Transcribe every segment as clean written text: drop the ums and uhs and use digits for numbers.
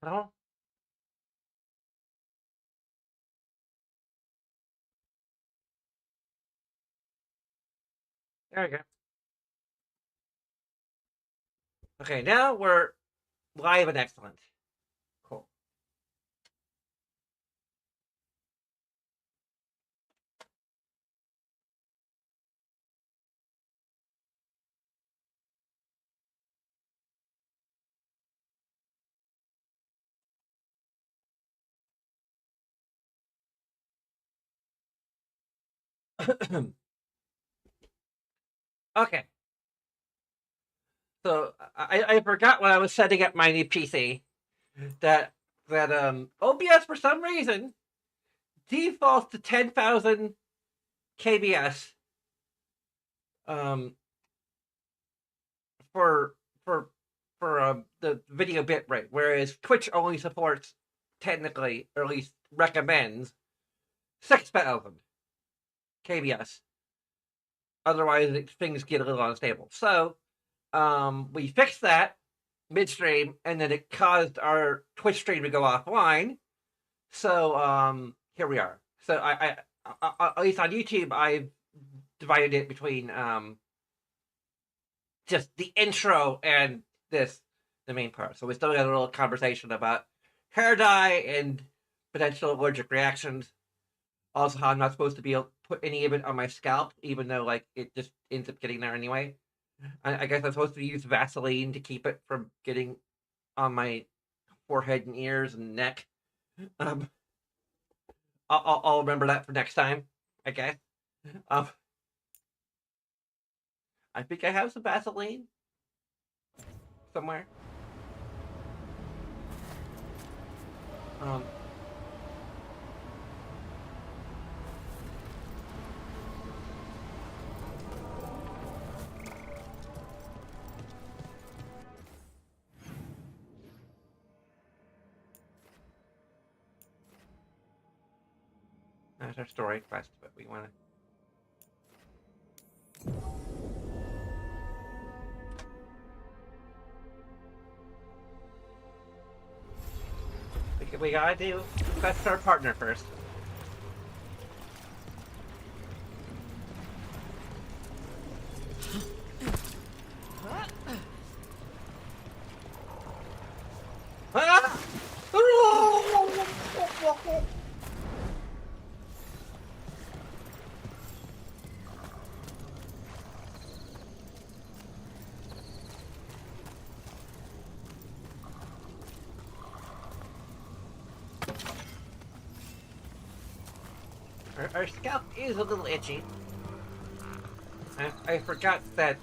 Oh, there we go. Okay, now we're live and excellent. Cool. Okay. So I forgot when I was setting up my new PC that OBS for some reason defaults to 10,000 kbs um for for the video bit rate, whereas Twitch only supports technically, or at least recommends 6,000 kbs. Otherwise, things get a little unstable. So we fixed that midstream, and then it caused our Twitch stream to go offline. So here we are. So I at least on YouTube, I've divided it between just the intro and the main part. So we still got a little conversation about hair dye and potential allergic reactions. Also, how I'm not supposed to be able to put any of it on my scalp, even though like it just ends up getting there anyway. I guess I'm supposed to use Vaseline to keep it from getting on my forehead and ears and neck. Um, I'll remember that for next time, I guess. Um, I think I have some Vaseline somewhere. Um, that's our story quest, but we want to. We gotta do quest our partner first. Ah! Our scalp is a little itchy. I forgot that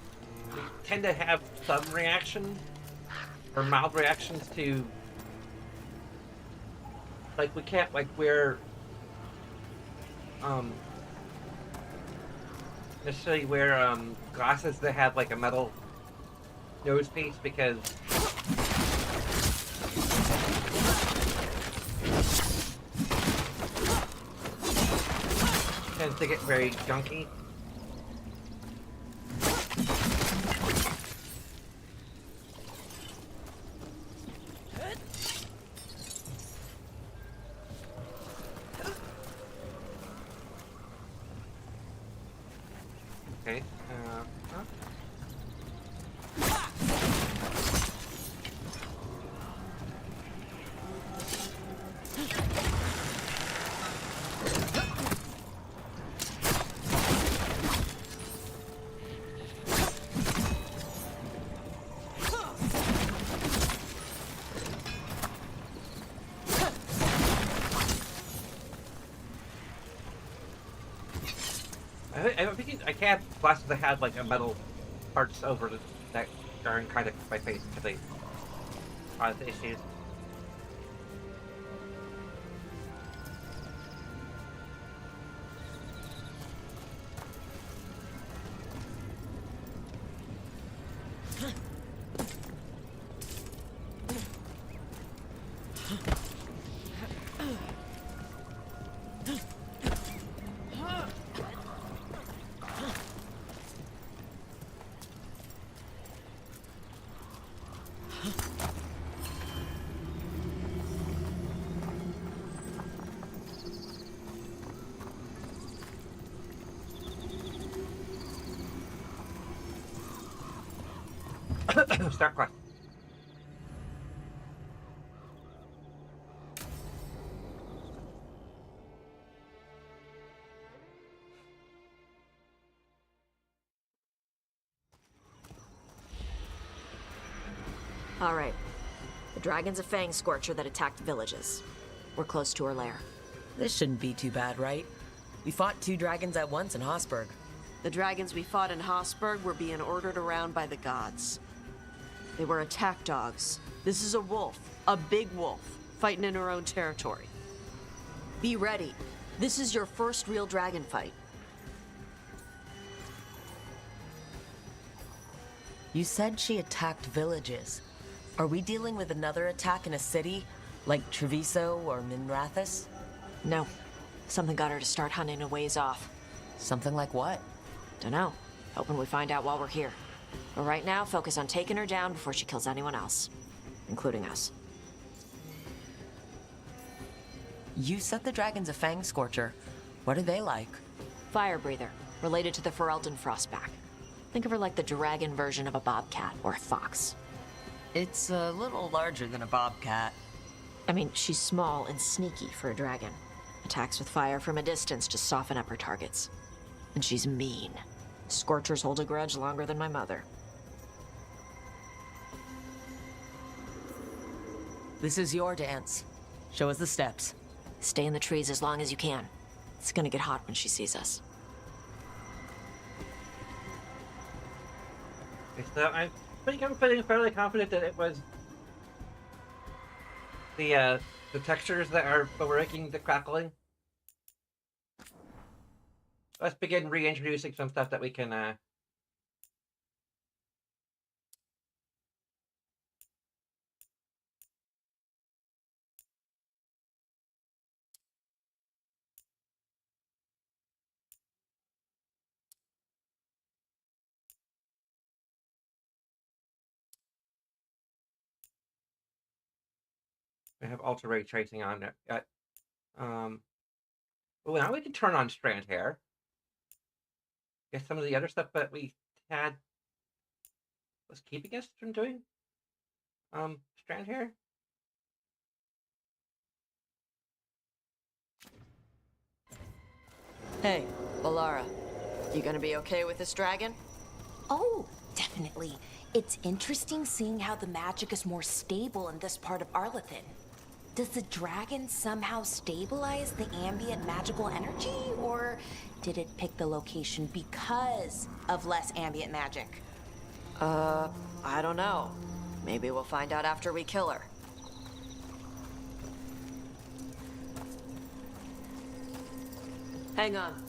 we tend to have some reactions or mild reactions to, like, we can't like wear um necessarily wear glasses that have like a metal nose piece because it tends to get very gunky. Okay. Huh? I'm thinking I can't have glasses that have like a metal parts over that are in kind of my face because they cause issues. Start quest. All right. The dragon's a fang scorcher that attacked villages. We're close to her lair. This shouldn't be too bad, right? We fought 2 dragons at once in Hosberg. The dragons we fought in Hosberg were being ordered around by the gods. They were attack dogs. This is a wolf, a big wolf, fighting in her own territory. Be ready. This is your first real dragon fight. You said she attacked villages. Are we dealing with another attack in a city, like Treviso or Minrathous? No. Something got her to start hunting a ways off. Something like what? Dunno. Hoping we find out while we're here. But right now, focus on taking her down before she kills anyone else. Including us. You said the dragon's a fang scorcher. What are they like? Fire breather. Related to the Ferelden Frostback. Think of her like the dragon version of a bobcat or a fox. It's a little larger than a bobcat. I mean, she's small and sneaky for a dragon. Attacks with fire from a distance to soften up her targets. And she's mean. Scorchers hold a grudge longer than my mother. This is your dance. Show us the steps. Stay in the trees as long as you can. It's gonna get hot when she sees us. So I think I'm feeling fairly confident that it was the textures that are making the crackling. Let's begin reintroducing some stuff that we can we have ultra ray tracing on it. Well, now we can turn on strand hair. Guess some of the other stuff that we had was keeping us from doing strand hair. Hey, Valara. You gonna be okay with this dragon? Oh, definitely. It's interesting seeing how the magic is more stable in this part of Arlathan. Does the dragon somehow stabilize the ambient magical energy, or did it pick the location because of less ambient magic? I don't know. Maybe we'll find out after we kill her. Hang on.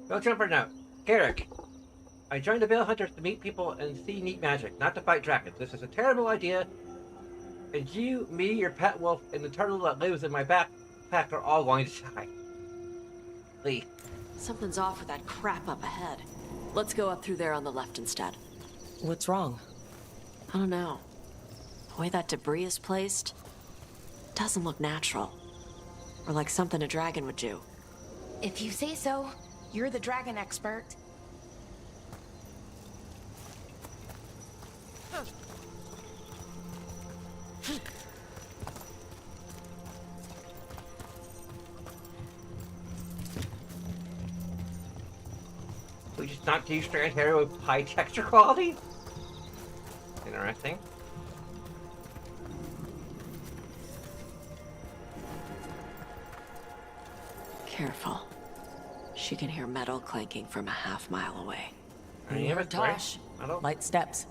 Bill Jumper note. Garrick. I joined the Veil Hunters to meet people and see neat magic, not to fight dragons. This is a terrible idea. And you, me, your pet wolf, and the turtle that lives in my backpack are all going to die. Lee. Something's off with that crap up ahead. Let's go up through there on the left instead. What's wrong? I don't know. The way that debris is placed doesn't look natural. Or like something a dragon would do. If you say so, you're the dragon expert. We just not do strand hair with high texture quality? Interesting. Careful. She can hear metal clanking from a half-mile away. Tosh. Light steps.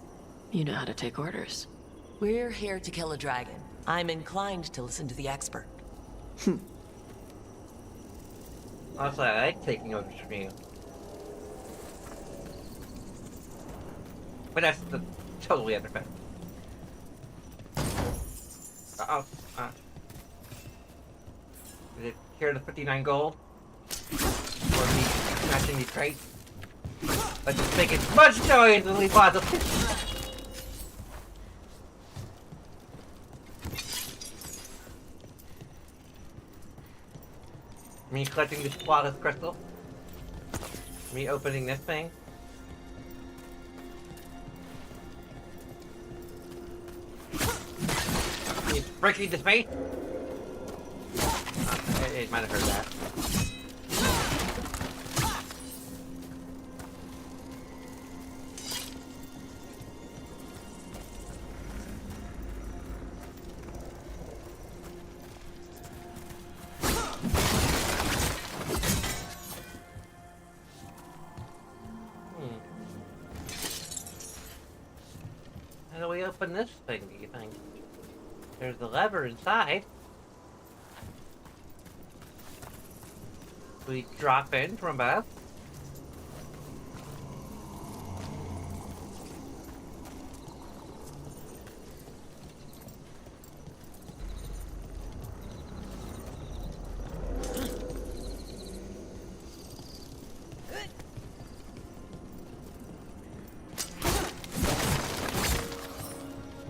You know how to take orders. We're here to kill a dragon. I'm inclined to listen to the expert. Also, I like taking orders from you. But that's the totally other fact. Uh-oh. Did it hear the 59 gold? Or me smashing these crates? Let's just make as much noise as we possibly. Me collecting this flawless crystal. Me opening this thing. Breaking dismay? It might have heard that. How do we open this thing, do you think? There's the lever inside. We drop in from above.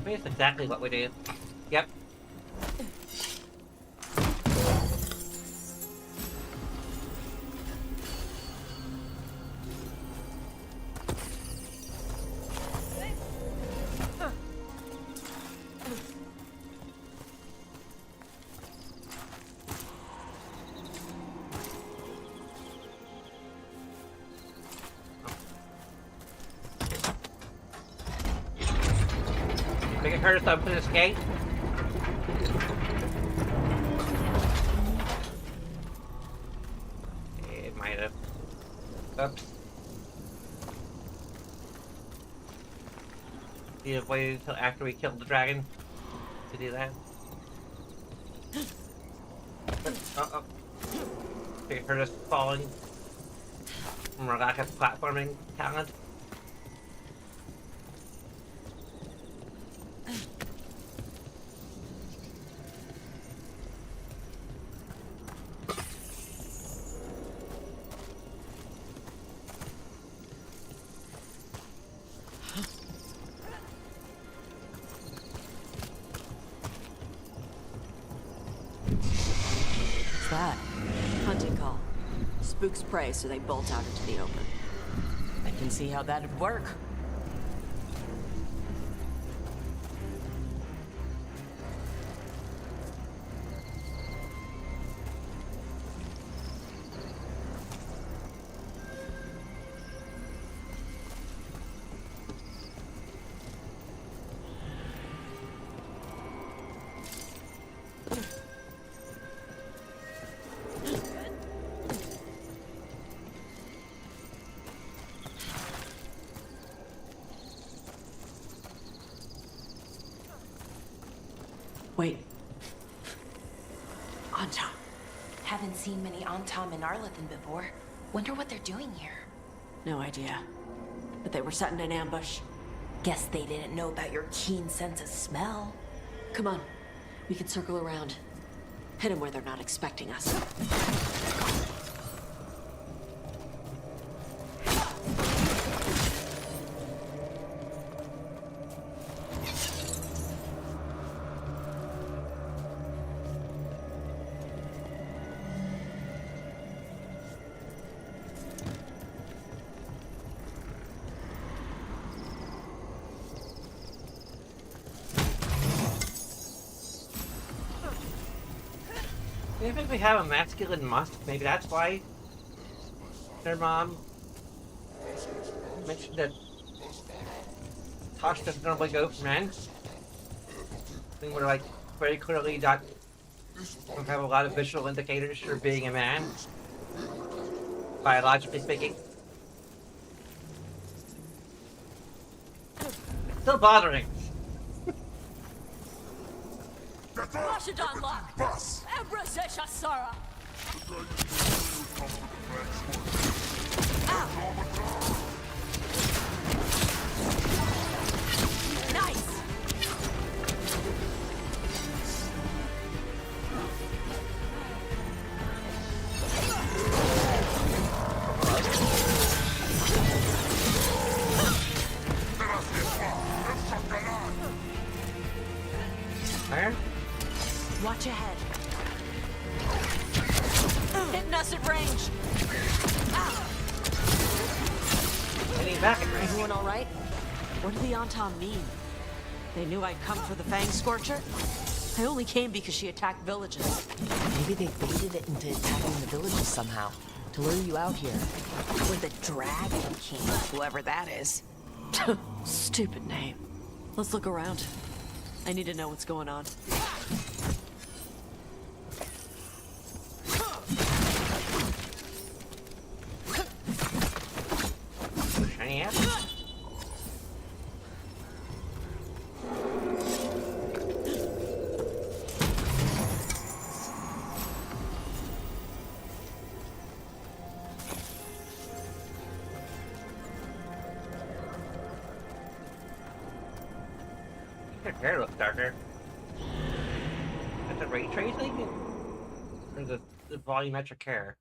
I mean, it's exactly what we do. Yep. Think it hurt us to open this gate? It might have. Oops. We have waited until after we killed the dragon to do that. Uh-oh. Think it hurt us falling from our lack of platforming talent. What's that? Hunting call. Spooks prey, so they bolt out into the open. I can see how that'd work. Wait. Anton. Haven't seen many Antom in Arlington before. Wonder what they're doing here. No idea. But they were setting an ambush. Guess they didn't know about your keen sense of smell. Come on. We can circle around. Hit them where they're not expecting us. Do you think we have a masculine musk? Maybe that's why their mom mentioned that Tosh doesn't normally go for men. I think we're like very clearly not don't have a lot of visual indicators for being a man, biologically speaking. Still bothering. Rashidon Lock! Embrace Sarah! Nice! Where? Watch ahead. Hitting us at range. Heading back at range. Everyone all right? What did the Anton mean? They knew I'd come for the Fang Scorcher? I only came because she attacked villages. Maybe they baited it into attacking the villages somehow, to lure you out here. With the Dragon King, whoever that is. Stupid name. Let's look around. I need to know what's going on. Shiny apple. Her hair looks darker. That's a ray tracing? Or the volumetric hair?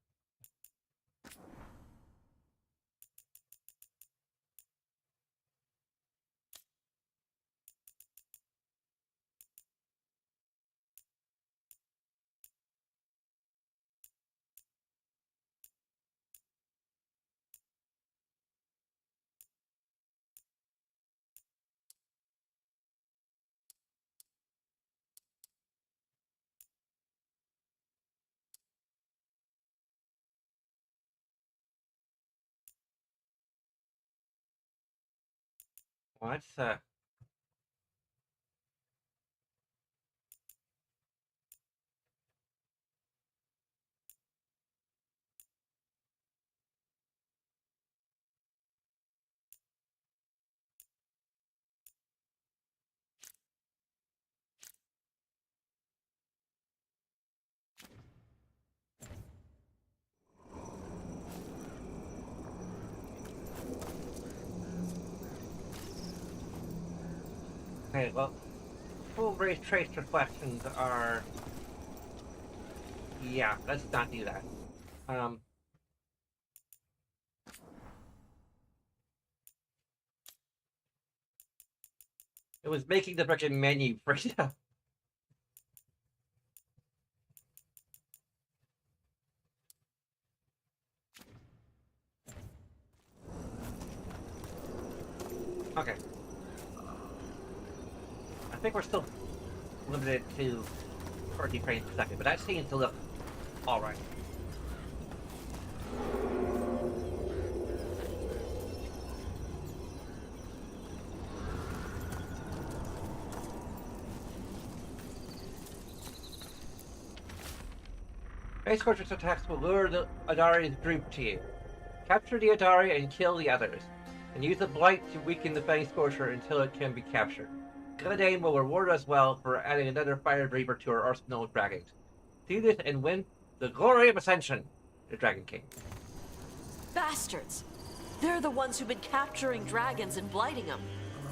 Well, that's okay, well, full race trace reflections are... Yeah, let's not do that. It was making the freaking menu freak out. Okay. I think we're still limited to 40 frames per second, but that seems to look alright. Base Scorcher's attacks will lure the Adari's group to you. Capture the Adari and kill the others, and use the Blight to weaken the Fang Scorcher until it can be captured. Good aim will reward us well for adding another Fire Breather to our arsenal of dragons. Do this and win the glory of Ascension, the Dragon King. Bastards! They're the ones who've been capturing dragons and blighting them,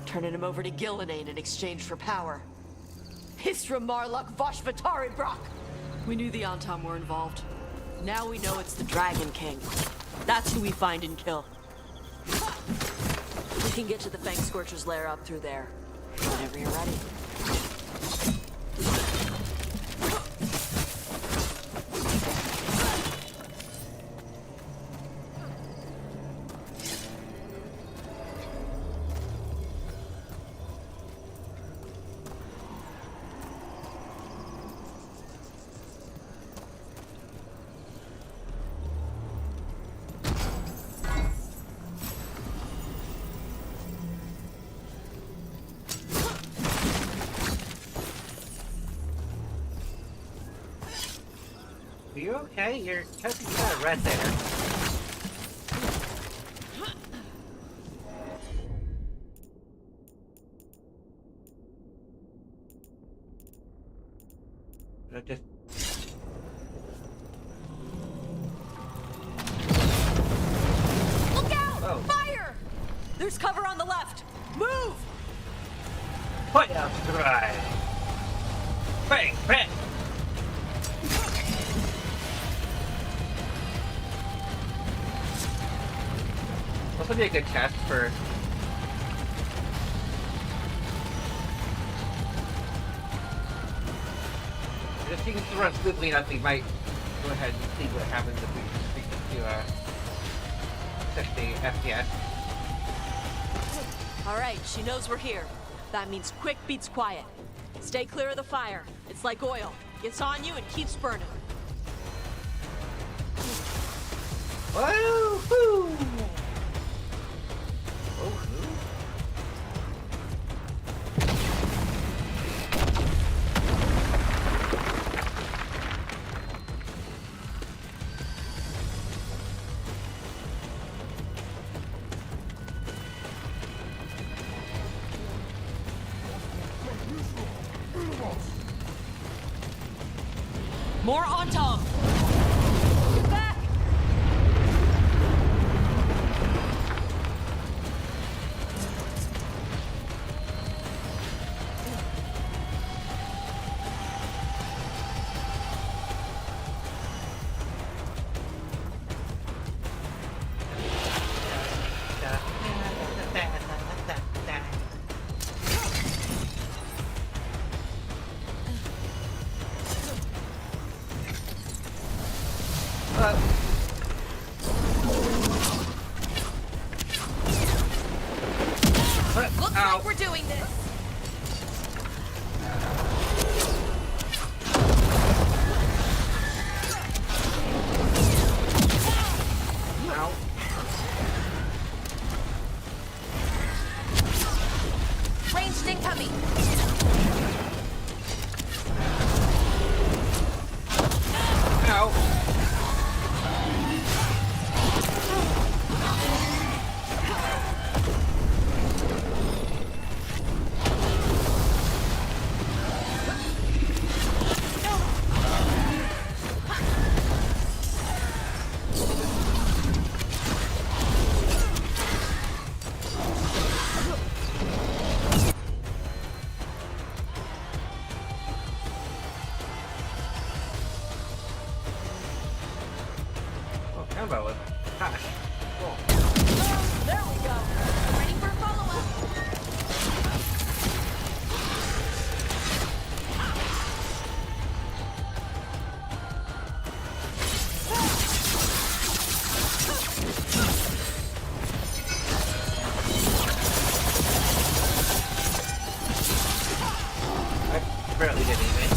turning them over to Gillinane in exchange for power. Hisra Marluk Vashvatari Brock! We knew the Antam were involved. Now we know it's the Dragon King. That's who we find and kill. We can get to the Fang Scorcher's lair up through there. Whenever you're ready. Are you okay? You're touching kind of red there. Just... Look out! Oh. Fire! There's cover on the left. Move! Put up stride! Bang! Bang! This would be a good test for... If it seems to run smoothly enough, we might go ahead and see what happens if we increase it to 60 FPS. All right, she knows we're here. That means quick beats quiet. Stay clear of the fire. It's like oil. Gets on you and keeps burning. Woo-hoo! Oh, More on Tom. Get back! Looks Ow. like we're doing this. Ow. Ranged incoming. Ow. Oh, combo with Gosh. Cool. There we go. Ready for a follow-up. I barely did anything.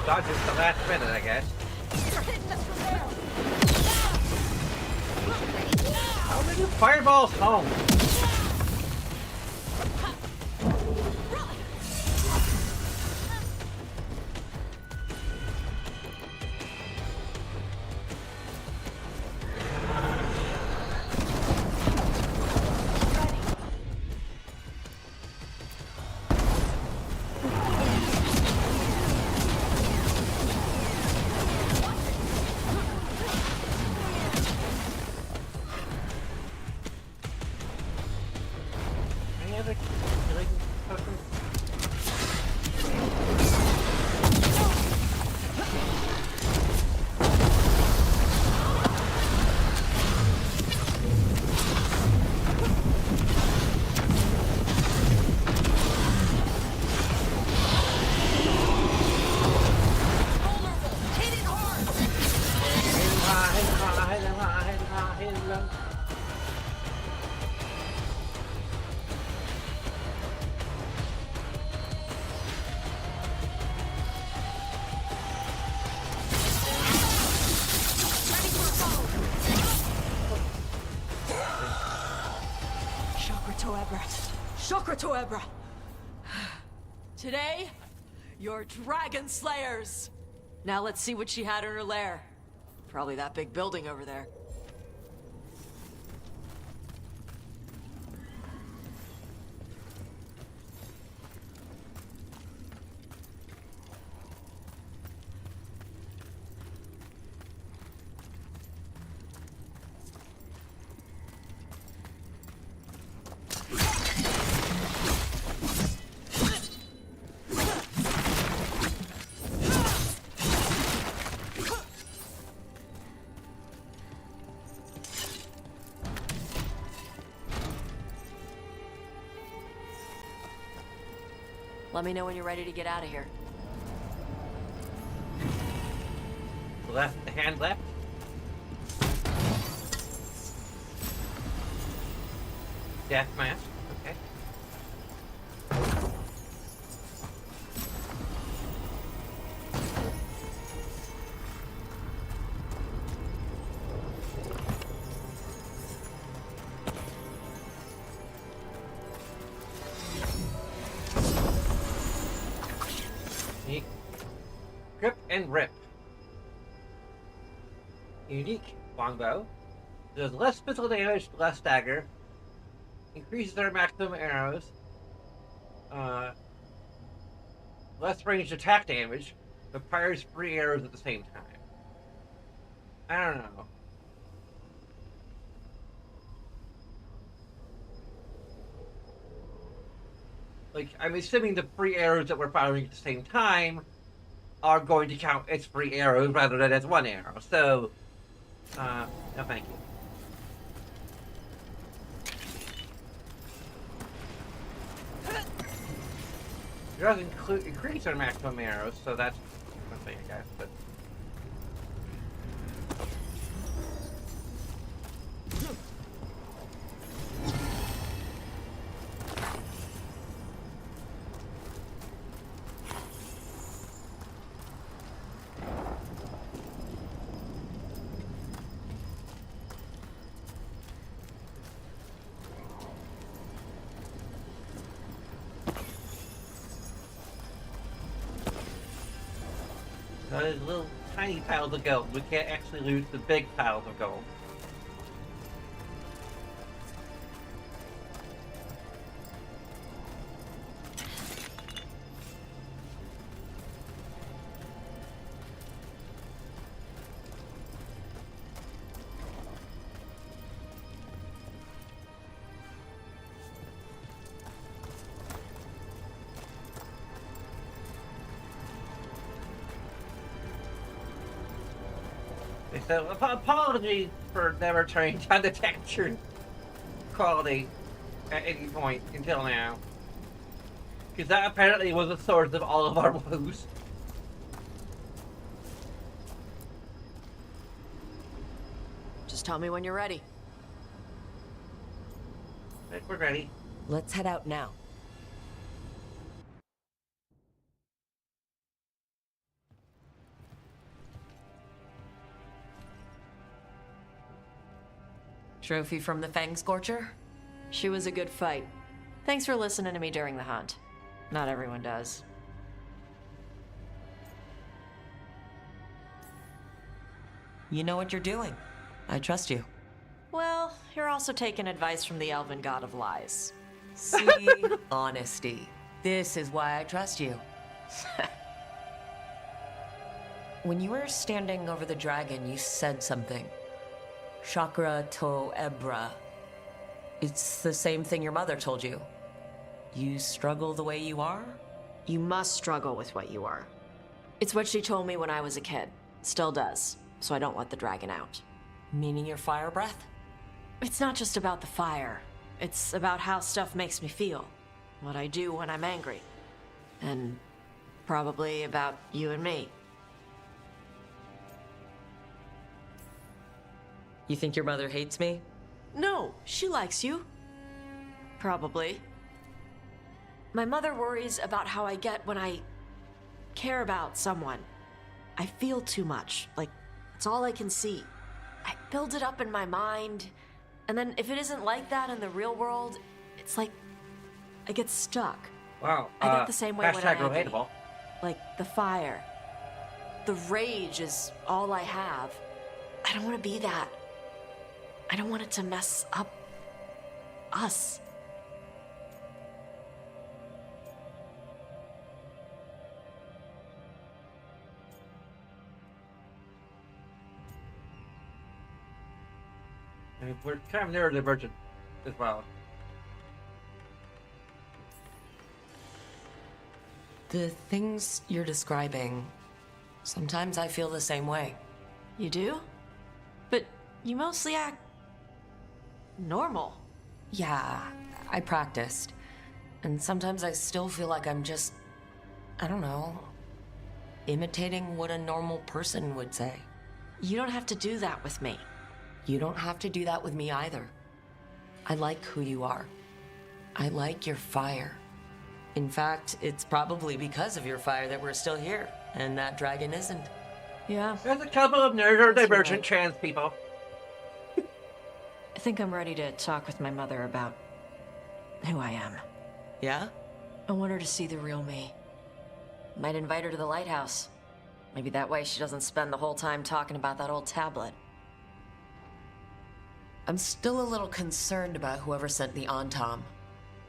Dodge it the last minute, I guess. You're hitting us from there. How many fireballs home? Any other killing potions? Hit it hard. Ready for a follow. Chakra Toebra. Chakra Toebra. Today, you're dragon slayers. Now let's see what she had in her lair. Probably that big building over there. Let me know when you're ready to get out of here. Left, the hand left. Death mask. Okay. Unique. Grip and rip. Unique longbow. Does less physical damage, less dagger. Increases their maximum arrows. Less ranged attack damage, but fires 3 arrows at the same time. I don't know. Like, I'm assuming the 3 arrows that we're firing at the same time are going to count as 3 arrows rather than as 1 arrow. So, no thank you. It does increase our maximum arrows, so that's one thing, I guess. But there's little tiny piles of gold. We can't actually lose the big piles of gold. So, apologies for never turning down the texture quality at any point until now. Because that apparently was the source of all of our woes. Just tell me when you're ready. Right, we're ready. Let's head out now. Trophy from the Fang Scorcher? She was a good fight. Thanks for listening to me during the hunt. Not everyone does. You know what you're doing. I trust you. Well, you're also taking advice from the elven god of lies. See? Honesty. This is why I trust you. When you were standing over the dragon, you said something. Chakra to Ebra. It's the same thing your mother told you. You struggle the way you are? You must struggle with what you are. It's what she told me when I was a kid. Still does, so I don't let the dragon out. Meaning your fire breath? It's not just about the fire. It's about how stuff makes me feel. What I do when I'm angry. And probably about you and me. You think your mother hates me? No, she likes you. Probably. My mother worries about how I get when I care about someone. I feel too much, like it's all I can see. I build it up in my mind, and then if it isn't like that in the real world, it's like I get stuck. Wow. I get the same way when I'm angry. Relatable. Like the fire. The rage is all I have. I don't want to be that. I don't want it to mess up us. I mean, we're kind of neurodivergent as well. The things you're describing, sometimes I feel the same way. You do? But you mostly act normal. Yeah, I practiced. And sometimes I still feel like I'm just, I don't know, imitating what a normal person would say. You don't have to do that with me. You don't have to do that with me either. I like who you are. I like your fire. In fact, it's probably because of your fire that we're still here, and that dragon isn't. Yeah. There's a couple of neurodivergent right. trans people. I think I'm ready to talk with my mother about who I am. Yeah? I want her to see the real me. Might invite her to the lighthouse. Maybe that way she doesn't spend the whole time talking about that old tablet. I'm still a little concerned about whoever sent the Antom.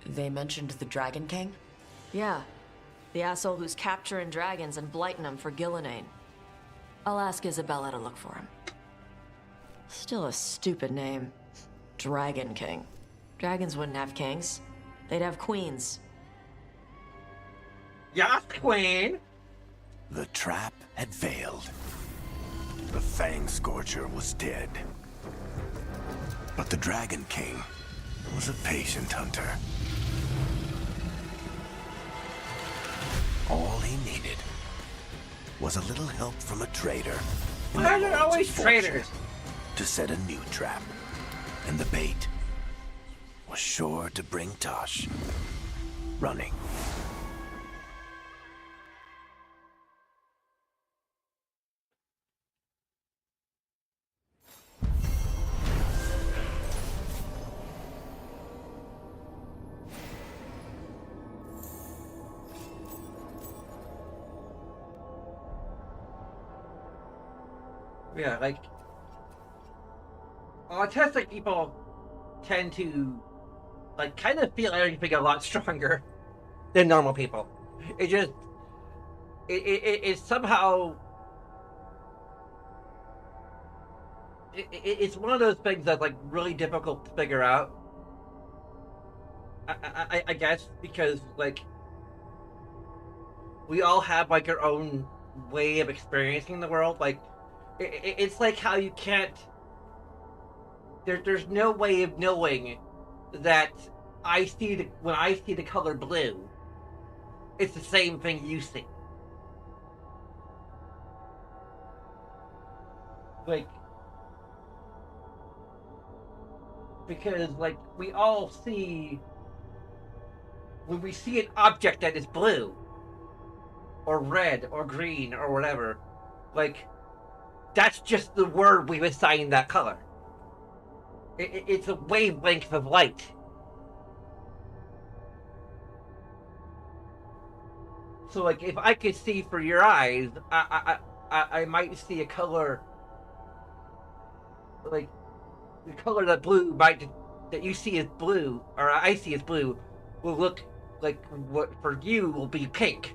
They mentioned the Dragon King? Yeah. The asshole who's capturing dragons and blighting them for Gillinane. I'll ask Isabella to look for him. Still a stupid name. Dragon King. Dragons wouldn't have kings. They'd have queens. Yes, Queen! The trap had failed. The Fang Scorcher was dead. But the Dragon King was a patient hunter. All he needed was a little help from a trader. in Why are the there Lord's always fortune traitors? To set a new trap. And the bait was sure to bring Tosh running. Yeah, like autistic people tend to like kind of feel everything a lot stronger than normal people. It just it somehow it's one of those things that's like really difficult to figure out. I guess because like we all have like our own way of experiencing the world. Like it's like how you can't. There's no way of knowing that when I see the color blue, it's the same thing you see. Like, because like we all see, when we see an object that is blue or red or green or whatever, like that's just the word we've assigned that color. it's a wavelength of light. So, like, if I could see through your eyes, I might see a color, like, the color that blue might, that you see as blue, or I see as blue, will look like what for you will be pink.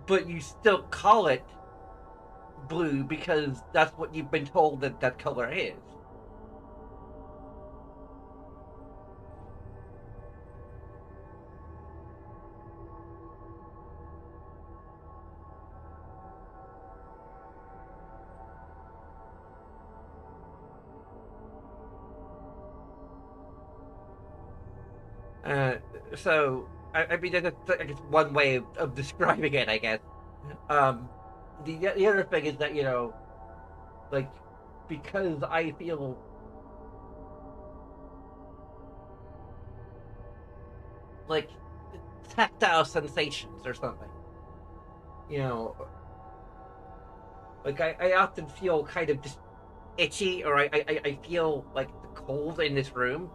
But you still call it blue because that's what you've been told that that color is. So I mean that's just one way of describing it, I guess. Um, the other thing is that like because I feel like tactile sensations or something, you know, like I often feel kind of just itchy, or I feel like the cold in this room.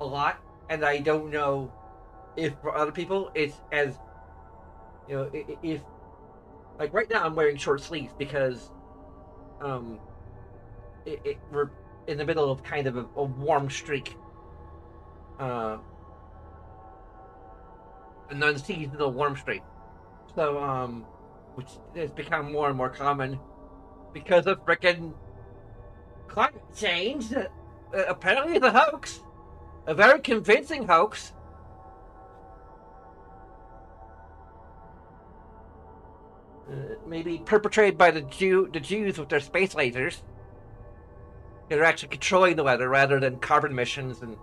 A lot, and I don't know if for other people it's as if like right now I'm wearing short sleeves because um we're in the middle of kind of a warm streak, uh an unseasonal warm streak. So which has become more and more common because of frickin' climate change. Apparently it's a hoax, a very convincing hoax. Maybe perpetrated by the Jews with their space lasers. They're actually controlling the weather rather than carbon emissions and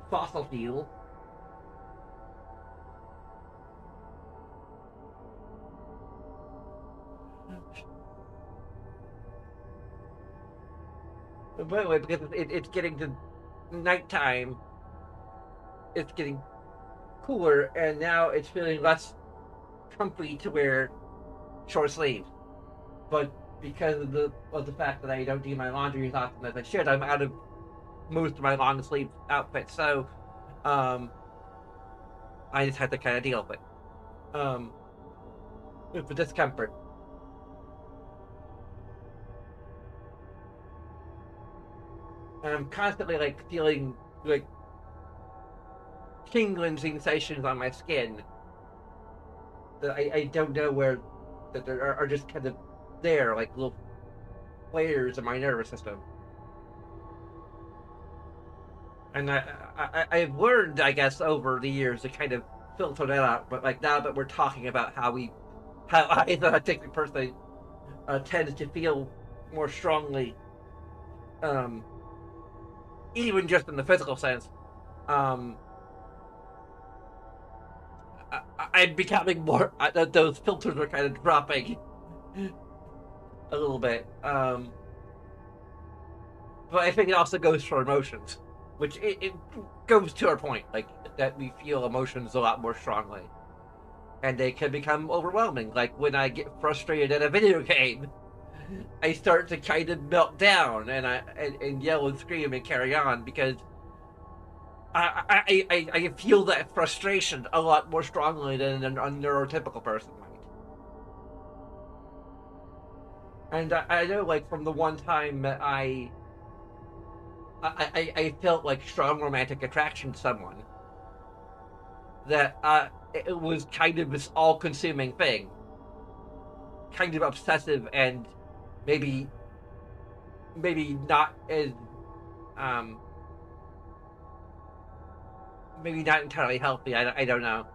fossil fuel. But anyway, because it's getting to nighttime, it's getting cooler, and now it's feeling less comfy to wear short sleeves. But because of the fact that I don't do my laundry as often as I should, I'm out of most of my long sleeve outfits. So, I just had to kind of deal with the discomfort. And I'm constantly like feeling like tingling sensations on my skin that I don't know where, that there are just kind of there, like little flares in my nervous system. And I've learned, I guess, over the years to kind of filter that out. But like now that we're talking about how I, as a autistic person, tends to feel more strongly, um, even just in the physical sense, um, I'm becoming more. Those filters are kind of dropping a little bit. But I think it also goes for emotions, which it goes to our point, like that we feel emotions a lot more strongly, and they can become overwhelming. Like when I get frustrated at a video game, I start to kind of melt down and yell and scream and carry on because I feel that frustration a lot more strongly than a neurotypical person might. And I know, like, from the one time that I felt like strong romantic attraction to someone, that it was kind of this all-consuming thing, kind of obsessive, and maybe not as maybe not entirely healthy. I don't know.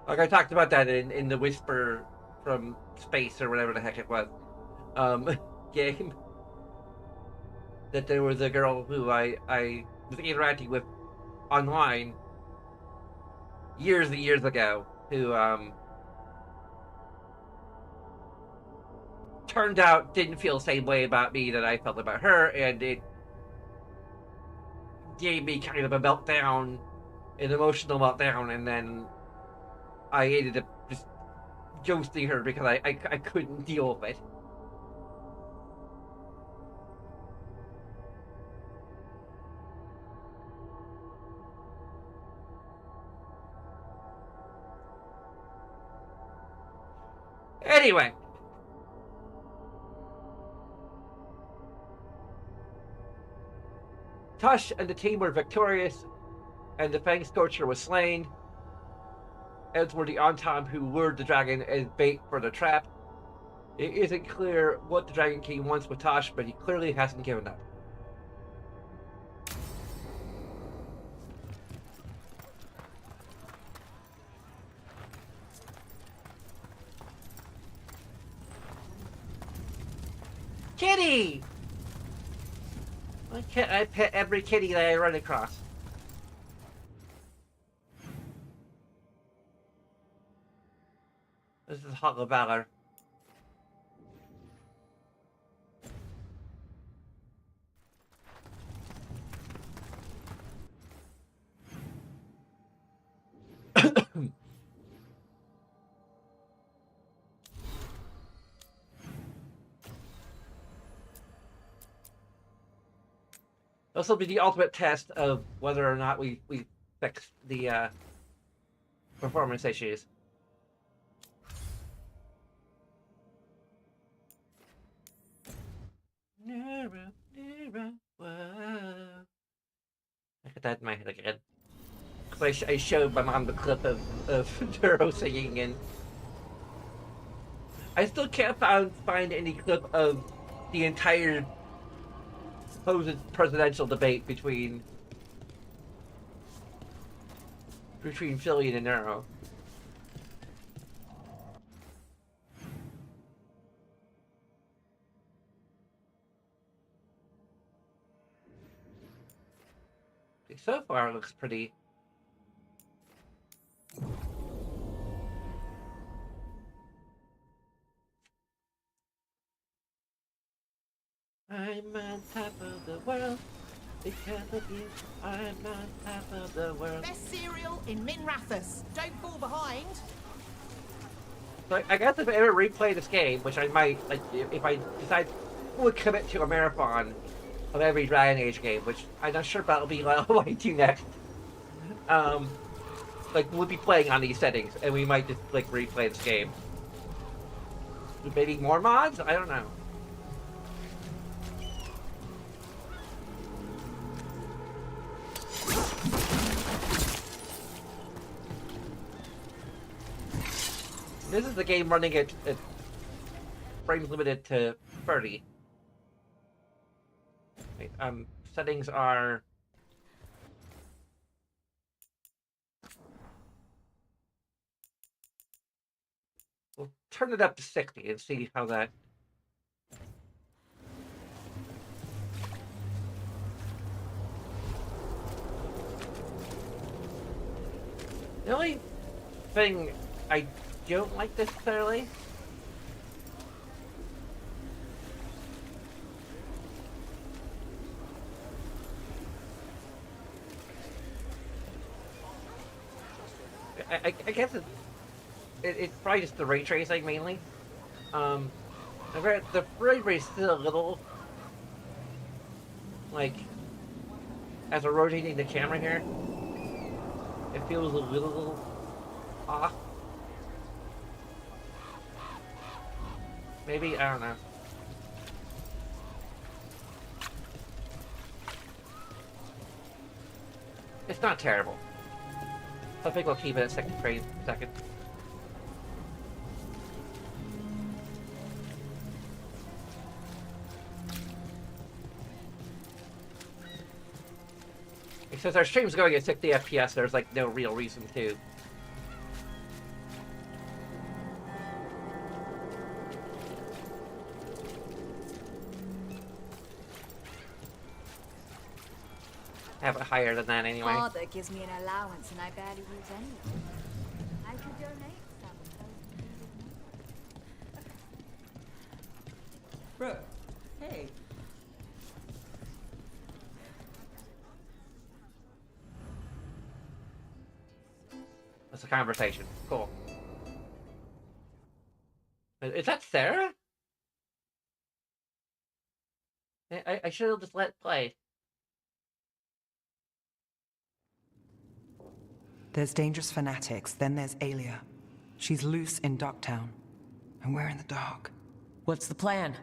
Like I talked about that in the Whisper from Space or whatever the heck it was, game. That there was a girl who I was interacting with online years and years ago who turned out didn't feel the same way about me that I felt about her, and it gave me kind of a meltdown, an emotional meltdown, and then I ended up just ghosting her because I couldn't deal with it. Anyway. Tush and the team were victorious, and the Fang Scorcher was slain, as were the Ontom who lured the dragon as bait for the trap. It isn't clear what the Dragon King wants with Tush, but he clearly hasn't given up. Kitty! Why can't I pet every kitty that I run across? This is Hall of Valor. This will be the ultimate test of whether or not we fix the performance issues. Whoa. I got that in my head again. I showed my mom the clip of Neuro singing, and I still can't find any clip of the entire supposed presidential debate between Philly and Neuro. So far, it looks pretty. I'm on top of the world because of you. I'm on top of the world. Best cereal in Min Rathus. Don't fall behind. So I guess if I ever replay this game, which I might, like, if I decide would commit to a marathon of every Dragon Age game, which I'm not sure that'll be what I do next. Like, we'll be playing on these settings, and we might just, like, replay this game. Maybe more mods? I don't know. This is the game running at frames limited to 30. Wait, settings are... We'll turn it up to 60 and see how that... The only thing I don't like necessarily I guess it's probably just the ray tracing mainly. The frame rate is still a little like, as we're rotating the camera here, it feels a little off. Maybe, I don't know. It's not terrible. I think we'll keep it at 60 frames per second. Since our stream's going at 60 FPS, there's like no real reason to. Have it higher than that anyway. Father gives me an allowance and I barely use any of it. I could donate some. Bro, hey. That's a conversation. Cool. Is that Sarah? I should have just let it play. There's dangerous fanatics, then there's Alia. She's loose in Ducktown, and we're in the dark. What's the plan?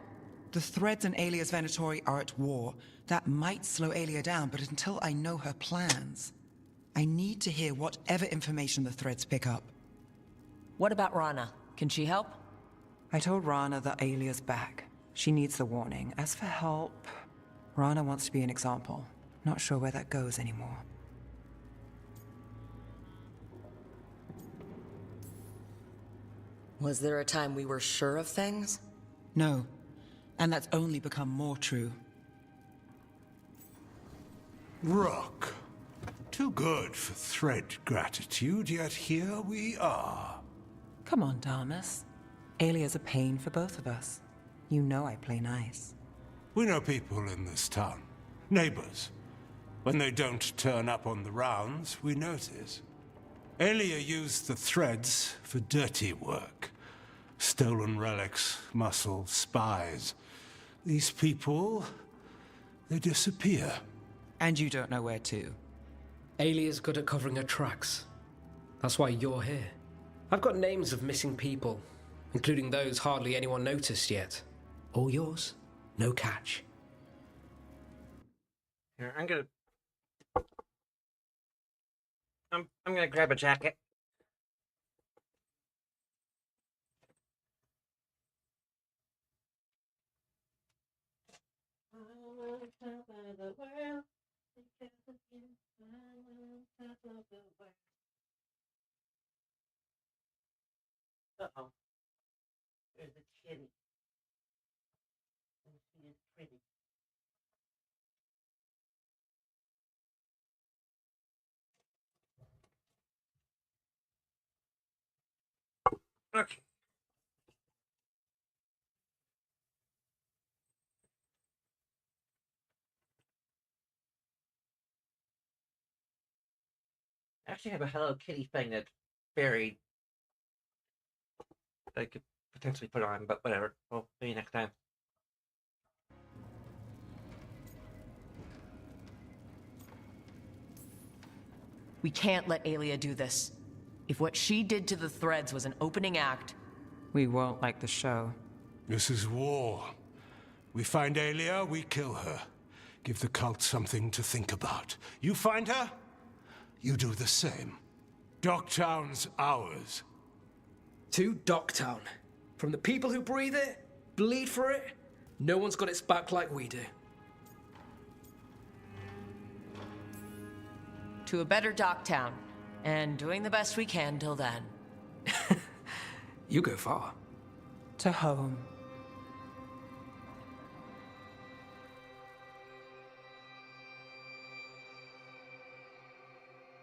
The Threads and Alia's Venatori are at war. That might slow Alia down, but until I know her plans, I need to hear whatever information the Threads pick up. What about Rana? Can she help? I told Rana that Alia's back. She needs the warning. As for help, Rana wants to be an example. Not sure where that goes anymore. Was there a time we were sure of things? No, and that's only become more true. Rock. Too good for thread gratitude, yet here we are. Come on, Damas. Alia's a pain for both of us. You know I play nice. We know people in this town. Neighbors. When they don't turn up on the rounds, we notice. Alia used the threads for dirty work. Stolen relics, muscle, spies. These people, they disappear. And you don't know where to. Alia's good at covering her tracks. That's why you're here. I've got names of missing people, including those hardly anyone noticed yet. All yours, no catch. Here, I'm gonna grab a jacket. Uh-oh. There's a kitty. And she is pretty. Okay. I actually have a Hello Kitty thing that's buried that I could potentially put on, but whatever. Well, maybe next time. We can't let Alia do this. If what she did to the Threads was an opening act... We won't like the show. This is war. We find Alia, we kill her. Give the cult something to think about. You find her, you do the same. Docktown's ours. To Docktown. From the people who breathe it, bleed for it, no one's got its back like we do. To a better Docktown. And doing the best we can till then. You go far. To home.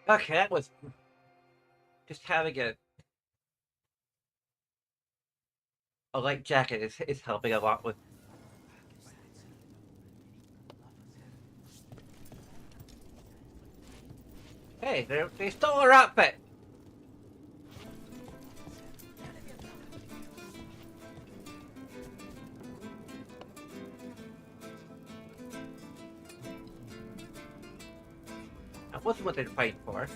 Okay, that was just having a light jacket is helping a lot with. Hey, they stole her outfit. That wasn't what they're fighting for.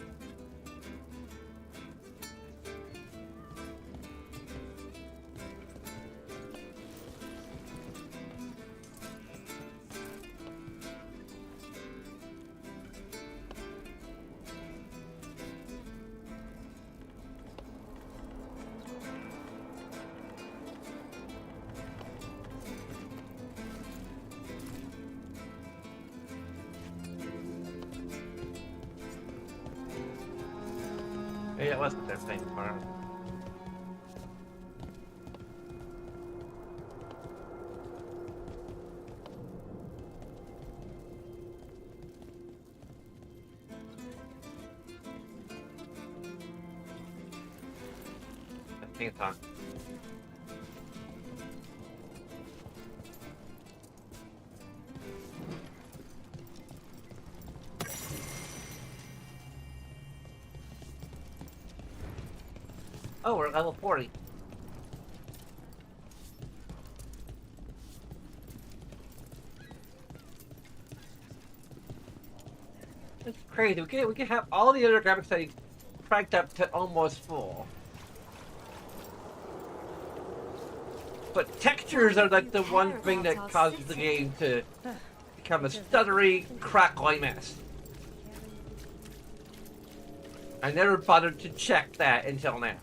Maybe that wasn't their thing for. I think it's on. Oh, we're at level 40. It's crazy. We can have all the other graphics settings cranked up to almost full. But textures are like the one thing that causes the game to become a stuttery, crackly mess. I never bothered to check that until now.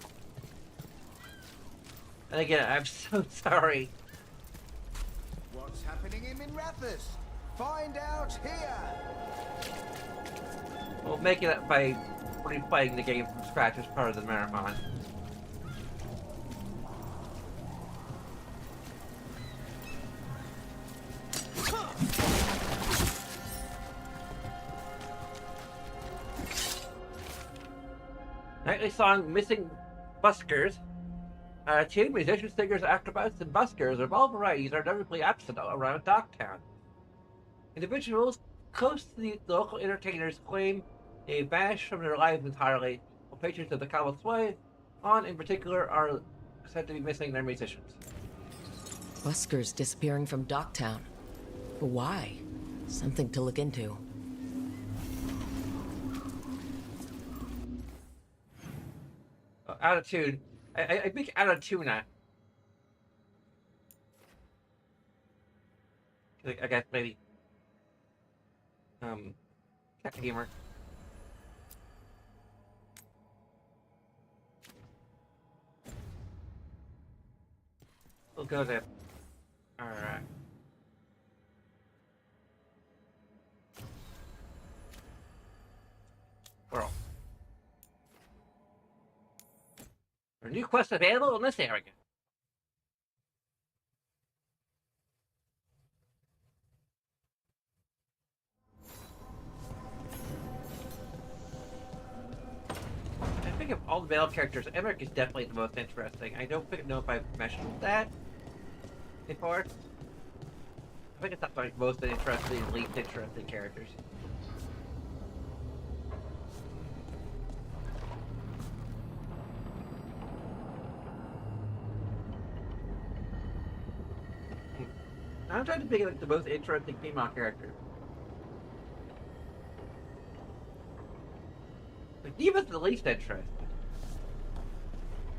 And again, I'm so sorry. What's happening in Minrathous? Find out here! Well, making it by replaying the game from scratch is part of the marathon. Nightly song Missing Buskers. Two musicians, singers, acrobats, and buskers of all varieties are notably absent around Docktown. Individuals close to the local entertainers claim they vanished from their lives entirely, while patrons of the Cobble Sway, on in particular, are said to be missing their musicians. Buskers disappearing from Docktown. But why? Something to look into. Out of tune. I think out of tune that. I guess maybe. Cat gamer. We'll go there. Alright. World. There are new quests available in this area. I think of all the male characters, Emmerich is definitely the most interesting. I don't know if I've mentioned that before. I think it's not my most interesting, least interesting characters. I'm trying to think of like the most interesting female character. Like Diva's the least interesting.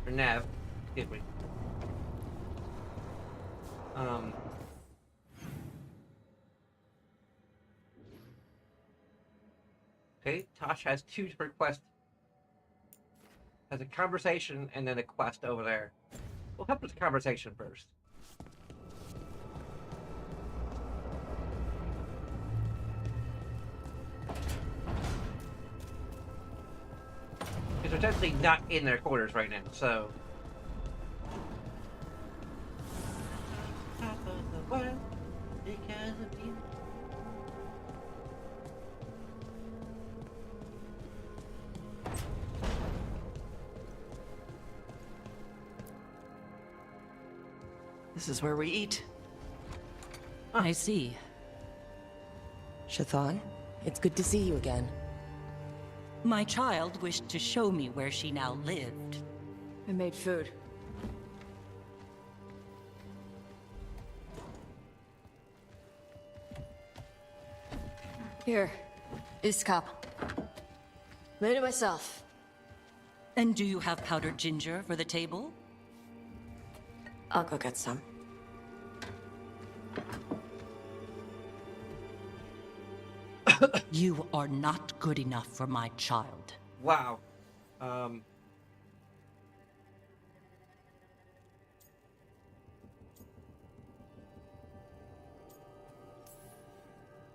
Or Nav, excuse me. Okay, Tosh has two different quests. Has a conversation and then a quest over there. We'll help with the conversation first. Because they're technically not in their quarters right now, so... This is where we eat. I see. Shathan, it's good to see you again. My child wished to show me where she now lived. I made food. Here, this cup. Made it myself. And do you have powdered ginger for the table? I'll go get some. You are not good enough for my child. Wow. I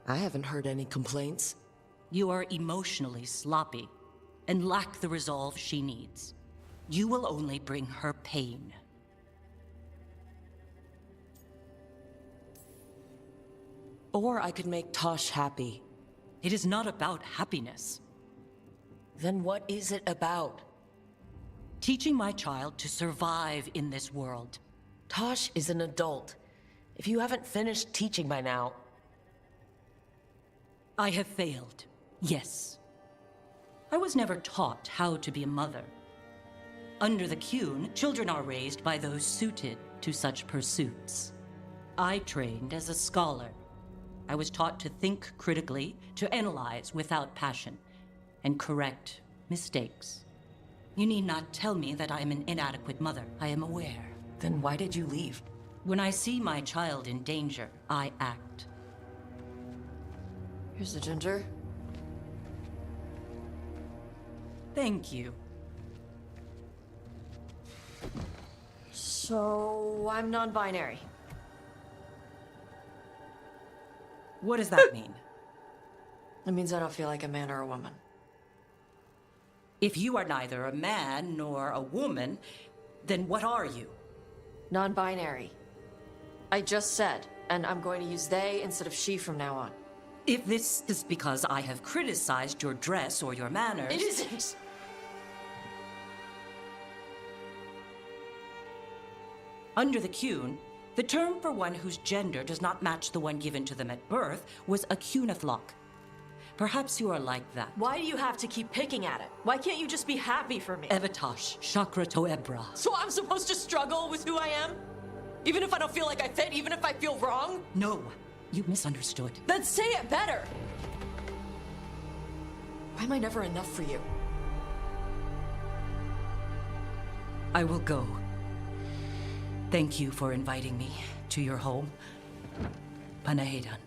haven't heard any complaints. You are emotionally sloppy and lack the resolve she needs. You will only bring her pain. Or I could make Tosh happy. It is not about happiness. Then what is it about? Teaching my child to survive in this world. Tosh is an adult. If you haven't finished teaching by now... I have failed, yes. I was never taught how to be a mother. Under the Qun, children are raised by those suited to such pursuits. I trained as a scholar. I was taught to think critically, to analyze without passion, and correct mistakes. You need not tell me that I am an inadequate mother. I am aware. Then why did you leave? When I see my child in danger, I act. Here's the ginger. Thank you. So, I'm non-binary. What does that mean? It means I don't feel like a man or a woman. If you are neither a man nor a woman, then what are you? Non-binary. I just said, and I'm going to use they instead of she from now on. If this is because I have criticized your dress or your manners... It isn't! Under the Qun, the term for one whose gender does not match the one given to them at birth was a Qunathlok. Perhaps you are like that. Why do you have to keep picking at it? Why can't you just be happy for me? Evatosh, Chakra to Ebra. So I'm supposed to struggle with who I am? Even if I don't feel like I fit, even if I feel wrong? No, you misunderstood. Then say it better! Why am I never enough for you? I will go. Thank you for inviting me to your home. Panahedan.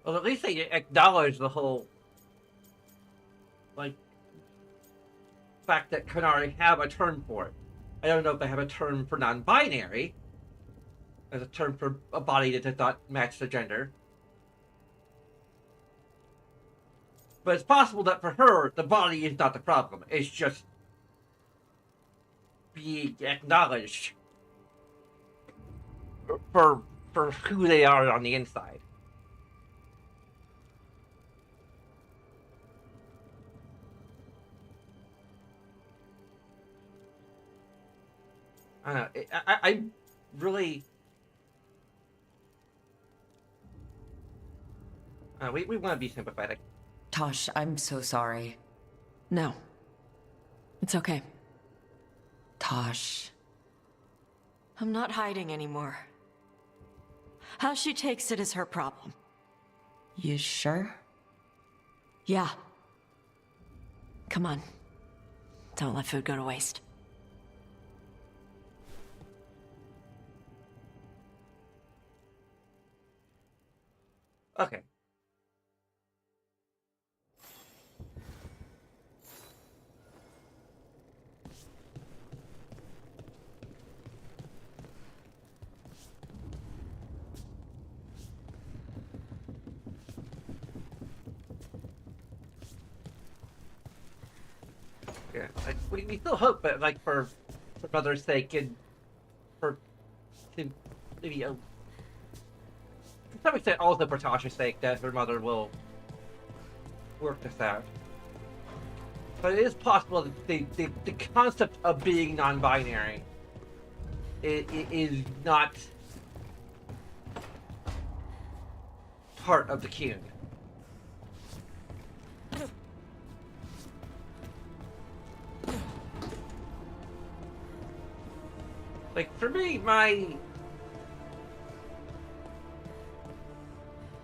Well, at least they acknowledge the whole, like, fact that Kunari have a term for it. I don't know if they have a term for non-binary, as a term for a body that does not match the gender. But it's possible that for her, the body is not the problem. It's just being acknowledged for who they are on the inside. I don't know. I really... we want to be sympathetic. Tosh, I'm so sorry. No. It's okay. Tosh. I'm not hiding anymore. How she takes it is her problem. You sure? Yeah. Come on. Don't let food go to waste. Okay. Yeah, we still hope, but like for mother's sake and for maybe to some extent also for Tasha's sake that her mother will work this out. But it is possible that the concept of being non-binary is not part of the Qun. Like, for me, my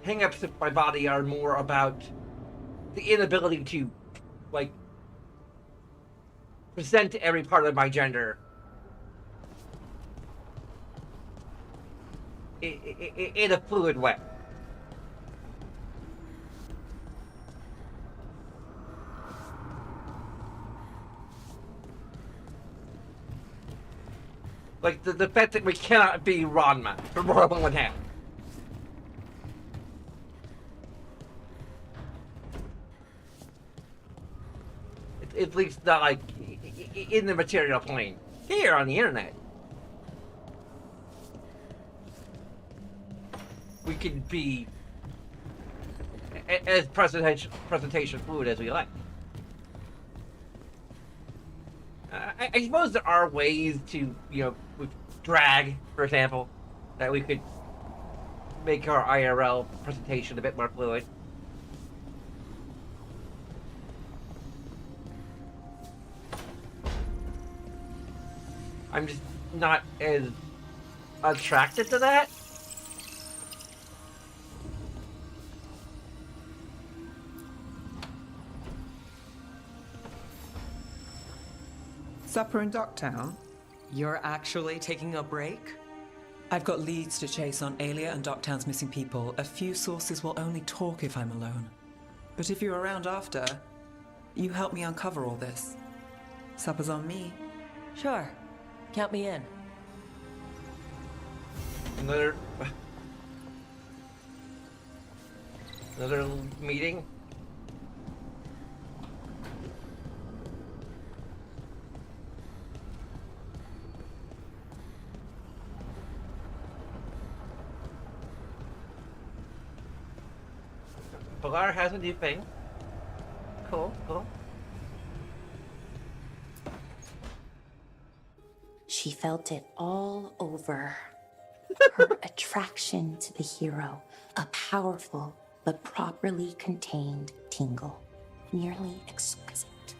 hang-ups with my body are more about the inability to, like, present every part of my gender in a fluid way. Like, the fact that we cannot be Ranma for more than one half. At least not, like, in the material plane. Here, on the internet. We could be as presentation fluid as we like. I suppose there are ways to, with drag, for example, that we could make our IRL presentation a bit more fluid. I'm just not as attracted to that. Supper in Docktown? You're actually taking a break? I've got leads to chase on Alia and Docktown's missing people. A few sources will only talk if I'm alone. But if you're around after, you help me uncover all this. Supper's on me. Sure. Count me in. Another meeting. Pilar has a new thing. Cool. She felt it all over. Her attraction to the hero, a powerful but properly contained tingle, nearly exquisite.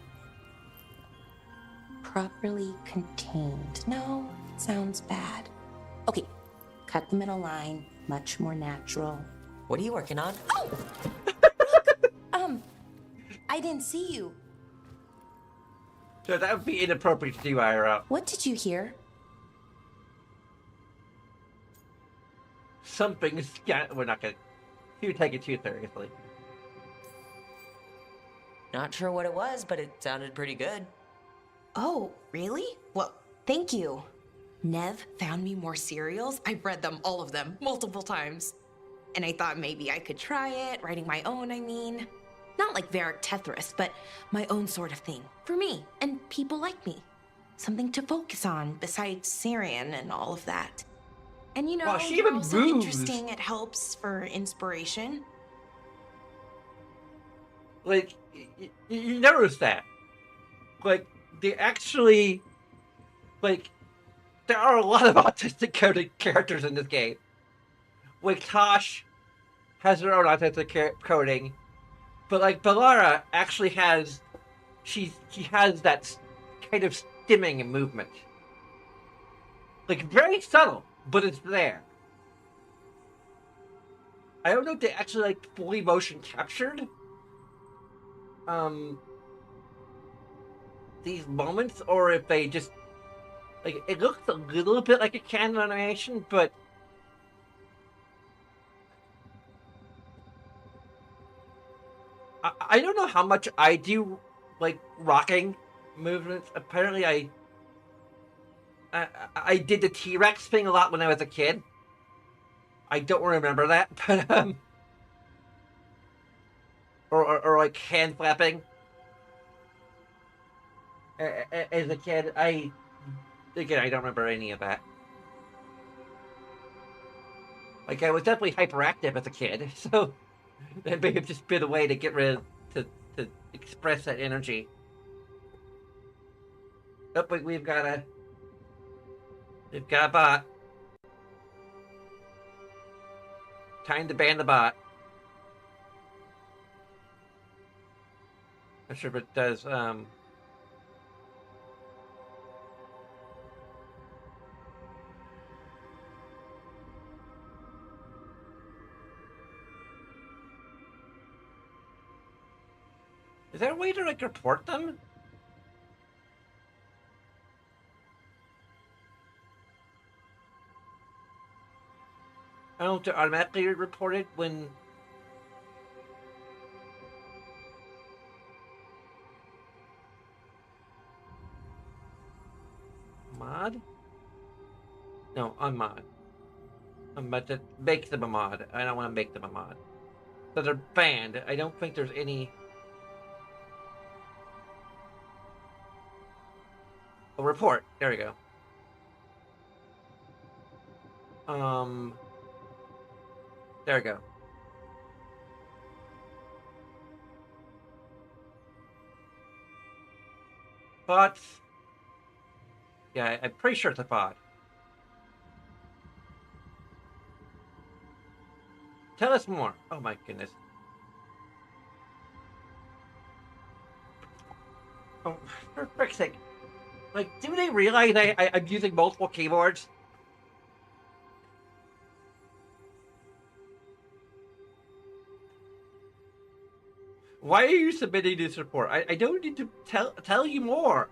Properly contained. No, sounds bad. Okay, cut the middle line, much more natural. What are you working on? Oh! I didn't see you. So that would be inappropriate to do IRL. What did you hear? Something's got. We're not gonna. You take it too seriously. Not sure what it was, but it sounded pretty good. Oh, really? Well, thank you. Nev found me more serials. I've read them, all of them, multiple times. And I thought maybe I could try it, writing my own, I mean. Not like Varric Tethris, but my own sort of thing. For me, and people like me. Something to focus on, besides Syrian and all of that. And you know, Wow, she you're even also moves. interesting, it helps for inspiration. Like, you notice that. Like, they actually. Like, there are a lot of autistic coded characters in this game. Like, Tosh has her own autistic coding. But, like, Bellara actually has. She has that kind of stimming movement. Like, very subtle, but it's there. I don't know if they actually, like, fully motion captured these moments, or if they just, like, it looks a little bit like a canon animation, but I don't know how much I do, like, rocking movements. Apparently I did the T-Rex thing a lot when I was a kid. I don't remember that, but or like hand flapping. As a kid, I don't remember any of that. Like, I was definitely hyperactive as a kid, so that may have just been a way to get rid of, to express that energy. Oh, but we've got a bot. Time to ban the bot. Not sure if it does, Is there a way to, like, report them? I don't know if they're automatically reported when... Mod? No, unmod. I'm about to make them a mod. I don't want to make them a mod. So they're banned. I don't think there's any... A report. There we go. There we go. But yeah, I'm pretty sure it's a bot. Tell us more. Oh my goodness. Oh, for frick's sake. Like, do they realize I'm using multiple keyboards? Why are you submitting this report? I don't need to tell you more.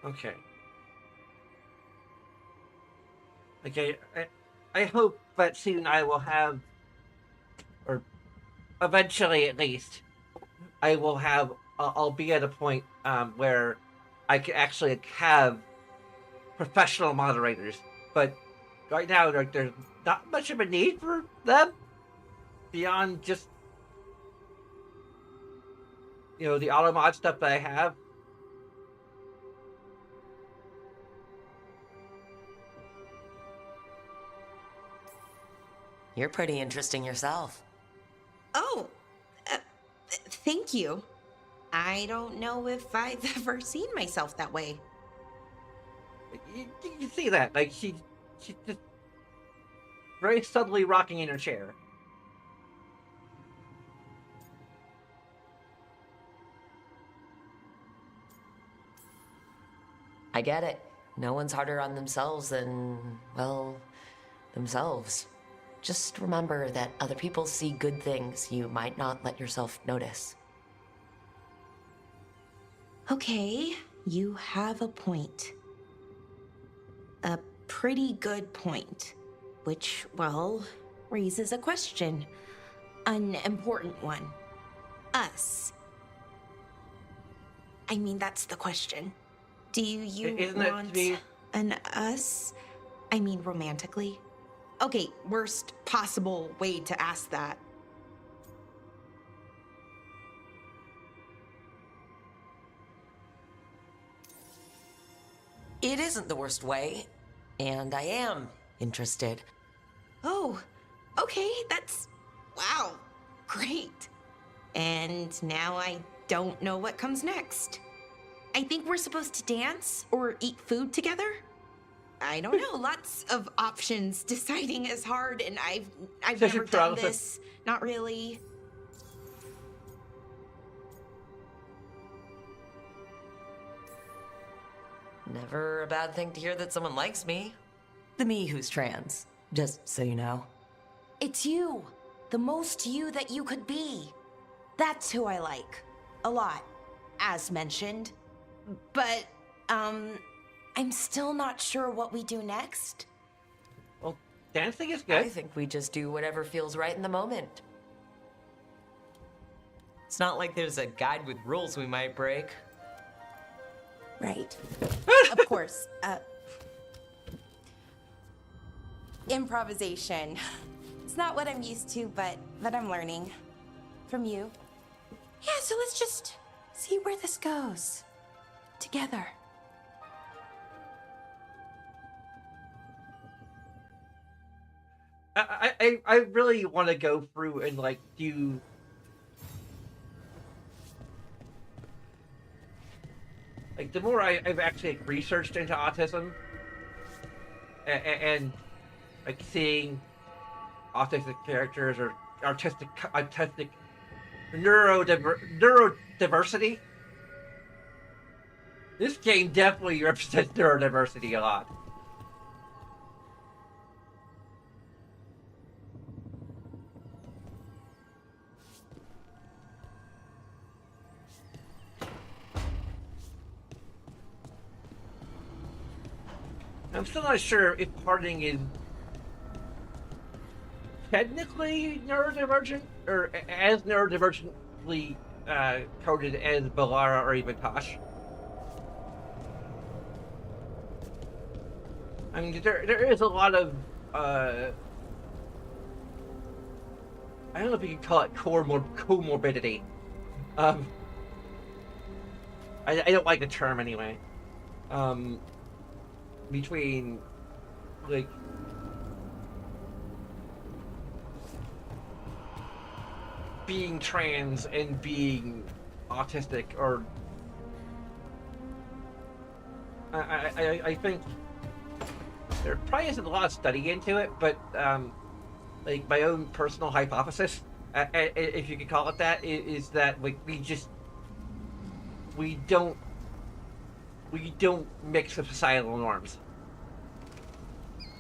Okay. Okay, I hope that soon I will have, or eventually at least, I will have, I'll be at a point where I can actually have professional moderators. But right now, like, there's not much of a need for them beyond just, you know, the auto mod stuff that I have. You're pretty interesting yourself. Oh, thank you. I don't know if I've ever seen myself that way. You see that? Like, she's just very subtly rocking in her chair. I get it. No one's harder on themselves than, well, themselves. Just remember that other people see good things you might not let yourself notice. Okay, you have a point. A pretty good point. Which, well, raises a question. An important one. Us. I mean, that's the question. Do you want an us? I mean, romantically? Okay, worst possible way to ask that. It isn't the worst way, and I am interested. Oh, okay, that's... wow, great. And now I don't know what comes next. I think we're supposed to dance or eat food together? I don't know, lots of options. Deciding is hard, and I've never done this. Not really. Never a bad thing to hear that someone likes me. The me who's trans, just so you know. It's you. The most you that you could be. That's who I like. A lot, as mentioned. But, I'm still not sure what we do next. Well, dancing is good. I think we just do whatever feels right in the moment. It's not like there's a guide with rules we might break. Right. Of course. Improvisation. It's not what I'm used to, but I'm learning. From you. Yeah, so let's just see where this goes. Together. I really want to go through and, like, do... Like, the more I've actually researched into autism, and like, seeing autistic characters or autistic neurodiversity, this game definitely represents neurodiversity a lot. I'm still not sure if Harding is technically neurodivergent, or as neurodivergently coded as Balara or even Tosh. I mean, there is a lot of, I don't know if you can call it comorbidity. I don't like the term anyway. Between like being trans and being autistic, or I think there probably isn't a lot of study into it, but like my own personal hypothesis, if you could call it that, is that like we don't mix with societal norms,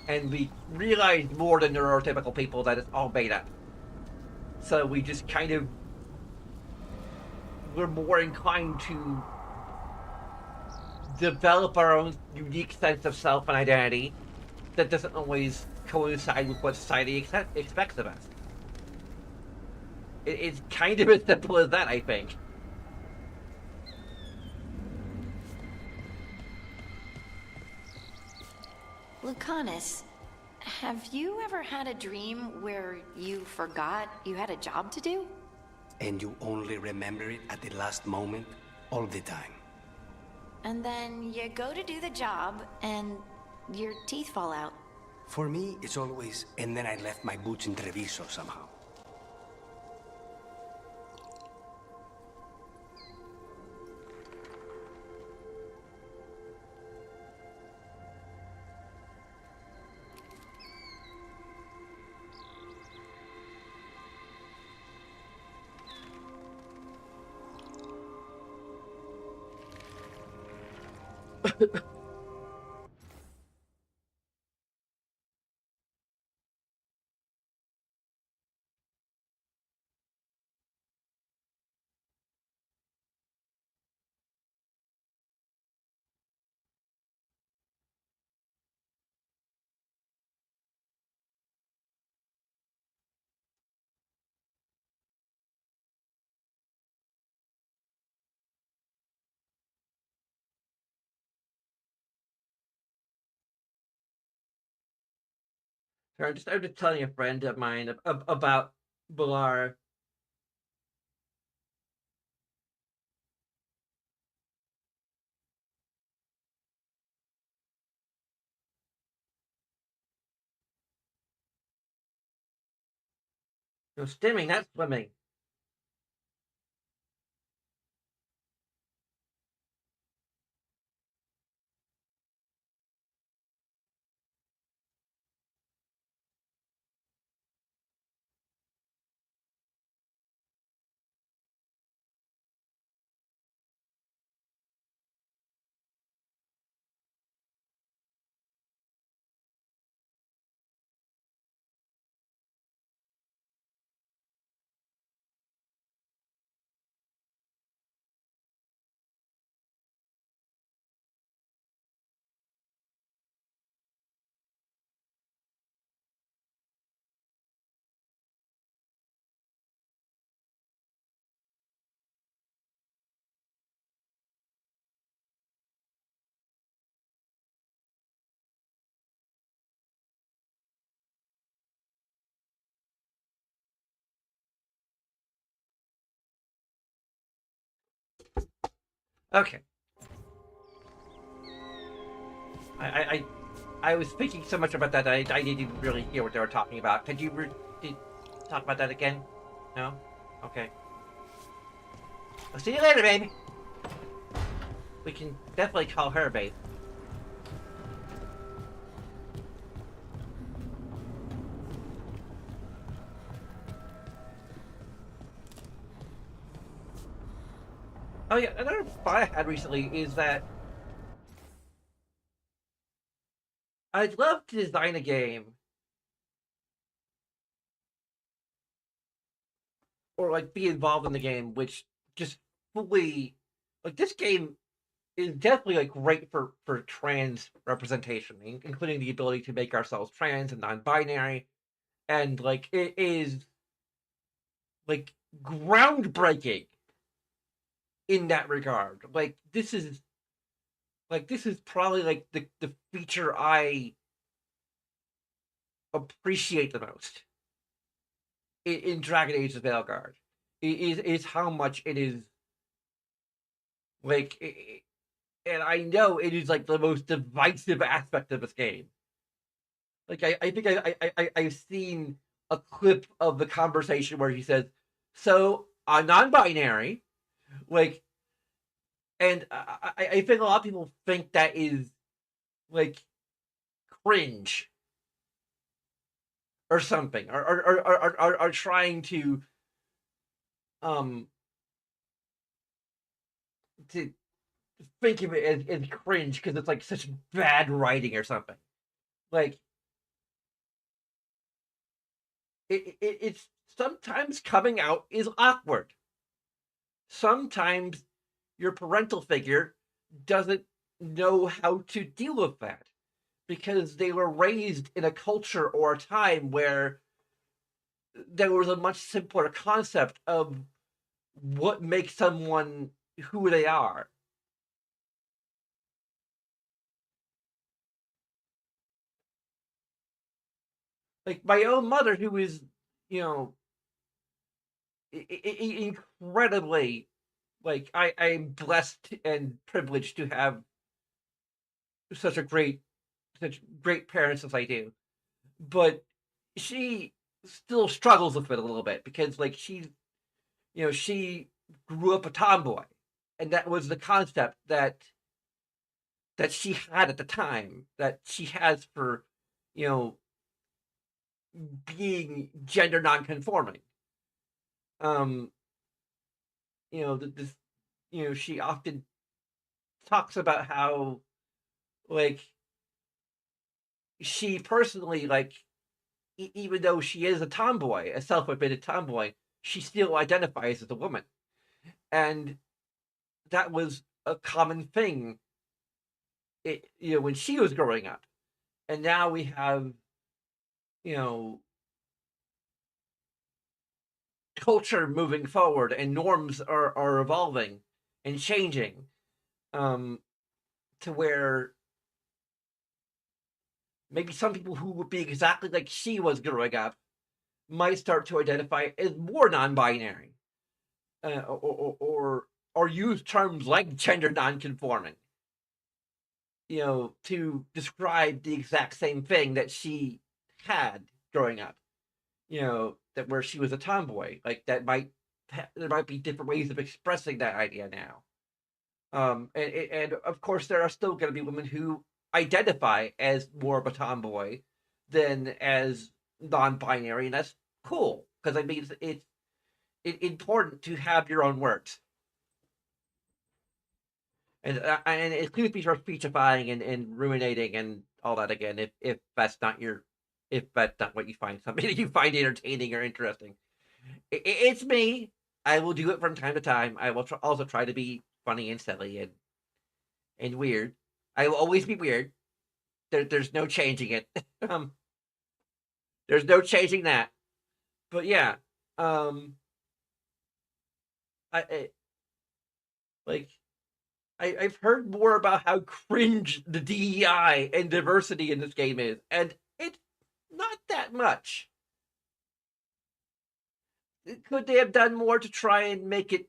and we realize more than neurotypical people that it's all made up. So we just kind of, we're more inclined to develop our own unique sense of self and identity that doesn't always coincide with what society expects of us. It's kind of as simple as that, I think. Lucanus, have you ever had a dream where you forgot you had a job to do? And you only remember it at the last moment, all the time. And then you go to do the job, and your teeth fall out. For me, it's always, and then I left my boots in Treviso somehow. So I'm just telling a friend of mine about Bilar. No, stimming, not swimming. Okay. I was thinking so much about that I didn't even really hear what they were talking about. Could you talk about that again? No? Okay. I'll see you later, baby. We can definitely call her babe. Oh yeah, another thought I had recently is that I'd love to design a game or like be involved in the game which just fully, like, this game is definitely like great for trans representation, including the ability to make ourselves trans and non-binary, and like it is like groundbreaking in that regard. Like this is probably like the feature I appreciate the most in Dragon Age of Veilguard is how much it is Like, and I know it is like the most divisive aspect of this game. Like, I think I've seen a clip of the conversation where he says, "So I'm non-binary," like, and I think a lot of people think that is like cringe or something, or trying um to think of it as cringe because it's like such bad writing or something. Like it's sometimes coming out is awkward. Sometimes your parental figure doesn't know how to deal with that because they were raised in a culture or a time where there was a much simpler concept of what makes someone who they are. Like my own mother, who is, you know, incredibly, like I'm blessed and privileged to have such a such great parents as I do, but she still struggles with it a little bit because like she grew up a tomboy, and that was the concept that she had at the time, that she has for, you know, being gender nonconforming. Um, this, she often talks about how, like, she personally, like, even though she is a tomboy, a self-admitted tomboy, she still identifies as a woman, and that was a common thing, when she was growing up, and now we have, you know, culture moving forward and norms are evolving and changing, um, to where maybe some people who would be exactly like she was growing up might start to identify as more non-binary, or use terms like gender non-conforming, to describe the exact same thing that she had growing up. That where she was a tomboy, like there might be different ways of expressing that idea now. And of course, there are still going to be women who identify as more of a tomboy than as non-binary, and that's cool because I mean it's important to have your own words, and excuse me for speechifying and ruminating and all that again. If that's not what you find something that you find entertaining or interesting, it's me. I will do it from time to time. I will also try to be funny and silly and weird. I will always be weird. There's no changing it. um, there's no changing that. But yeah, um, I like I've heard more about how cringe the DEI and diversity in this game is, and it's not that much. Could they have done more to try and make it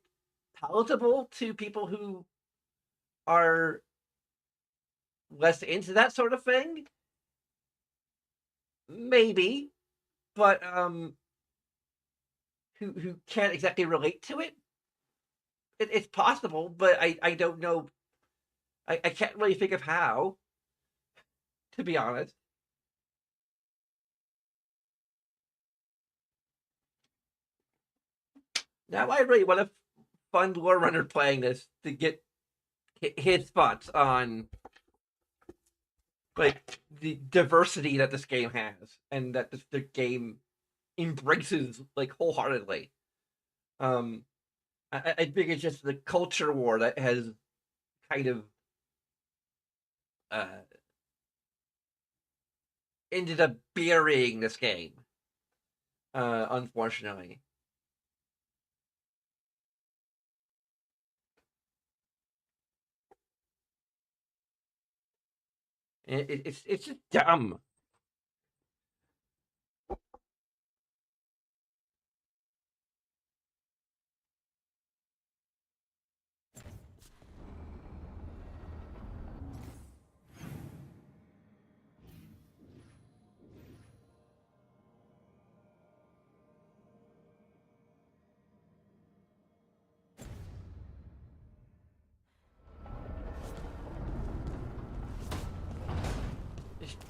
palatable to people who are less into that sort of thing? Maybe, but who can't exactly relate to it? It's possible, but I don't know. I can't really think of how, to be honest. Now I really want to fund Lore Runner playing this to get his thoughts on like the diversity that this game has and that the game embraces like wholeheartedly. I think it's just the culture war that has kind of uh, ended up burying this game, unfortunately. It's just dumb.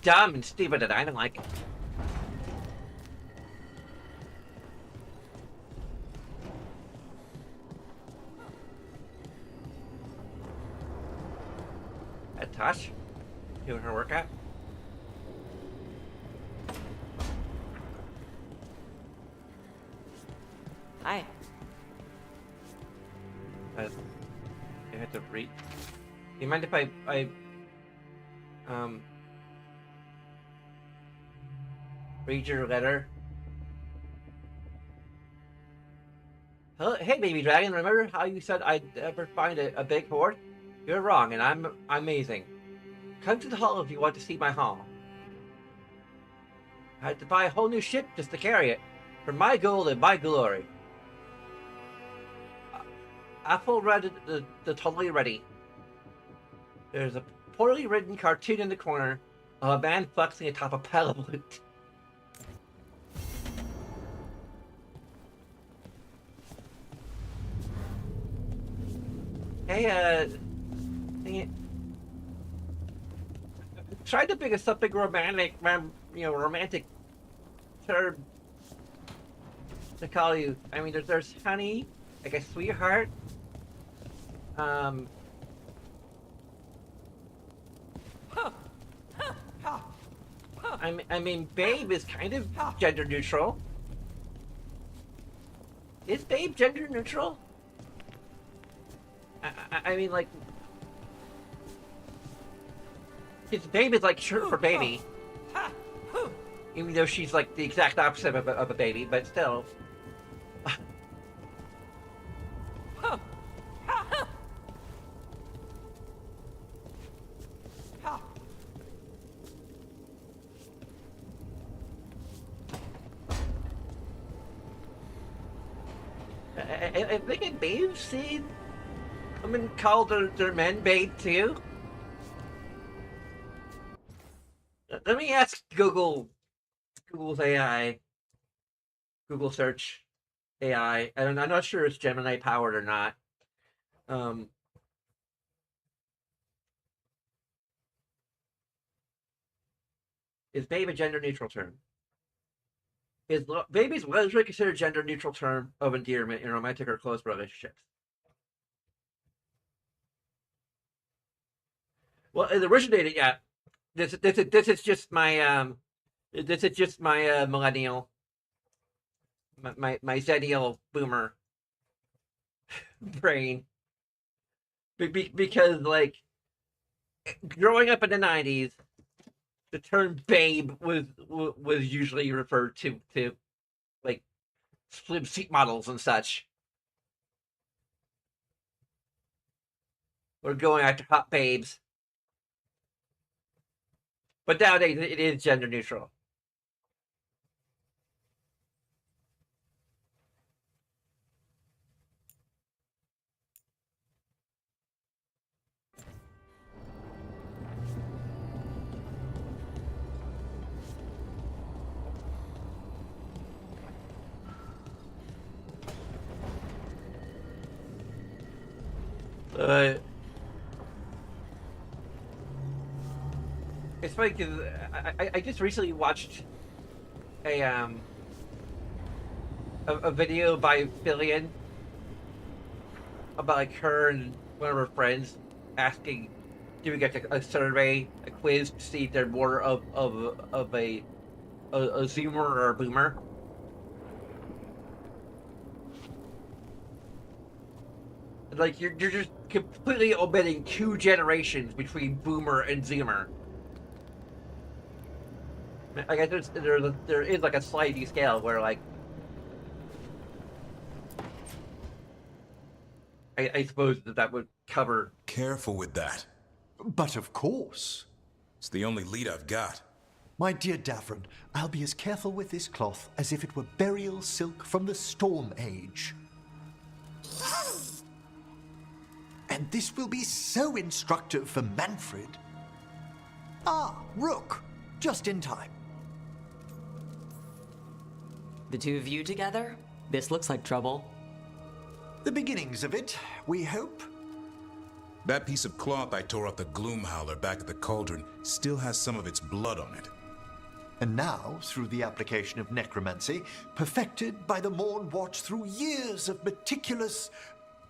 dumb and stupid and I don't like it. At Tosh, doing her workout. Hi. I had to read. You mind if I read your letter? Hello, hey, baby dragon. Remember how you said I'd ever find a big hoard? You're wrong, and I'm amazing. Come to the hall if you want to see my hall. I had to buy a whole new ship just to carry it, for my gold and my glory. Apple read the totally ready. There's a poorly written cartoon in the corner of a man flexing atop a pile of loot. Hey, dang it. Tried to think of something romantic, romantic term to call you. I mean, there's honey, like a sweetheart. I mean, babe is kind of gender neutral. Is babe gender neutral? I mean, like, his babe is like short for baby. Even though she's like the exact opposite of a baby, but still. I think in Babe's scene, women call their men babe too. Let me ask Google's AI, Google search AI. I'm not sure it's Gemini powered or not. Is babe a gender neutral term? Babe is largely considered a gender neutral term of endearment in romantic or close relationships. Well, it originated, yeah. This is just my millennial, my zennial boomer brain. Because like growing up in the 90s, the term babe was usually referred to like slim seat models and such. We're going after hot babes. But nowadays it is gender neutral. It's funny because I just recently watched a video by Fillion about like her and one of her friends doing like a survey, a quiz to see if they're more of a zoomer or a boomer. Like you're just completely omitting 2 generations between boomer and zoomer. I guess there is like a sliding scale where like I suppose that would cover. Careful with that. But of course. It's the only lead I've got. My dear Davron, I'll be as careful with this cloth as if it were burial silk from the Storm Age. And this will be so instructive for Manfred. Ah, Rook, just in time. The two of you together? This looks like trouble. The beginnings of it, we hope. That piece of cloth I tore off the Gloom Howler back at the cauldron still has some of its blood on it. And now, through the application of necromancy, perfected by the Morn Watch through years of meticulous...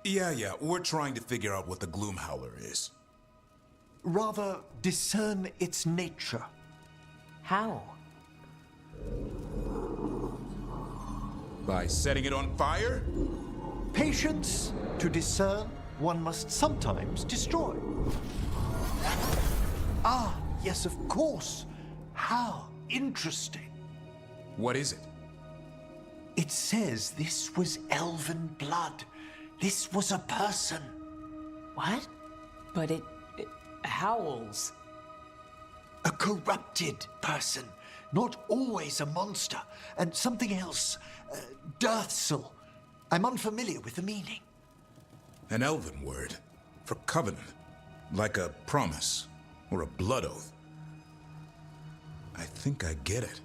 Yeah, we're trying to figure out what the Gloom Howler is. Rather, discern its nature. How? By setting it on fire? Patience. To discern, one must sometimes destroy. Ah, yes, of course. How interesting. What is it? It says this was elven blood. This was a person. What? But it howls. A corrupted person. Not always a monster. And something else. Deathsel. I'm unfamiliar with the meaning. An elven word for covenant. Like a promise or a blood oath. I think I get it.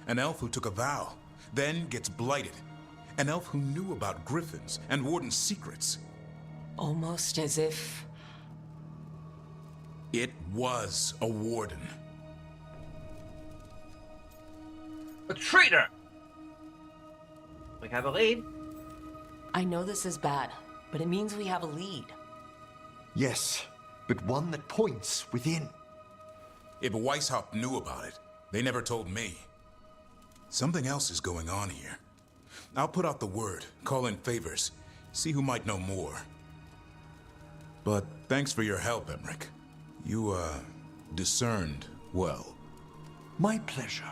An elf who took a vow, then gets blighted. An elf who knew about griffins and warden's secrets. Almost as if... It was a warden. A traitor! We have a lead. I know this is bad, but it means we have a lead. Yes, but one that points within. If Weishaupt knew about it, they never told me. Something else is going on here. I'll put out the word, call in favors, see who might know more. But thanks for your help, Emmerich. You, discerned well. My pleasure.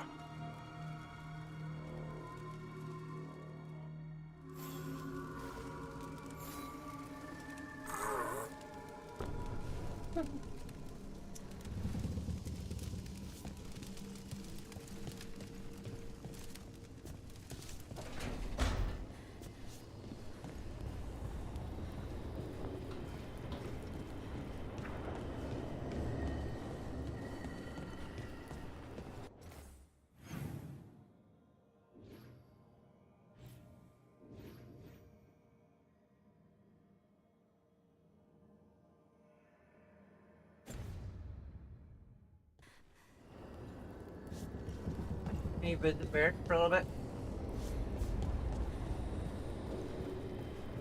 Can you visit Barrett for a little bit?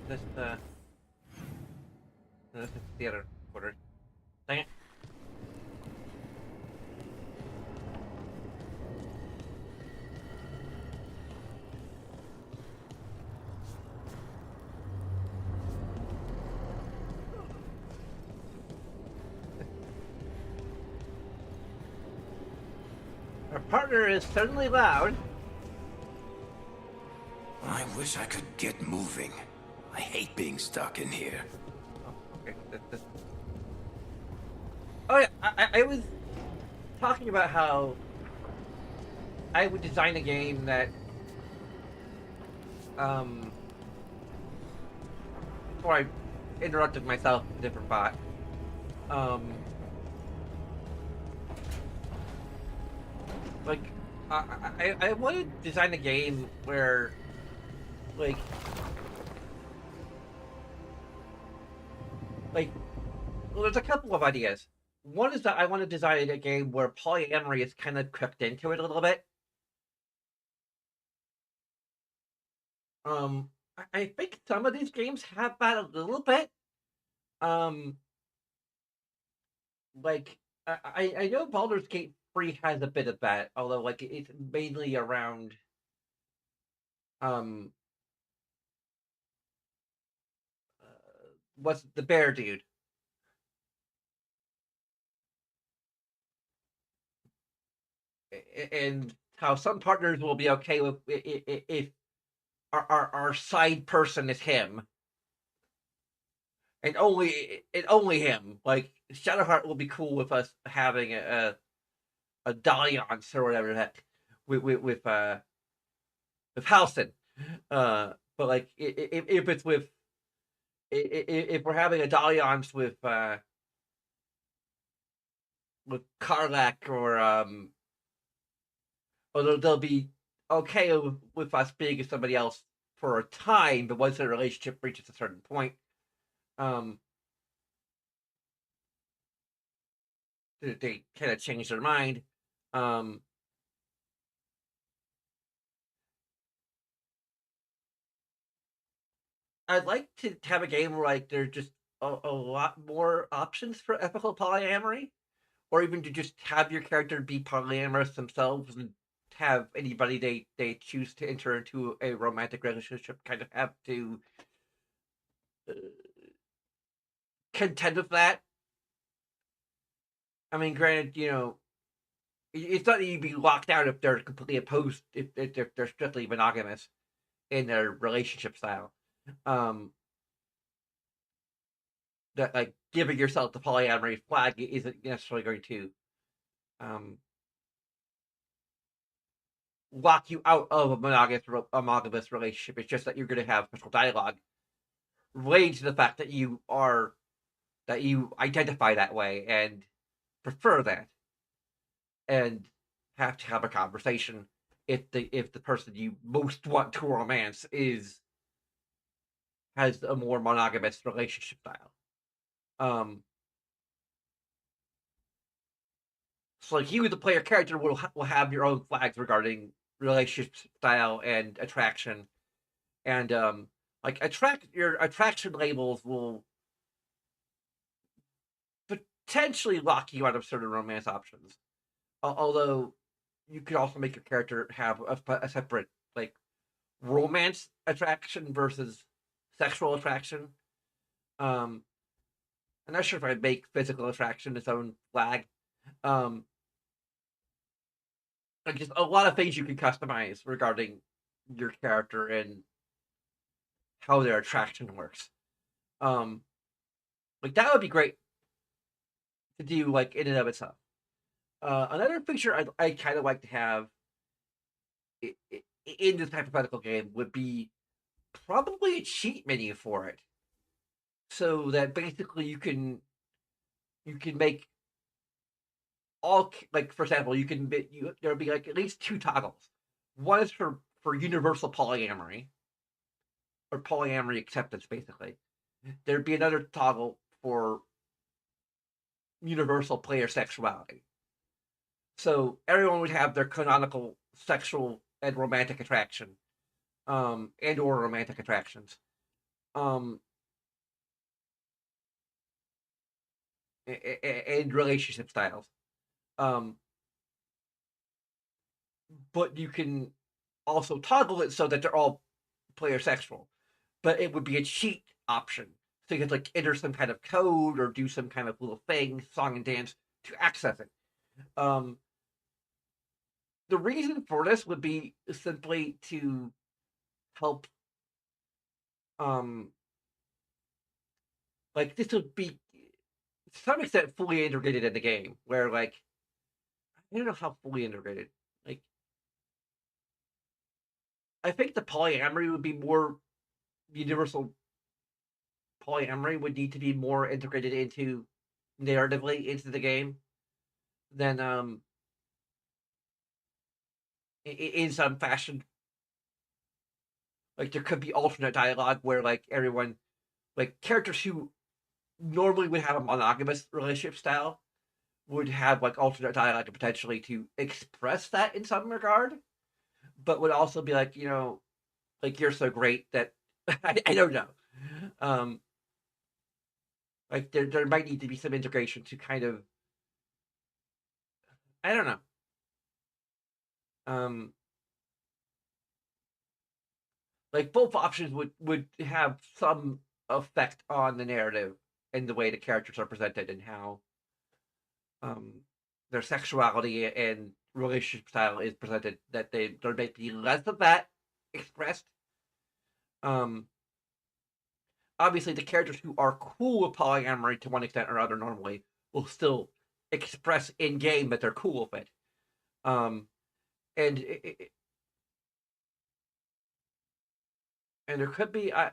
This is the other quarters. Dang it. Our partner is suddenly loud. I wish I could get moving. I hate being stuck in here. Okay. Oh yeah, I was talking about how I would design a game that before I interrupted myself with a different bot. Like I want to design a game where like well, there's a couple of ideas. One is that I want to design a game where polyamory is kind of cooked into it a little bit. I think some of these games have that a little bit. Like I know Baldur's Gate 3 has a bit of that, although like it's mainly around what's the bear dude? And how some partners will be okay with if our side person is him, and only him. Like Shadowheart will be cool with us having a dalliance or whatever the heck with Halcyon. But like if it's with if we're having a dalliance with Karlak or they'll be okay with us being with somebody else for a time, but once the relationship reaches a certain point, they kind of change their mind. Um, I'd like to have a game where like there's just a lot more options for ethical polyamory, or even to just have your character be polyamorous themselves and have anybody they choose to enter into a romantic relationship kind of have to uh, contend with that. I mean, granted, it's not that you'd be locked out if they're completely opposed, if they're strictly monogamous in their relationship style. Um, that like giving yourself the polyamory flag isn't necessarily going to um, lock you out of a monogamous relationship. It's just that you're going to have special dialogue related to the fact that you identify that way and prefer that, and have to have a conversation if the person you most want to romance has a more monogamous relationship style. So like you, the player character, will have your own flags regarding relationship style and attraction, and like your attraction labels will potentially lock you out of certain romance options. Although you could also make your character have a separate like romance attraction versus sexual attraction. Um, I'm not sure if I'd make physical attraction its own flag. Um, like just a lot of things you can customize regarding your character and how their attraction works. Um, like that would be great to do like in and of itself. Another feature I kind of like to have in this hypothetical game would be probably a cheat menu for it, so that basically you can make all like for example there'll be like at least two toggles. One is for universal polyamory or polyamory acceptance, basically. There'd be another toggle for universal player sexuality. So everyone would have their canonical sexual and romantic attraction, and or romantic attractions, um, and relationship styles. Um, but you can also toggle it so that they're all player sexual. But it would be a cheat option. So you could like enter some kind of code or do some kind of little thing, song and dance to access it. Um, the reason for this would be simply to help um like this would be to some extent fully integrated in the game, where like I don't know how fully integrated. Like I think the polyamory would be more universal. Polyamory would need to be more integrated into narratively into the game than in some fashion. Like there could be alternate dialogue where like everyone like characters who normally would have a monogamous relationship style would have like alternate dialogue potentially to express that in some regard, but would also be like, like you're so great that I don't know. Um, like there might need to be some integration to kind of I don't know. Um, like both options would have some effect on the narrative and the way the characters are presented and how um their sexuality and relationship style is presented. That there might be less of that expressed. Um, obviously the characters who are cool with polyamory to one extent or other normally will still express in game that they're cool with it. Um, and and there could be I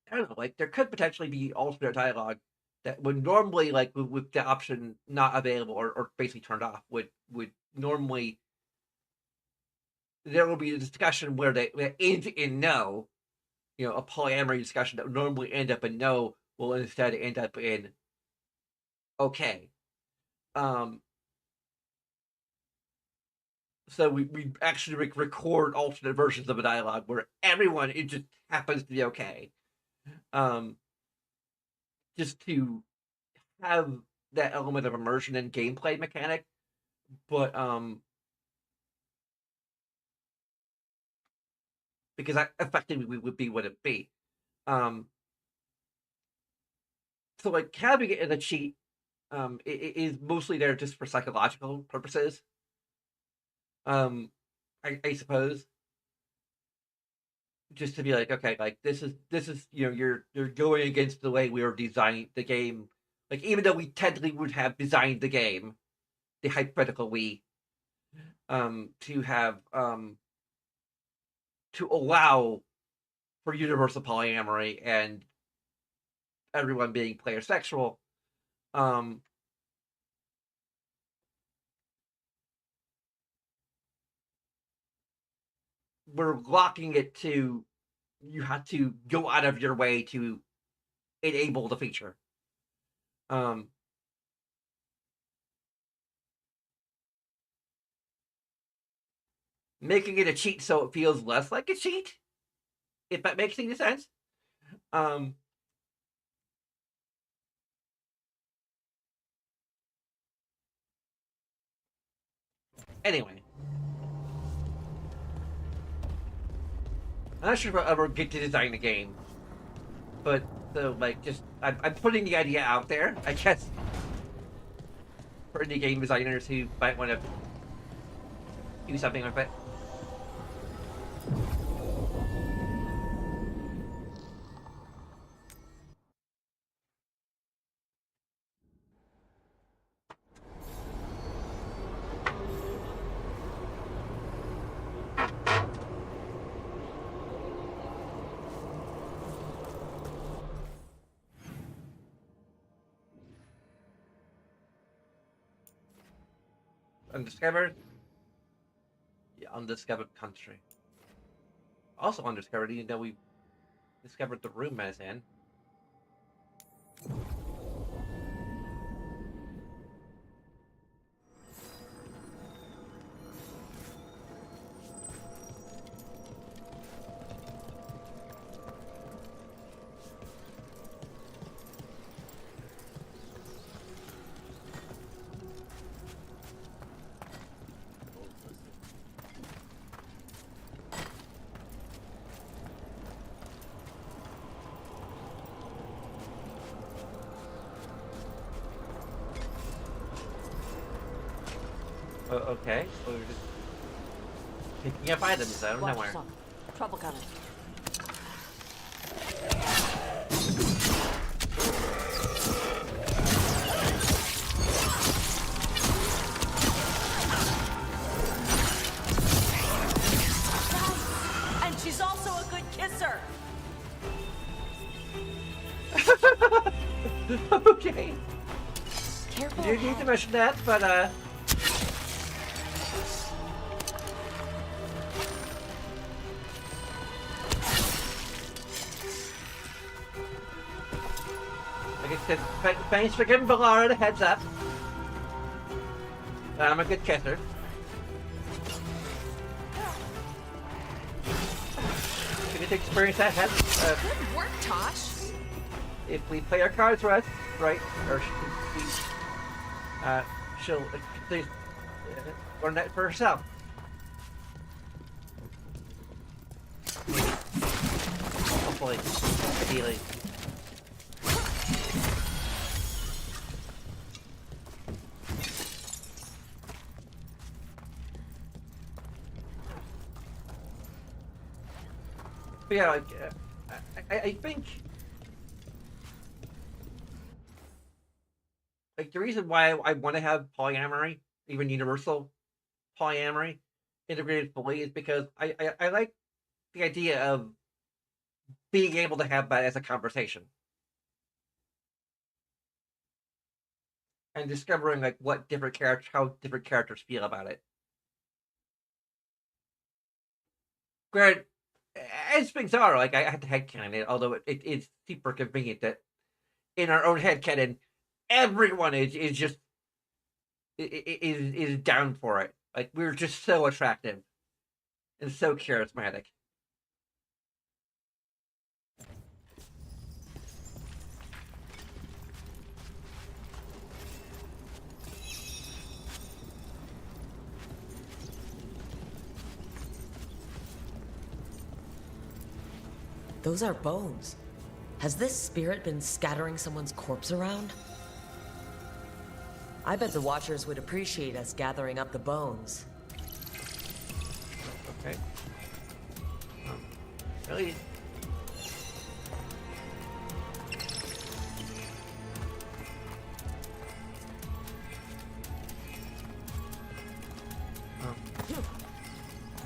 don't know, like there could potentially be alternate dialogue that would normally like with the option not available or basically turned off would normally there will be a discussion where they end in no, a polyamory discussion that would normally end up in no will instead end up in okay. So we actually record alternate versions of a dialogue where everyone, it just happens to be okay. Just to have that element of immersion and gameplay mechanic, but because that effectively would be what it be. So like having it in a cheat it is mostly there just for psychological purposes. I suppose just to be like, okay, like this is you're going against the way we were designing the game. Like even though we technically would have designed the game, the hypothetical we, to have to allow for universal polyamory and everyone being player sexual, we're locking it to you have to go out of your way to enable the feature. Making it a cheat so it feels less like a cheat, if that makes any sense. Anyway, I'm not sure if I'll ever get to design the game, but so like just I'm putting the idea out there, I guess, for indie game designers who might want to do something with it. Undiscovered? Yeah, undiscovered country. Also undiscovered, even though we discovered the room as in. Okay, so we're just picking up items out of Watch nowhere. yourself. Trouble coming. And she's also a good kisser. Okay. Careful. You need to mention that, but like I said, thanks for giving Valara the heads up. I'm a good kisser. You get to experience that head. Good work, Tosh. If we play our cards right, or she'll learn that for herself. Hopefully, ideally. But yeah, like, I think like the reason why I want to have polyamory, even universal polyamory, integrated fully is because I like the idea of being able to have that as a conversation and discovering like what different characters, how different characters feel about it. Granted, as things are, like I had to headcanon it, although it is super convenient that in our own headcanon, everyone is just is down for it. Like, we're just so attractive and so charismatic. Those are bones. Has this spirit been scattering someone's corpse around? I bet the Watchers would appreciate us gathering up the bones. Okay. Really?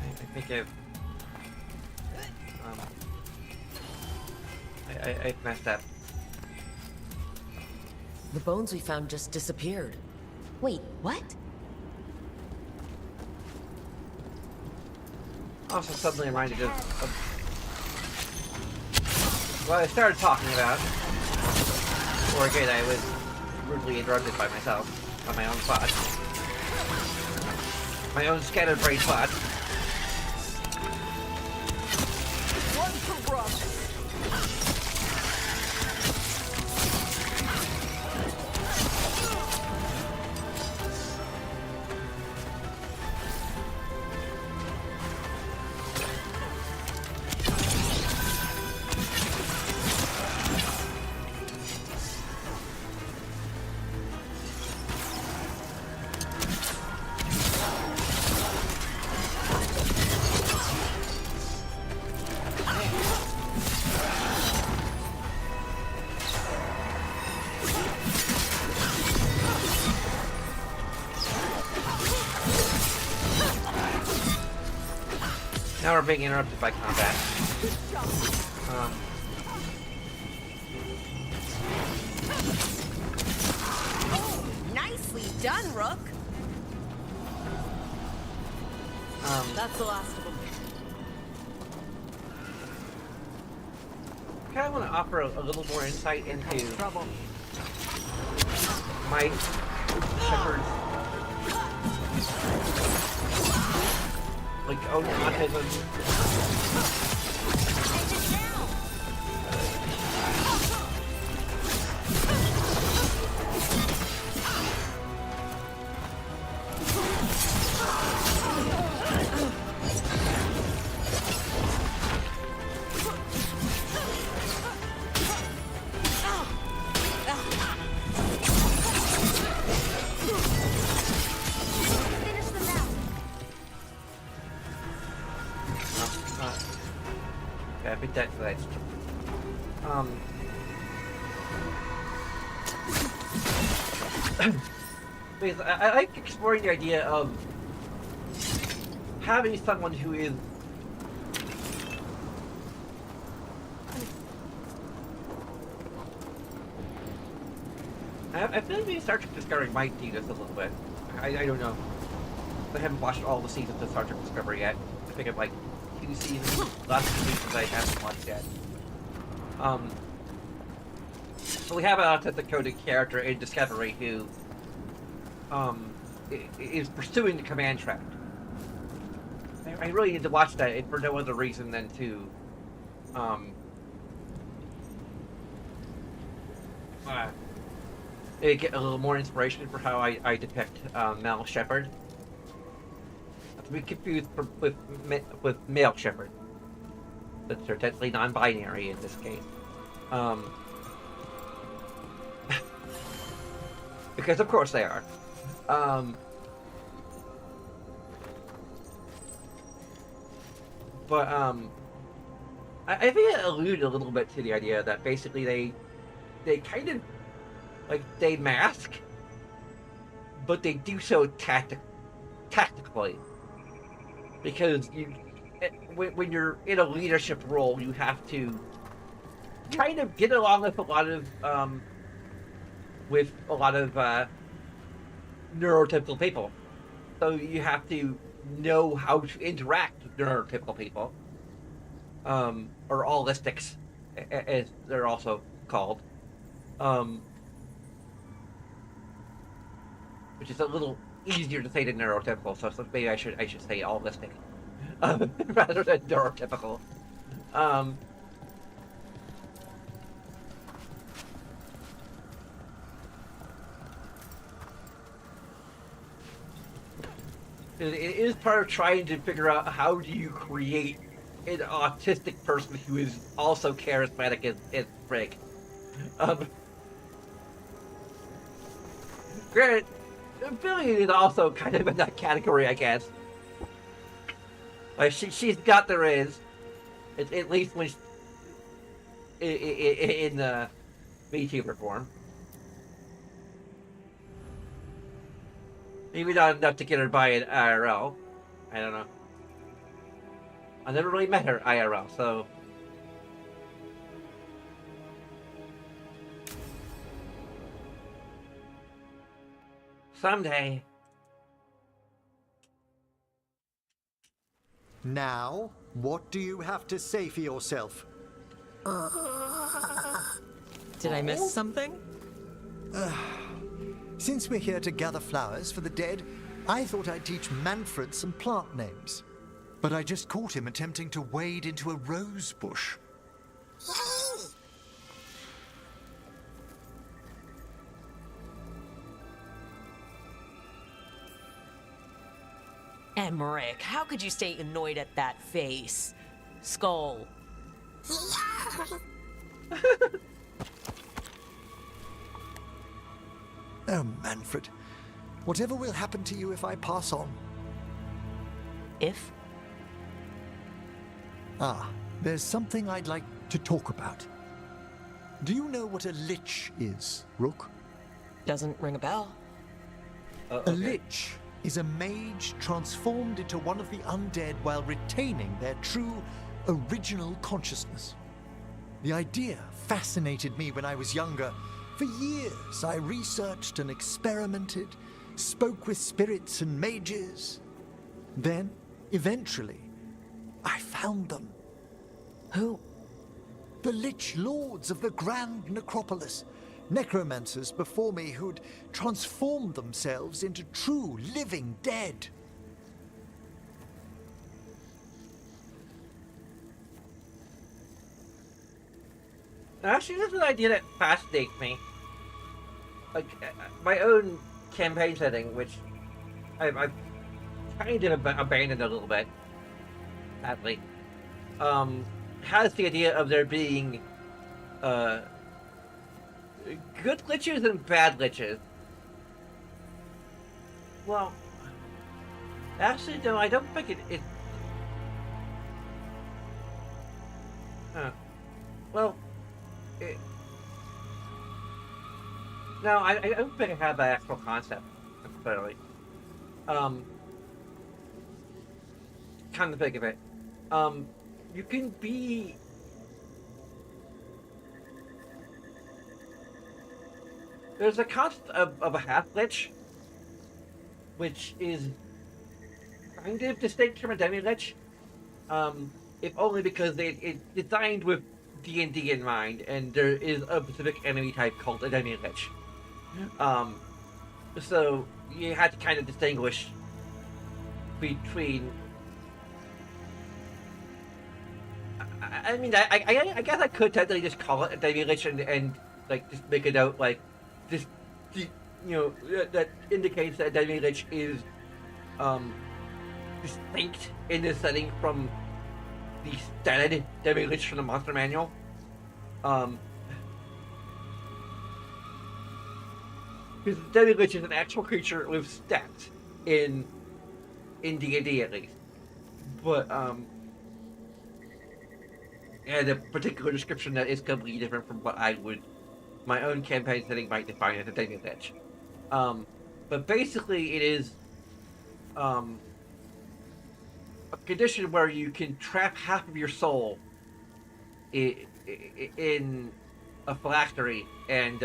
I think I've messed up. The bones we found just disappeared. Wait, what? Also suddenly reminded of what I started talking about. Or again, I was rudely interrupted by myself, by my own thoughts. My own scattered brain thoughts. One for Ross. Now we're being interrupted by combat. Nicely done, Rook. That's the last of them. I kind of want to offer a little more insight into trouble. my shepherd's like own autism. Yeah, I think that's because I like exploring the idea of having someone who is I feel like maybe Star Trek Discovery might do this a little bit. I don't know. I haven't watched all the seasons of Star Trek Discovery yet. I think I've like 2 seasons, last 2 seasons I haven't watched yet. So we have an autistic coded character in Discovery who is pursuing the command track. I really need to watch that for no other reason than to get a little more inspiration for how I depict Mal Shepard. Not to be confused with male Shepard. But they're technically non-binary in this case. Because of course they are. I think it alluded a little bit to the idea that basically they kind of like they mask, but they do so tactically. Because when you're in a leadership role, you have to kind of get along with a lot of neurotypical people. So you have to know how to interact with neurotypical people, or allistics, as they're also called. which is a little easier to say than neurotypical. So maybe I should say allistic, rather than neurotypical. It is part of trying to figure out how do you create an autistic person who is also charismatic as Rick. Granted, Billy is also kind of in that category, I guess. Like she's got the riz, at least when in the VTuber form. Maybe not enough to get her by an IRL. I don't know. I never really met her IRL, so. Someday. Now, what do you have to say for yourself? Did I miss something? Since we're here to gather flowers for the dead, I thought I'd teach Manfred some plant names. But I just caught him attempting to wade into a rose bush. Emmerich, how could you stay annoyed at that face? Skull. Oh, Manfred. Whatever will happen to you if I pass on? If? There's something I'd like to talk about. Do you know what a lich is, Rook? Doesn't ring a bell. A lich is a mage transformed into one of the undead while retaining their true, original consciousness. The idea fascinated me when I was younger. For years, I researched and experimented, spoke with spirits and mages. Then, eventually, I found them. Who? The Lich Lords of the Grand Necropolis. Necromancers before me who'd transformed themselves into true living dead. Actually, this is an idea that fascinates me. Like, my own campaign setting, which I've kind of abandoned a little bit, sadly, has the idea of there being good liches and bad liches. Well, actually, no, I don't think it well, no, I don't think I have that actual concept, necessarily. Kind of think of it. You can be... There's a concept of a half-lich, which is kind of distinct from a demi-lich, if only because it's designed with D&D in mind, and there is a specific enemy type called a demi-lich. So you had to kind of distinguish between... I mean, I guess I could technically just call it a demi-lich and like just make a note like this, you know, that indicates that a demi-lich is distinct in this setting from the standard demi-lich from the monster manual. Because demi-lich is an actual creature with stats in D&D at least, but and a particular description that is completely different from what my own campaign setting might define as a demi-lich. But basically it is a condition where you can trap half of your soul in a phylactery, and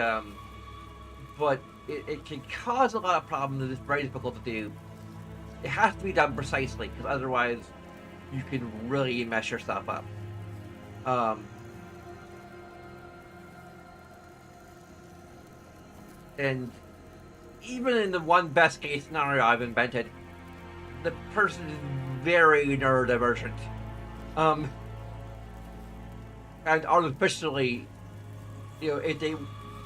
but it can cause a lot of problems, and it's very difficult to do. It has to be done precisely, because otherwise you can really mess yourself up. And even in the one best case scenario I've invented, the person is very neurodivergent. And artificially, if they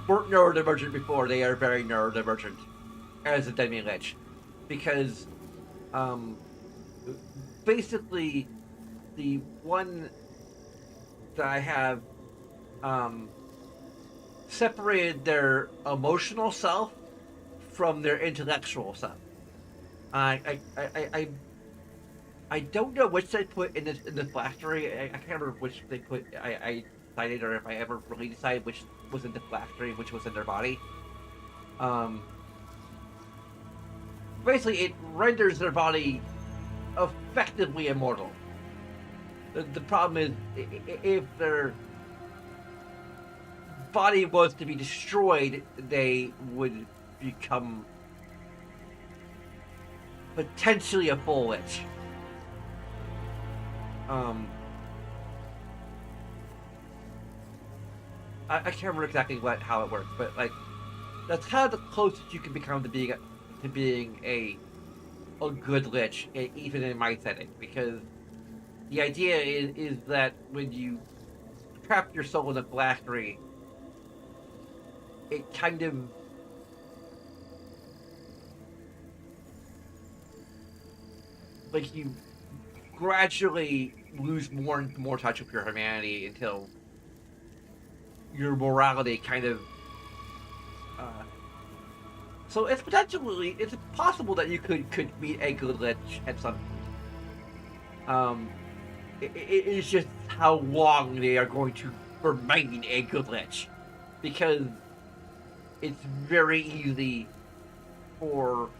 weren't neurodivergent before, they are very neurodivergent as a demi-lich. Because, basically, the one that I have, separated their emotional self from their intellectual self. I don't know which they put in the phylactery. I can't remember which they put. I decided, or if I ever really decided which was in the phylactery, which was in their body. Basically, it renders their body effectively immortal. The problem is, if their body was to be destroyed, they would become potentially a full lich. I can't remember exactly how it works, but like that's kind of the closest you can become to being a good lich, even in my setting, because the idea is that when you trap your soul in a phylactery, it kind of like you gradually lose more and more touch with your humanity until your morality kind of so it's possible that you could meet a good lich at some point. It is just how long they are going to remain a good lich, because it's very easy for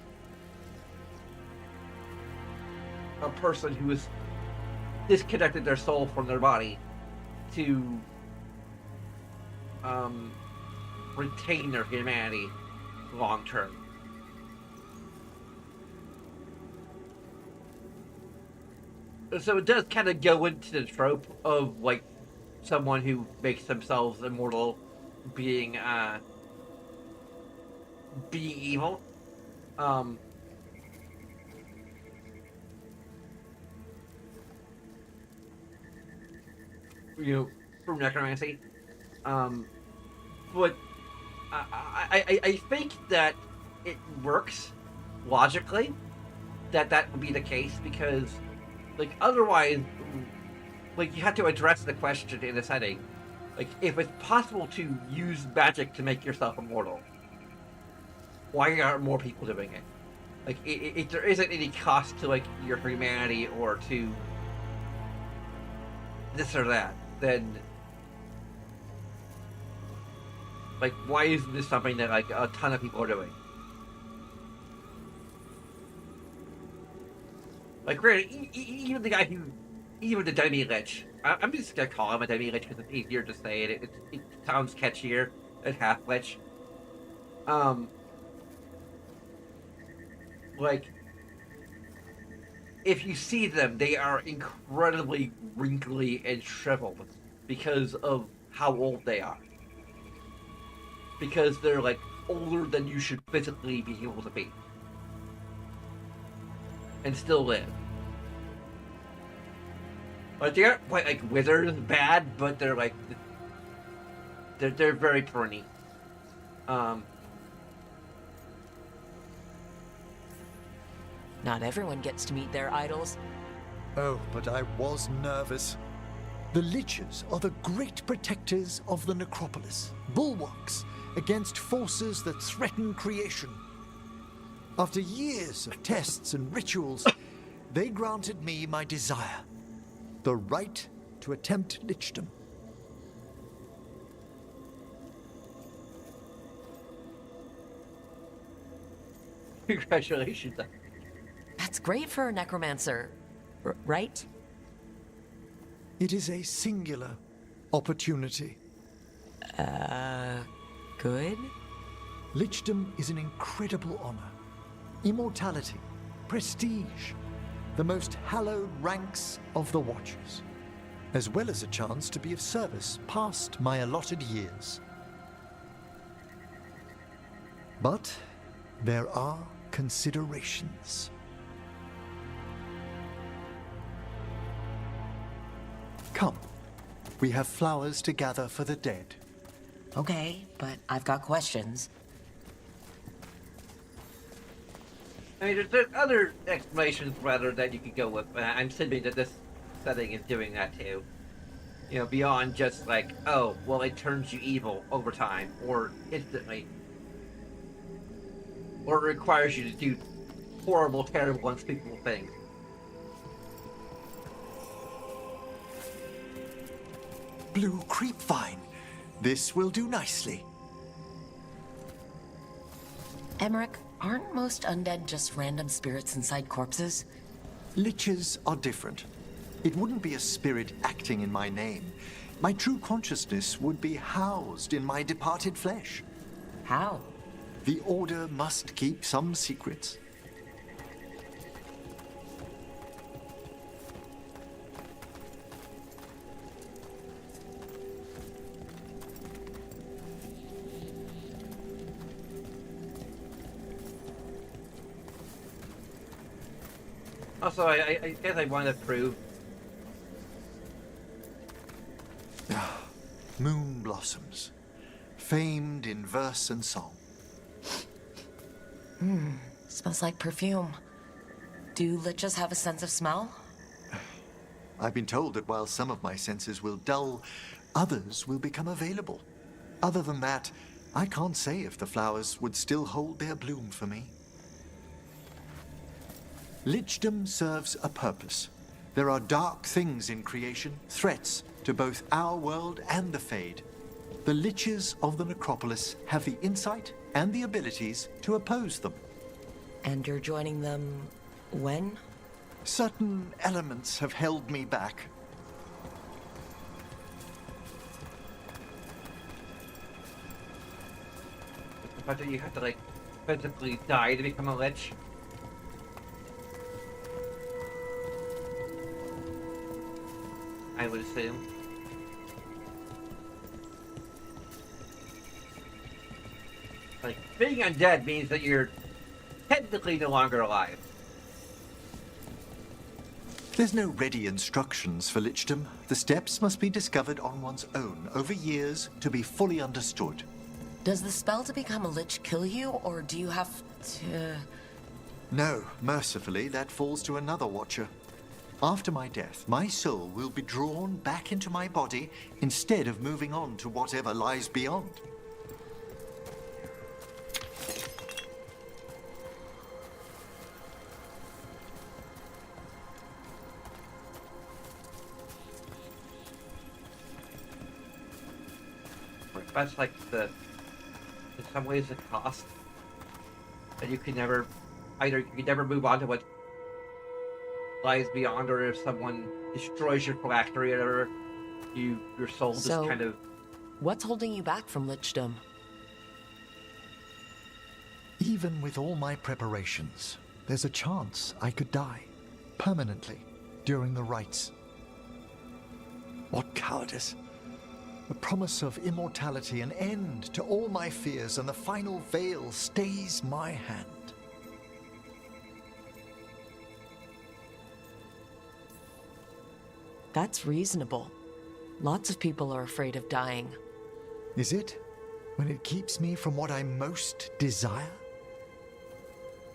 a person who has disconnected their soul from their body to retain their humanity long term. So it does kind of go into the trope of like someone who makes themselves immortal being evil. From necromancy. But I think that it works logically that would be the case, because like otherwise, like you have to address the question in a setting, like if it's possible to use magic to make yourself immortal, why aren't more people doing it? Like if there isn't any cost to like your humanity or to this or that, then like why isn't this something that like a ton of people are doing? Like, granted, even the guy even the demi-lich, I'm just gonna call him a demi-lich because it's easier to say it. It sounds catchier than half-lich. Like, if you see them, they are incredibly wrinkly and shriveled because of how old they are. Because they're, like, older than you should physically be able to be. And still live. Like, they aren't quite, like, withered bad, but they're, like, they're very pruny. Not everyone gets to meet their idols. Oh, but I was nervous. The Liches are the great protectors of the necropolis, bulwarks against forces that threaten creation. After years of tests and rituals, they granted me my desire, the right to attempt lichdom. Congratulations. That's great for a necromancer, right? It is a singular opportunity. Good? Lichdom is an incredible honor. Immortality, prestige, the most hallowed ranks of the Watchers, as well as a chance to be of service past my allotted years. But there are considerations. Come, we have flowers to gather for the dead. Okay, but I've got questions. I mean, there's other explanations, rather, that you could go with, but I'm assuming that this setting is doing that too. You know, beyond just like, oh, well, it turns you evil over time, or instantly. Or it requires you to do horrible, terrible, unspeakable things. Blue creepvine. This will do nicely. Emmerich, aren't most undead just random spirits inside corpses? Liches are different. It wouldn't be a spirit acting in my name. My true consciousness would be housed in my departed flesh. How? The Order must keep some secrets. Also, I guess I want to prove. Moon blossoms, famed in verse and song. Smells like perfume. Do liches have a sense of smell? I've been told that while some of my senses will dull, others will become available. Other than that, I can't say if the flowers would still hold their bloom for me. Lichdom serves a purpose. There are dark things in creation, threats to both our world and the Fade. The Liches of the Necropolis have the insight and the abilities to oppose them. And you're joining them when? Certain elements have held me back. The fact that you have to, like, physically die to become a lich. I would assume. Like, being undead means that you're technically no longer alive. There's no ready instructions for lichdom. The steps must be discovered on one's own over years to be fully understood. Does the spell to become a lich kill you, or do you have to... No, mercifully, that falls to another watcher. After my death, my soul will be drawn back into my body instead of moving on to whatever lies beyond. That's like the, in some ways, the cost that you can never, either you can never move on to what lies beyond, or if someone destroys your phylactery or whatever, your soul just kind of... What's holding you back from lichdom? Even with all my preparations, there's a chance I could die permanently during the rites. What cowardice! The promise of immortality, an end to all my fears, and the final veil stays my hand. That's reasonable. Lots of people are afraid of dying. Is it? When it keeps me from what I most desire?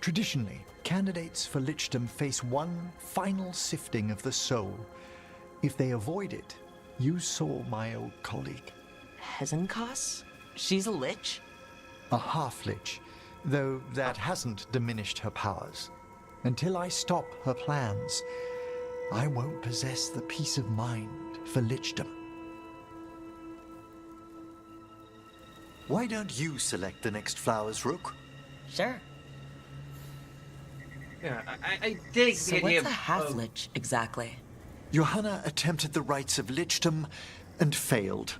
Traditionally, candidates for lichdom face one final sifting of the soul. If they avoid it, you saw my old colleague. Hezenkas? She's a lich? A half-lich, though that hasn't diminished her powers. Until I stop her plans, I won't possess the peace of mind for lichdom. Why don't you select the next flowers, Rook? Sure. Yeah, I dig So the idea what's a of... half-lich, exactly? Johanna attempted the rites of lichdom and failed.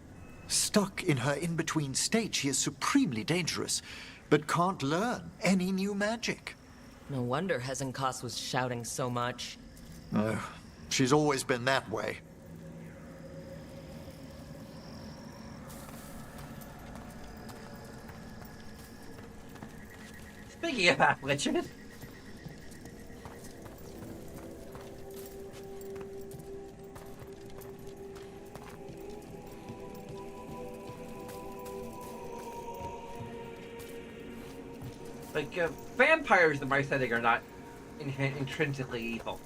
Stuck in her in-between state, she is supremely dangerous, but can't learn any new magic. No wonder Hezenkas was shouting so much. Oh, she's always been that way. Speaking of afflictions. Like, vampires in my setting are not intrinsically evil.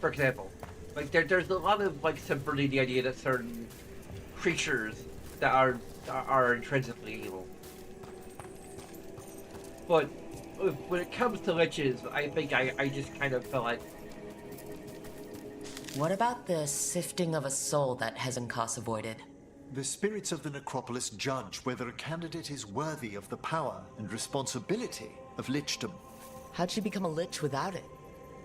For example, like there's a lot of like subverting the idea that certain creatures that are intrinsically evil. But when it comes to liches, I think I just kind of feel like. What about the sifting of a soul that Hezenkas avoided? The spirits of the necropolis judge whether a candidate is worthy of the power and responsibility of lichdom. How'd she become a lich without it?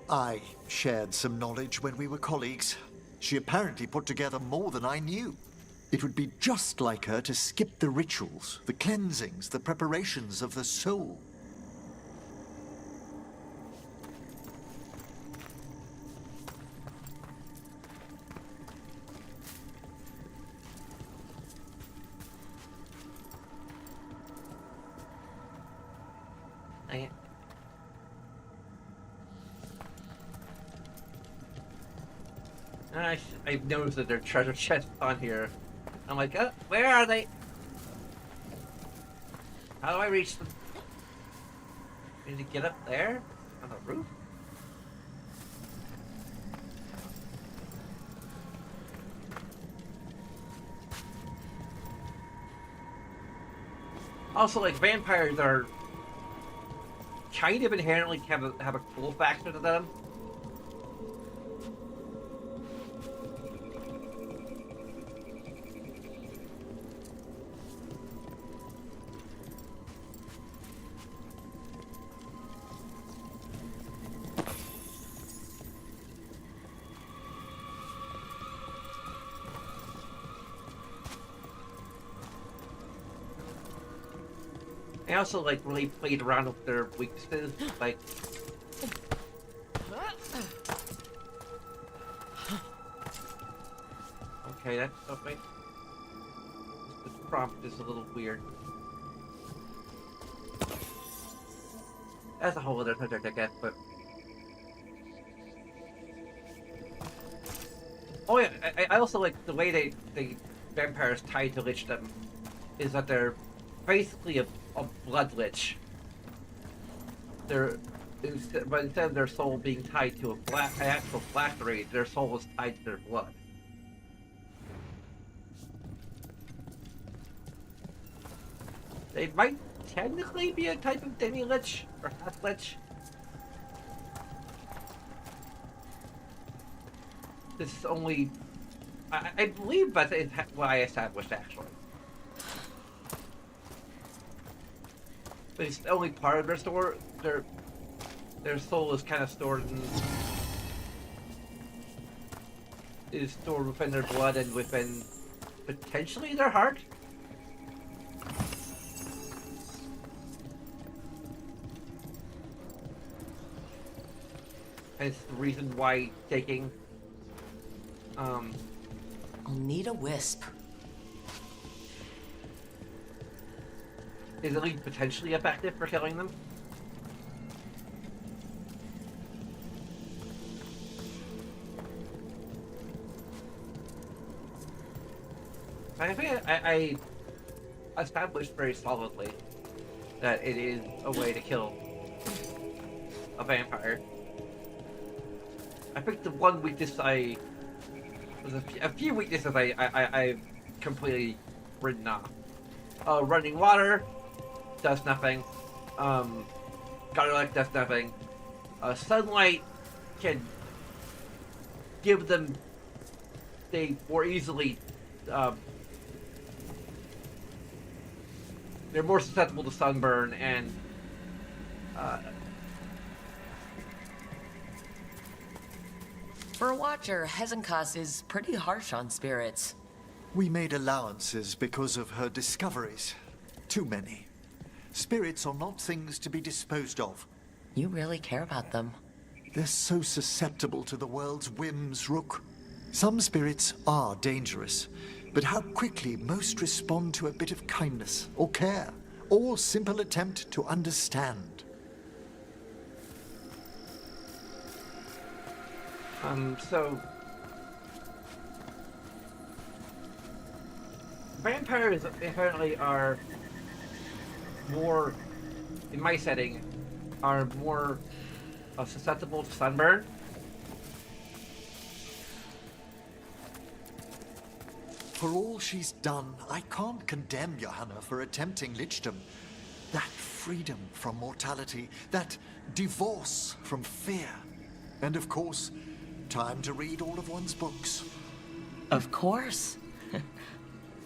I shared some knowledge when we were colleagues. She apparently put together more than I knew. It would be just like her to skip the rituals, the cleansings, the preparations of the soul. I've noticed that there are treasure chests on here. I'm like, oh, where are they? How do I reach them? Need to get up there? On the roof? Also, like, vampires are kind of inherently have a cool factor to them. I also like really played around with their weaknesses, like okay, that's okay. The prompt is a little weird. That's a whole other subject, I guess, but oh yeah, I also like the way they vampires tied to lichdom is that they're basically a blood lich. But instead of their soul being tied to an actual black race, their soul is tied to their blood. They might technically be a type of demi-lich or half-lich. This is only... I believe that's what I established, actually. But it's only part of their store. Their soul is kind of stored within their blood and within potentially their heart. And it's the reason why taking I'll need a wisp. Is at least potentially effective for killing them. I think I established very solidly that it is a way to kill a vampire. I think the one weakness there's a few weaknesses I've completely written off. Running water does nothing. Garlic does nothing. Sunlight can give them... They more easily... they're more susceptible to sunburn and... For a Watcher, Hezenkas is pretty harsh on spirits. We made allowances because of her discoveries. Too many. Spirits are not things to be disposed of. You really care about them. They're so susceptible to the world's whims, Rook. Some spirits are dangerous, but how quickly most respond to a bit of kindness, or care, or simple attempt to understand. So vampires apparently are more, in my setting, are more susceptible to sunburn. For all she's done, I can't condemn Johanna for attempting lichdom. That freedom from mortality, that divorce from fear, and of course, time to read all of one's books. Of course.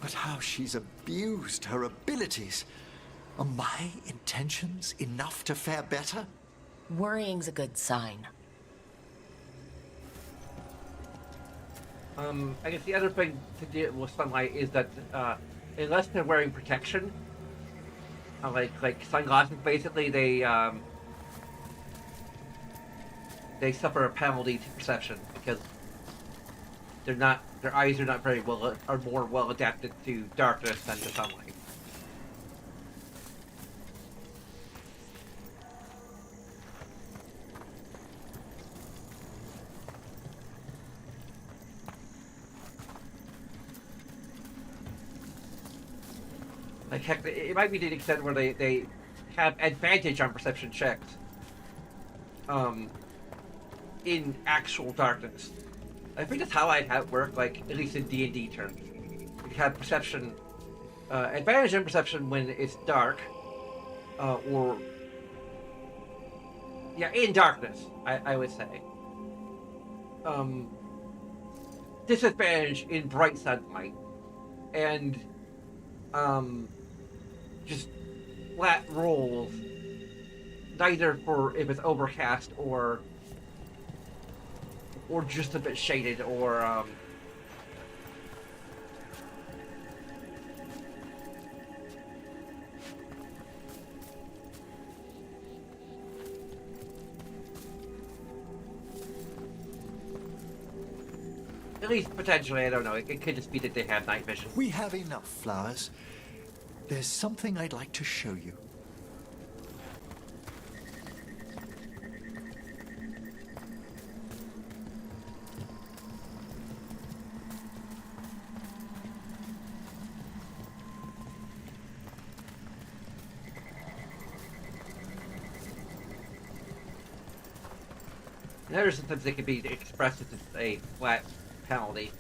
But how she's abused her abilities. Are my intentions enough to fare better? Worrying's a good sign. I guess the other thing to deal with sunlight is that unless they're wearing protection, like sunglasses, basically they suffer a penalty to perception because their eyes are more well adapted to darkness than to sunlight. Like heck, it might be to the extent where they have advantage on perception checks. In actual darkness. I think that's how I'd have it work, like, at least in D&D terms. You have perception, advantage in perception when it's dark, or... Yeah, in darkness, I would say. Disadvantage in bright sunlight. And, just flat rolls, neither for if it's overcast or just a bit shaded, or at least potentially, I don't know, it could just be that they have night vision. We have enough flowers. There's something I'd like to show you. There's sometimes they can be expressed as a flat penalty.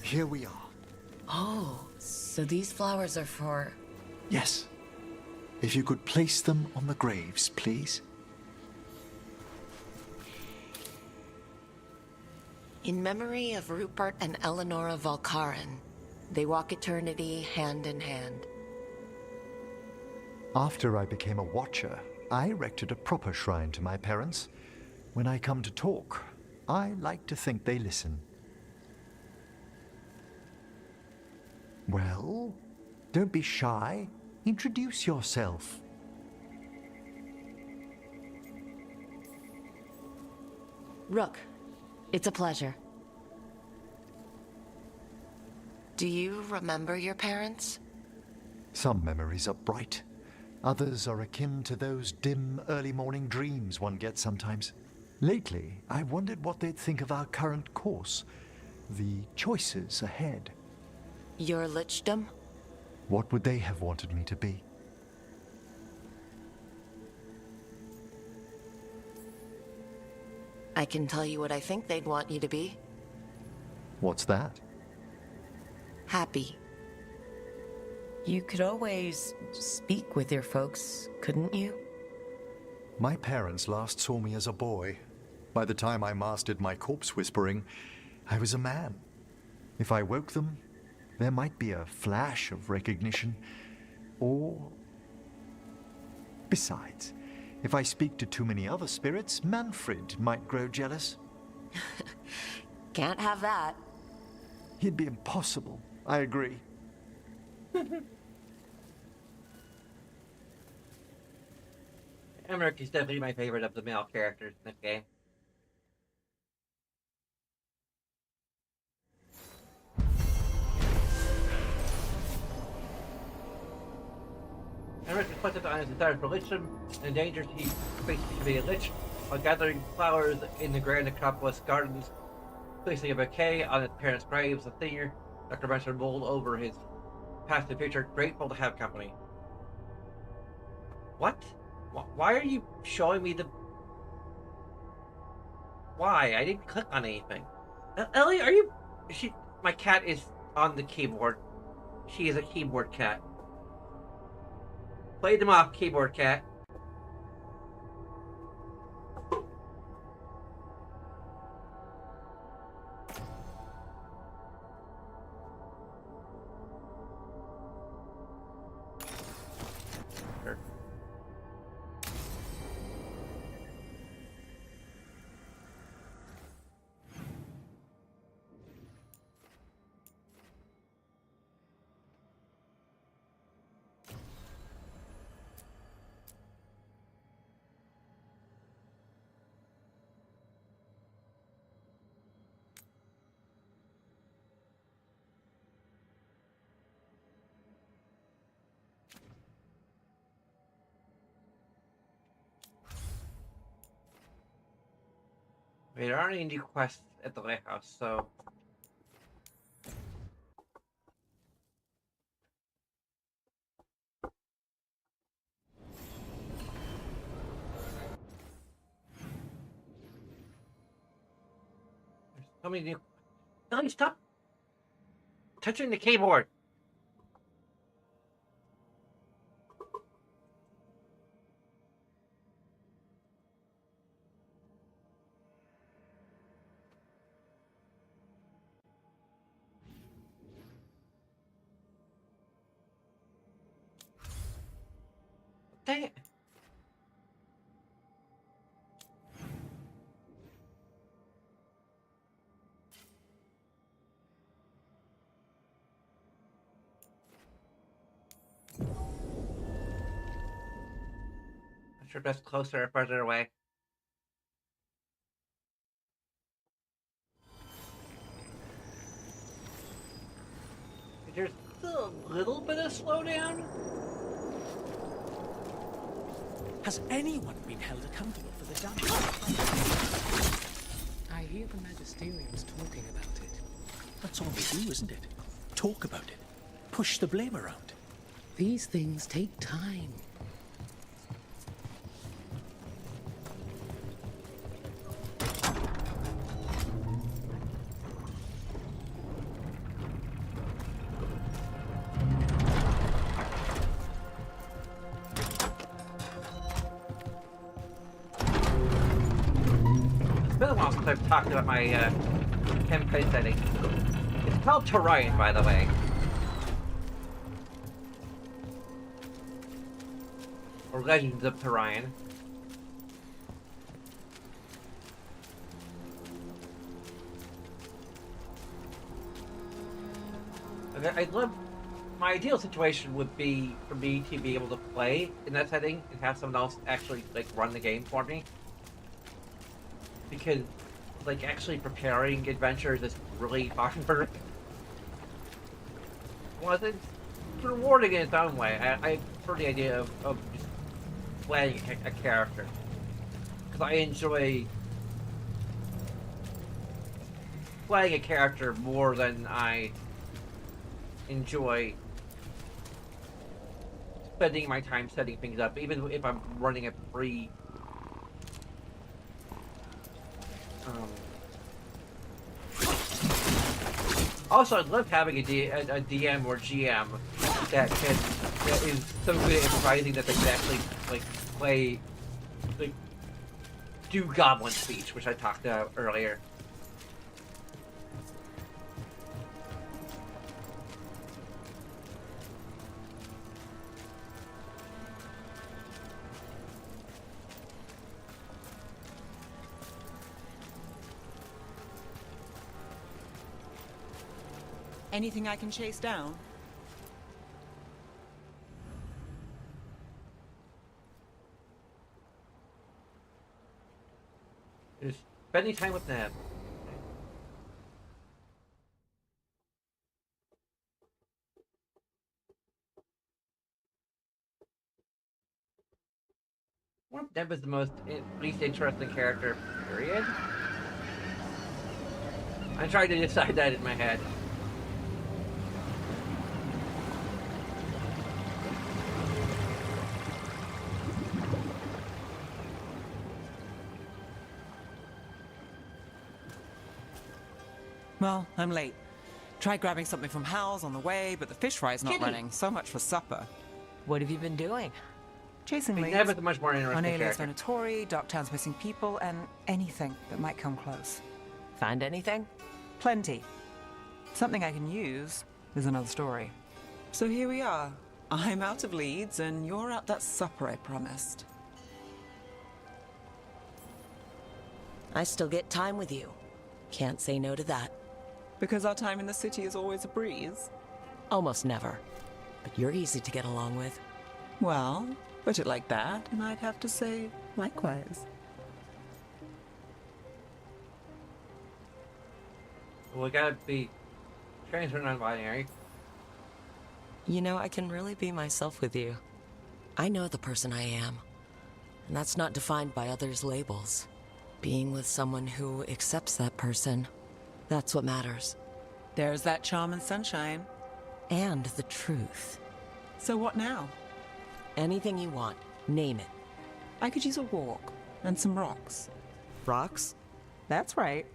Here we are. Oh, so these flowers are for... Yes. If you could place them on the graves, please. In memory of Rupert and Eleonora Valkarin, they walk eternity hand in hand. After I became a watcher, I erected a proper shrine to my parents. When I come to talk, I like to think they listen. Well, don't be shy. Introduce yourself. Rook, it's a pleasure. Do you remember your parents? Some memories are bright. Others are akin to those dim, early morning dreams one gets sometimes. Lately, I wondered what they'd think of our current course, the choices ahead. Your lichdom? What would they have wanted me to be? I can tell you what I think they'd want you to be. What's that? Happy. You could always speak with your folks, couldn't you? My parents last saw me as a boy. By the time I mastered my corpse whispering, I was a man. If I woke them, there might be a flash of recognition, or... Besides, if I speak to too many other spirits, Manfred might grow jealous. Can't have that. He'd be impossible, I agree. Emmerich is definitely my favorite of the male characters in this game. Henrik reflected on his desire for lichdom and the dangers he faced to be a lich while gathering flowers in the Grand Acropolis gardens. Placing a bouquet on his parents' graves, the singer, Dr. Benson rolled over his past and future, grateful to have company. What? Why are you showing me the... Why? I didn't click on anything. Ellie, are you... My cat is on the keyboard. She is a keyboard cat. Play them off, keyboard cat. There aren't any new quests at the lighthouse, so... There's so many new... Ellie, stop touching the keyboard! Dang it! Not sure if that's closer or further away. There's still a little bit of slowdown. Has anyone been held accountable for the damage? I hear the Magisterium's talking about it. That's all they do, isn't it? Talk about it. Push the blame around. These things take time. I've talked about my campaign setting. It's called Terrain, by the way. Or Legends of Terrain. I'd love... My ideal situation would be for me to be able to play in that setting and have someone else actually, like, run the game for me. Because, like, actually preparing adventures is really hard for... Well, it's rewarding in its own way. I prefer the idea of just playing a character. Because I enjoy playing a character more than I enjoy spending my time setting things up, even if I'm running a free also, I'd love having a DM or GM that is so good at improvising that they can actually, like, play, like, do goblin speech, which I talked about earlier. Anything I can chase down? Just spending time with them. Deb is the least interesting character, period. I'm trying to decide that in my head. Well, I'm late. Tried grabbing something from Hal's on the way, but the fish fry's not running. So much for supper. What have you been doing? Chasing leads. Deb is a much more interesting on Alias character. Venatori, Docktown's missing people, and anything that might come close. Find anything? Plenty. Something I can use is another story. So here we are. I'm out of leads, and you're out that supper I promised. I still get time with you. Can't say no to that. Because our time in the city is always a breeze? Almost never. But you're easy to get along with. Well, put it like that, and I'd have to say likewise. We gotta be trans or non-binary. You know, I can really be myself with you. I know the person I am. And that's not defined by others' labels. Being with someone who accepts that person, that's what matters. There's that charm and sunshine. And the truth. So what now? Anything you want. Name it. I could use a walk and some rocks. Rocks? That's right.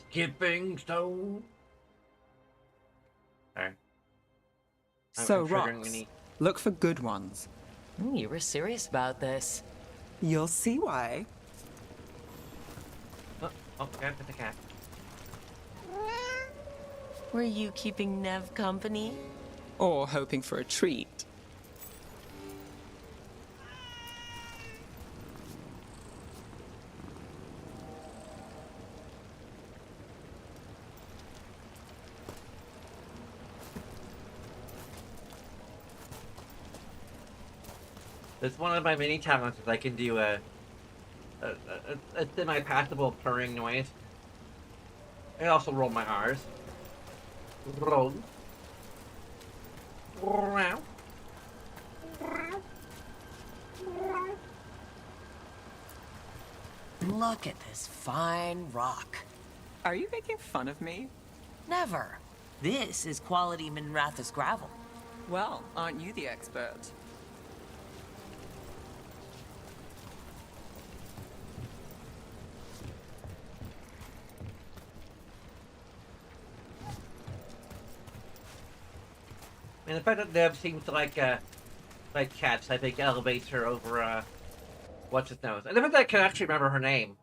Skipping stone. Alright. So rocks. Look for good ones. You were serious about this. You'll see why. Oh, gotta put the cat. Were you keeping Nev company? Or hoping for a treat. That's one of my many talents is I can do a semi-passable purring noise. I also roll my R's. Roll. Look at this fine rock. Are you making fun of me? Never. This is quality Minrathous gravel. Well, aren't you the expert? And the fact that Nev seems to like cats, I think elevates her over what's his nose. And the fact that I can actually remember her name.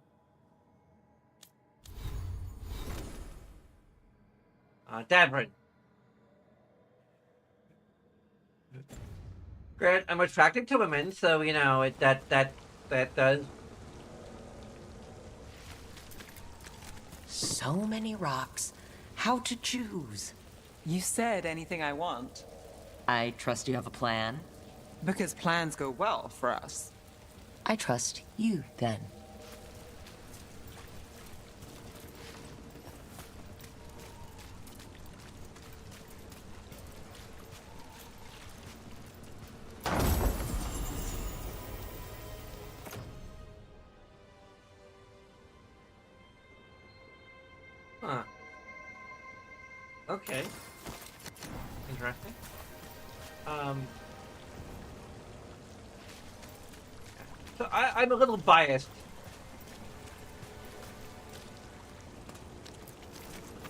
Davrin. Grant, I'm attracted to women, so you know that does. So many rocks. How to choose? You said anything I want. I trust you have a plan. Because plans go well for us. I trust you, then. Huh. Okay. Interesting. So I'm a little biased.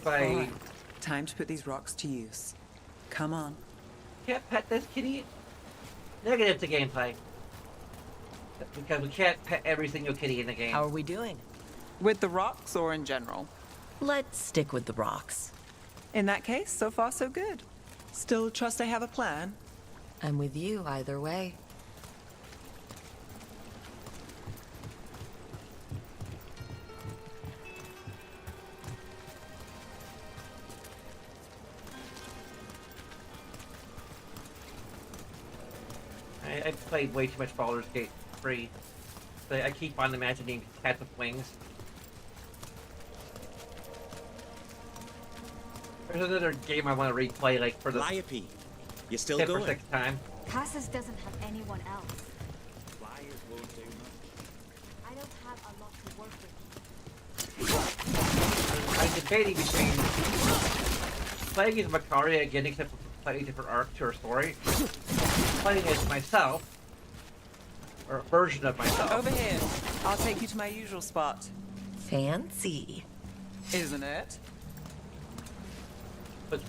By... All right. Time to put these rocks to use. Come on. Can't pet this kitty. Negative to gameplay. Because we can't pet every single kitty in the game. How are we doing? With the rocks or in general? Let's stick with the rocks. In that case, so far so good. Still trust I have a plan? I'm with you either way. I played way too much Baldur's Gate 3. So I keep on imagining cats with wings. There's another game I want to replay, like for the Liope, you still 5th going? or 6th time. Casas doesn't have anyone else. I don't have a lot to work with. I'm debating between playing as Makaria and getting a slightly different arc to her story, playing as myself, or a version of myself. Over here. I'll take you to my usual spot. Fancy. Isn't it? But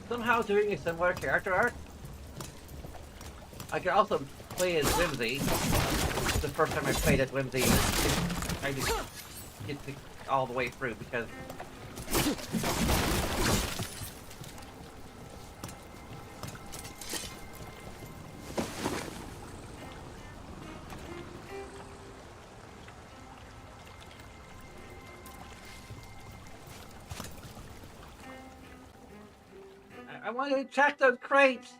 somehow doing a similar character arc. I could also play as Whimsy. The first time I played as Whimsy, I just get all the way through because I want to check those crates.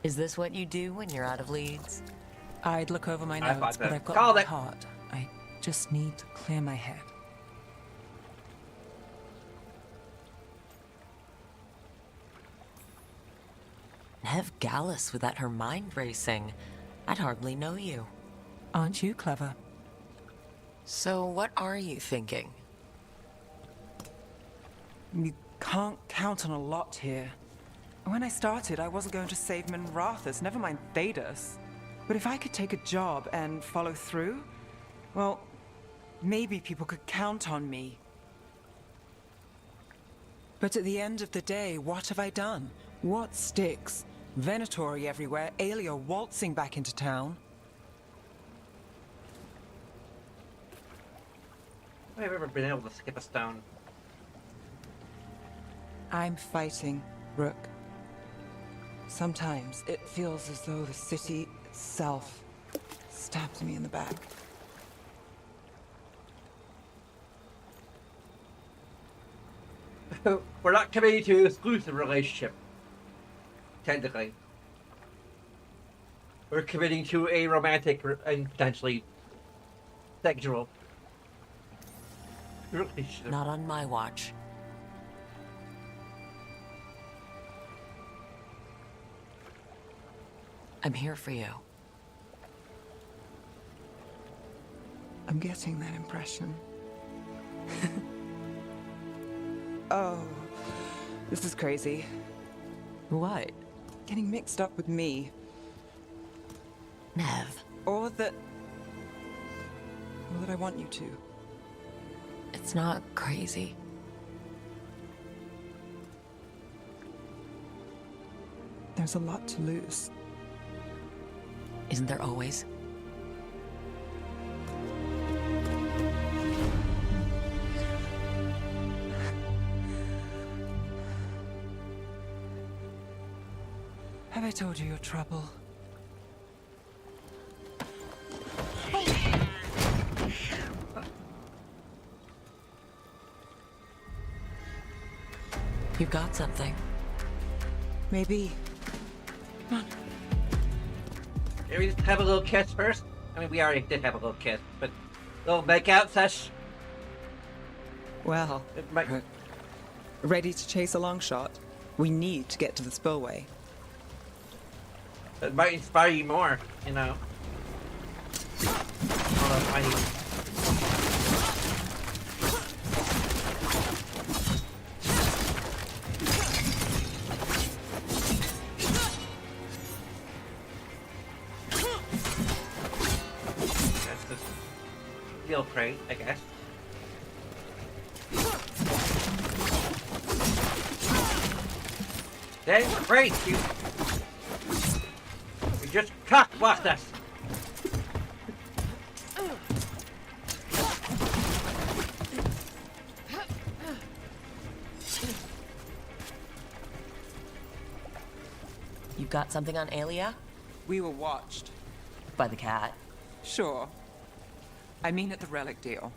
Is this what you do when you're out of leads? I'd look over my I notes, thought but that. I've got Called my it. heart. I just need to clear my head. Nev Gallus without her mind racing. I'd hardly know you. Aren't you clever? So what are you thinking? You can't count on a lot here. When I started, I wasn't going to save Minrathus, never mind Thedas. But if I could take a job and follow through, well, maybe people could count on me. But at the end of the day, what have I done? What sticks? Venatori everywhere, Aelia waltzing back into town. Have I ever been able to skip a stone? I'm fighting, Rook. Sometimes it feels as though the city itself stabs me in the back. We're not committing to an exclusive relationship. Technically. We're committing to a romantic and potentially sexual relationship. Not on my watch. I'm here for you. I'm getting that impression. Oh, this is crazy. What? Getting mixed up with me. Nev. Or that I want you to. It's not crazy. There's a lot to lose. Isn't there always? Have I told you your trouble? You've got something. Maybe. Come on. Can we just have a little kiss first? I mean, we already did have a little kiss, but a little make-out sesh. Well, It might... ready to chase a long shot? We need to get to the spillway. It might inspire you more, you know. Although I need... That's the steel crate, I guess. Dang crate, you just cock-blocked us! You've got something on Aelia? We were watched. By the cat. Sure. I mean at the relic deal.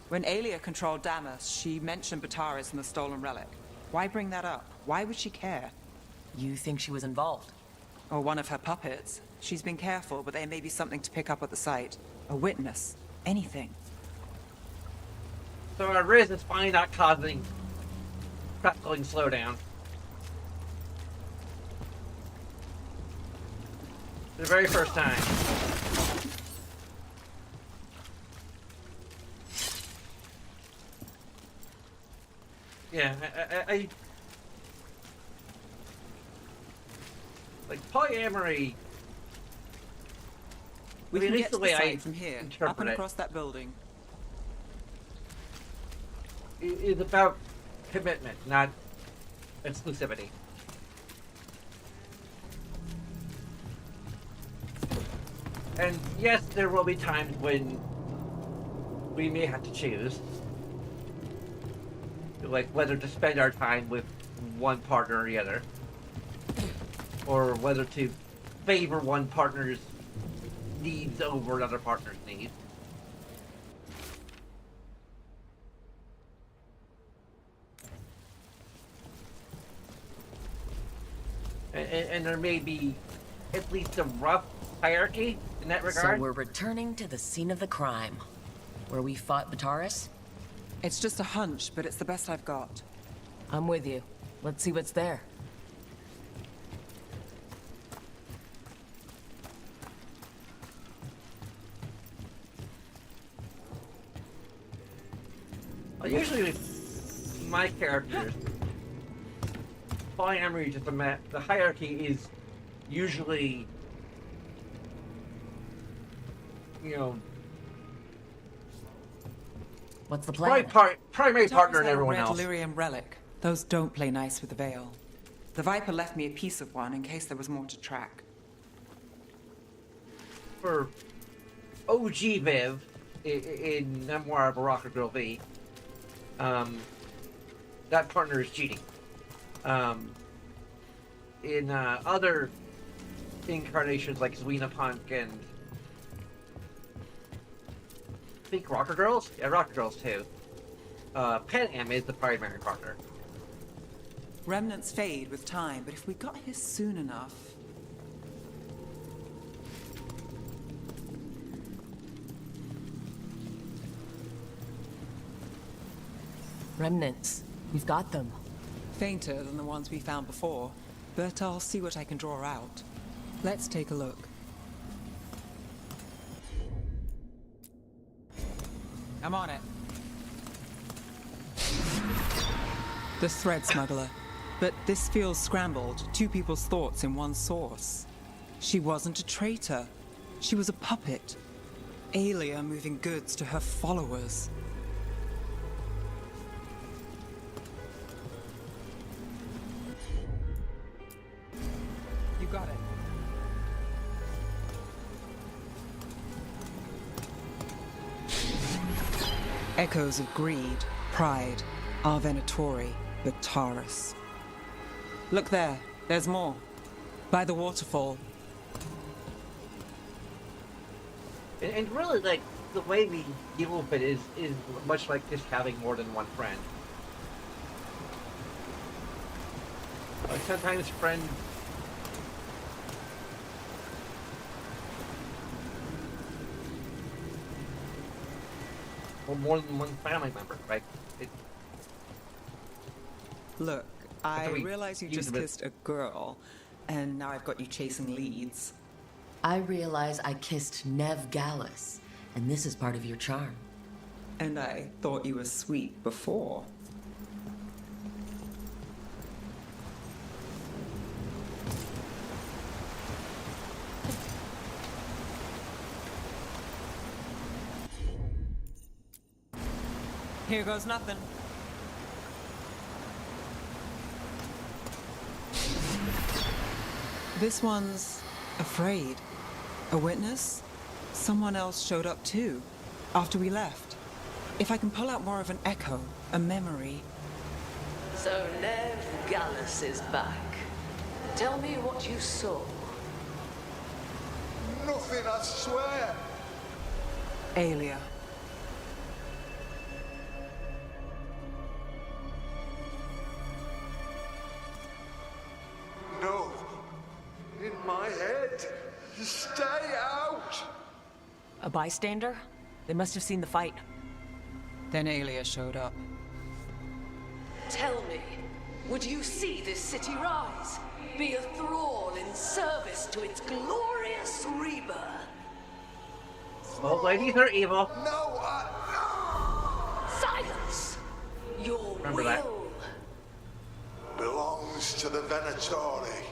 When Aelia controlled Damas, she mentioned Bataris and the stolen relic. Why bring that up? Why would she care? You think she was involved? Or one of her puppets. She's been careful, but there may be something to pick up at the site. A witness. Anything. So our Riz is finally not causing crackling slowdown. The very first time. Yeah, I like polyamory. We I mean, can at least get to the way the I site from here, up interpret and it, across that building. is about commitment, not exclusivity. And yes, there will be times when we may have to choose, like whether to spend our time with one partner or the other, or whether to favor one partner's needs over another partner's needs. And there may be at least a rough hierarchy in that regard. So we're returning to the scene of the crime, where we fought Bataris? It's just a hunch, but it's the best I've got. I'm with you. Let's see what's there. Well, usually with my characters, polyamory is just the hierarchy is usually, you know, what's the plan? Primary partner and Bataris had a everyone red else. Lyrium relic. Those don't play nice with the Veil. The Viper left me a piece of one in case there was more to track. For OG Viv in Memoir of a Rocker Girl V, that partner is cheating. In other incarnations like Zwina Punk and I think Rocker Girls? Yeah, Rocker Girls too. Pan Am is the primary partner. Remnants fade with time, but if we got here soon enough... Remnants. We've got them. Fainter than the ones we found before, but I'll see what I can draw out. Let's take a look. I'm on it. The thread smuggler. But this feels scrambled. Two people's thoughts in one source. She wasn't a traitor. She was a puppet. Aelia moving goods to her followers. You got it. Echoes of greed, pride, our Venatori, Bataris. Look there, there's more. By the waterfall. And really, like, the way we deal with it is much like just having more than one friend. Like, sometimes friends... or more than one family member, right? Look, I we realize you use just it. kissed a girl, and now I've got you chasing leads. I realize I kissed Nev Gallus, and this is part of your charm. And I thought you were sweet before. Here goes nothing. This one's afraid. A witness? Someone else showed up too, after we left. If I can pull out more of an echo, a memory. So Nev Gallus is back. Tell me what you saw. Nothing, I swear. Aelia. No. In my head. Stay out. A bystander? They must have seen the fight. Then Aelia showed up. Tell me, Would you see this city rise? Be a thrall in service to its glorious rebirth? Old ladies are evil. No, Silence! Your Remember will that. belongs to the Venatori.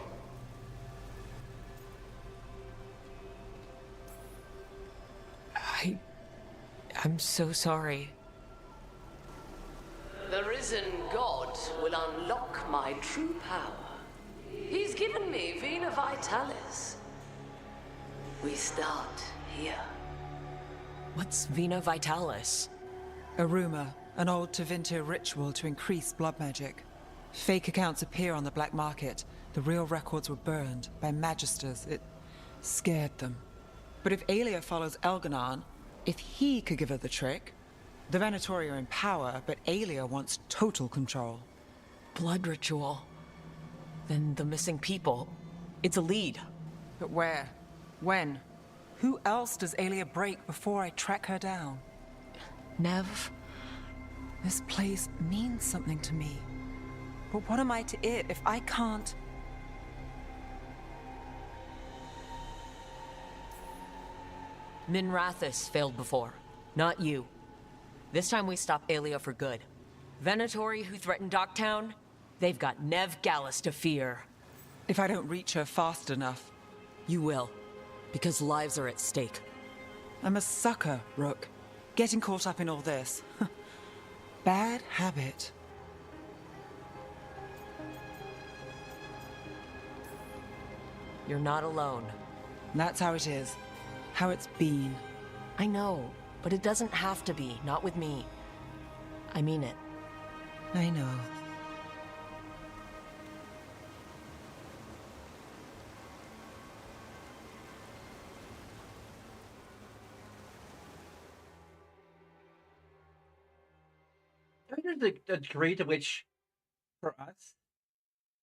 I'm so sorry. The risen god will unlock my true power. He's given me Vena Vitalis. We start here. What's Vena Vitalis? A rumor, an old Tevinter ritual to increase blood magic. Fake accounts appear on the black market. The real records were burned by magisters. It scared them. But if Aelia follows Elganon, if he could give her the trick, the Venatori are in power, but Aelia wants total control. Blood ritual. Then the missing people. It's a lead. But where? When? Who else does Aelia break before I track her down? Nev? This place means something to me. But what am I to it if I can't? Minrathis failed before. Not you. This time we stop Aelia for good. Venatori who threatened Docktown, they've got Nev Gallus to fear. If I don't reach her fast enough. You will. Because lives are at stake. I'm a sucker, Rook. Getting caught up in all this. Bad habit. You're not alone. That's how it is. How it's been. I know, but it doesn't have to be. Not with me. I mean it. I know. There's a degree to which, for us,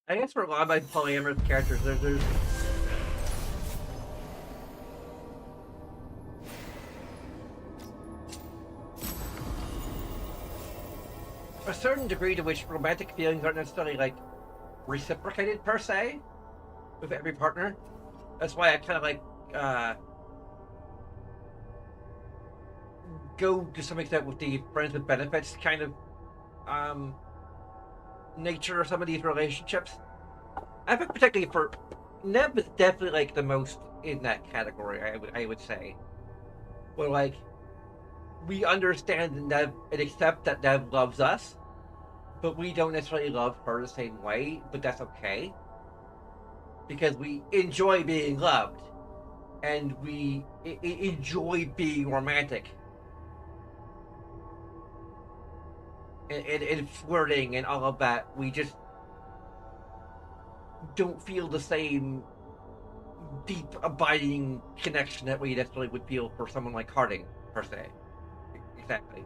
I guess for a lot of my polyamorous characters, there's a certain degree to which romantic feelings aren't necessarily like reciprocated per se with every partner. That's why I kind of like go to some extent with the friends with benefits kind of nature of some of these relationships. I think particularly for Nev is definitely like the most in that category. I would say, where like we understand Nev and accept that Nev loves us, but we don't necessarily love her the same way. But that's okay because we enjoy being loved and we enjoy being romantic. And flirting and all of that, we just don't feel the same deep, abiding connection that we necessarily would feel for someone like Harding, per se. Exactly.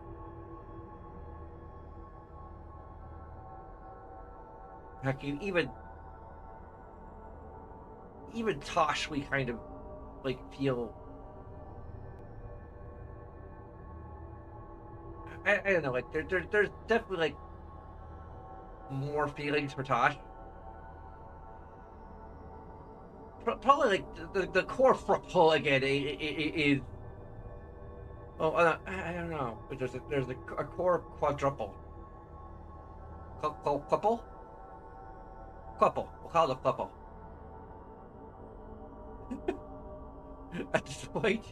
Heck, even Tosh, we kind of like feel. I don't know, like there's definitely like more feelings for Tosh. Probably like the core pull again is. Oh, I don't know, but there's a core quadruple. Couple. We'll call it a couple. At this point,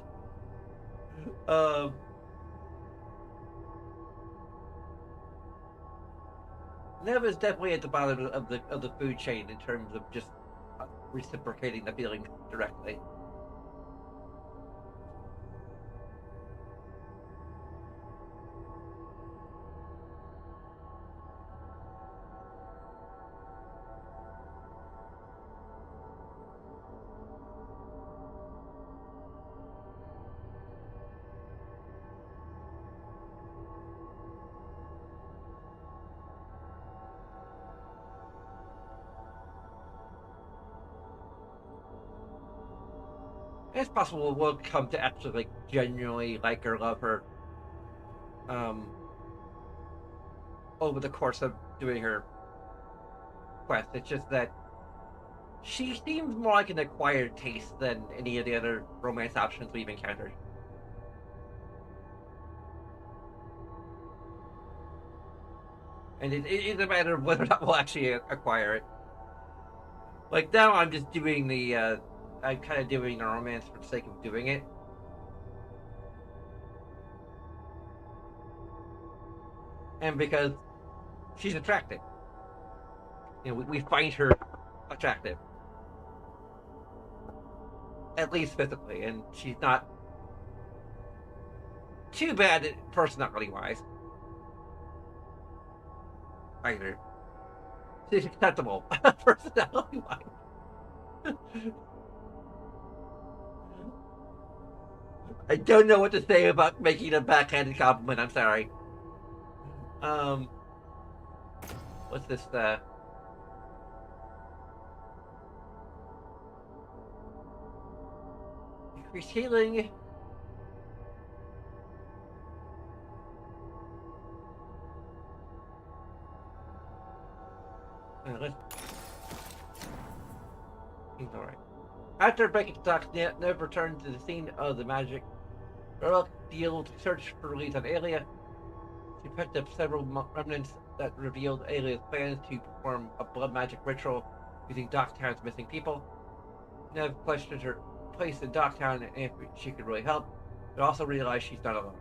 Nev is definitely at the bottom of the food chain in terms of just reciprocating the feeling directly. It's possible we'll come to actually like genuinely like or love her over the course of doing her quest. It's just that she seems more like an acquired taste than any of the other romance options we've encountered. And it is a matter of whether or not we'll actually acquire it. Like, now I'm just doing the, I'm kind of doing the romance for the sake of doing it. And because she's attractive. You know, we find her attractive. At least physically, and she's not too bad personality-wise. Either. She's acceptable personality-wise. I don't know what to say about making a backhanded compliment, I'm sorry. What's this, increased healing. He's alright. After breaking stocks, Nev returned to the scene of the magic field to search for leads on Aelia. She picked up several remnants that revealed Aelia's plans to perform a blood magic ritual using Docktown's missing people. Nev questioned her place in Docktown and if she could really help, but also realized she's not alone.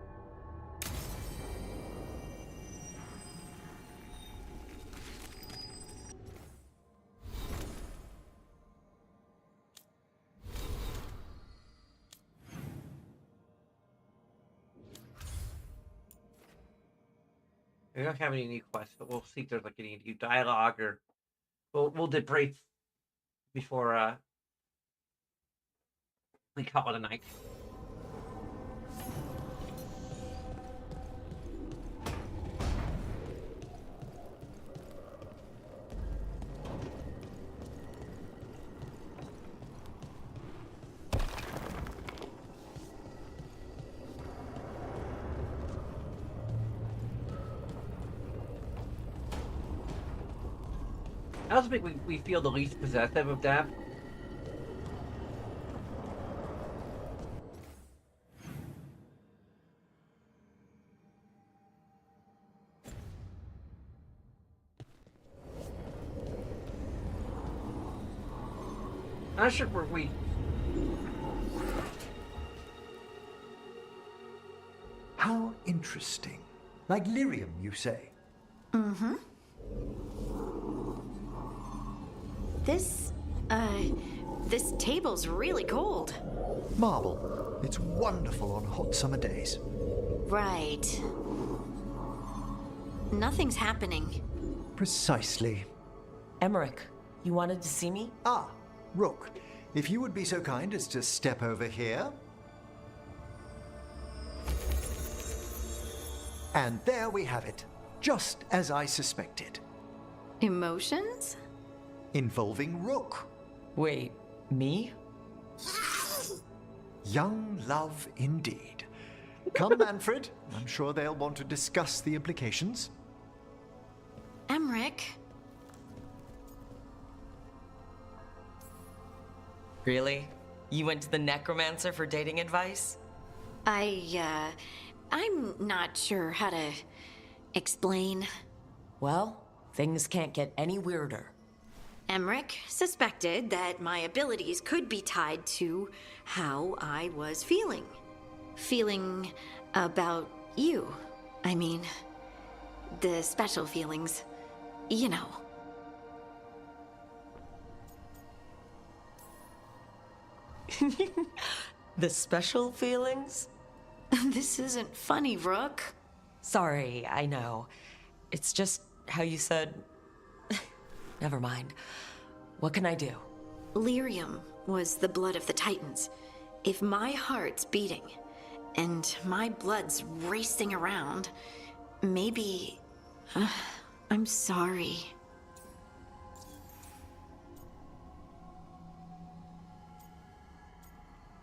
We don't have any new quests, but we'll see if there's like any new dialogue, or we'll debrief before we call it a night. I also think we feel the least possessive of Dab. I'm not sure where we... How interesting. Like lyrium, you say? Mm-hmm. This table's really cold. Marble. It's wonderful on hot summer days. Right. Nothing's happening. Precisely. Emmerich, you wanted to see me? Ah, Rook. If you would be so kind as to step over here. And there we have it. Just as I suspected. Emotions? Involving Rook. Wait, me? Young love indeed. Come, Manfred. I'm sure they'll want to discuss the implications. Emmerich? Really? You went to the necromancer for dating advice? I'm not sure how to explain. Well, things can't get any weirder. Emmerich suspected that my abilities could be tied to how I was feeling. Feeling about you. I mean, the special feelings. You know. The special feelings? This isn't funny, Rook. Sorry, I know. It's just how you said... Never mind. What can I do? Lyrium was the blood of the Titans. If my heart's beating and my blood's racing around, maybe... I'm sorry.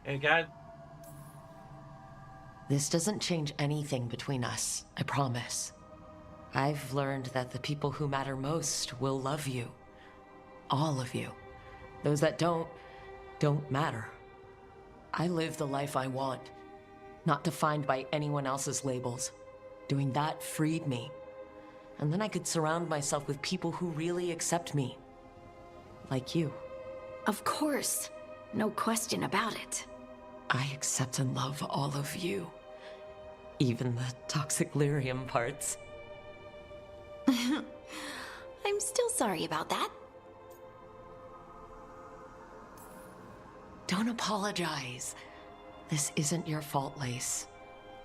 Hey, God. This doesn't change anything between us, I promise. I've learned that the people who matter most will love you, all of you. Those that don't matter. I live the life I want, not defined by anyone else's labels. Doing that freed me. And then I could surround myself with people who really accept me. Like you. Of course. No question about it. I accept and love all of you. Even the toxic lyrium parts. I'm still sorry about that. Don't apologize. This isn't your fault, Lace.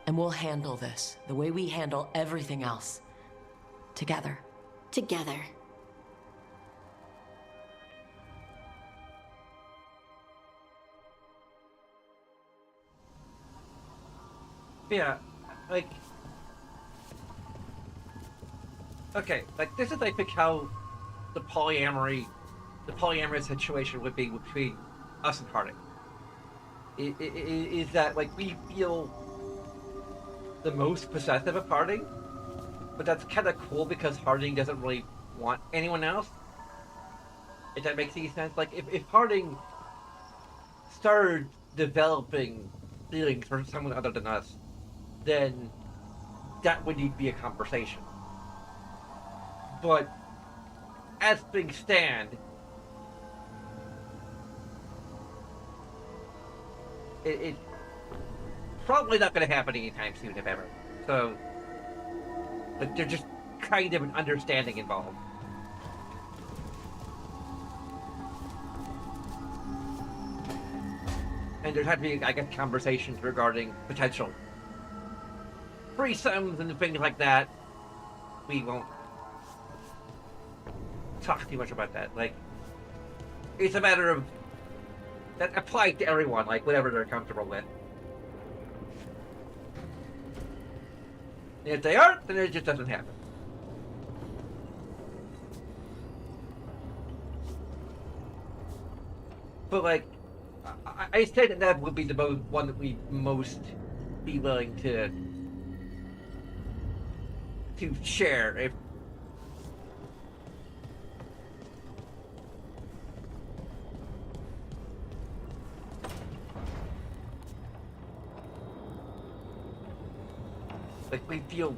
And we'll handle this the way we handle everything else. Together. Together. Yeah, like... Okay, like, this is, I think, how the polyamorous situation would be between us and Harding. Is that, like, we feel the most possessive of Harding, but that's kind of cool because Harding doesn't really want anyone else. If that makes any sense. Like, if Harding started developing feelings for someone other than us, then that would need to be a conversation. But as things stand, it's probably not going to happen anytime soon, if ever. So, like, there's just kind of an understanding involved. And there's had to be, I guess, conversations regarding potential threesomes and things like that. We won't talk too much about that. Like, it's a matter of that applies to everyone, like whatever they're comfortable with. And if they aren't, then it just doesn't happen. But like, I say that would be the one that we most be willing to share if. Like, we feel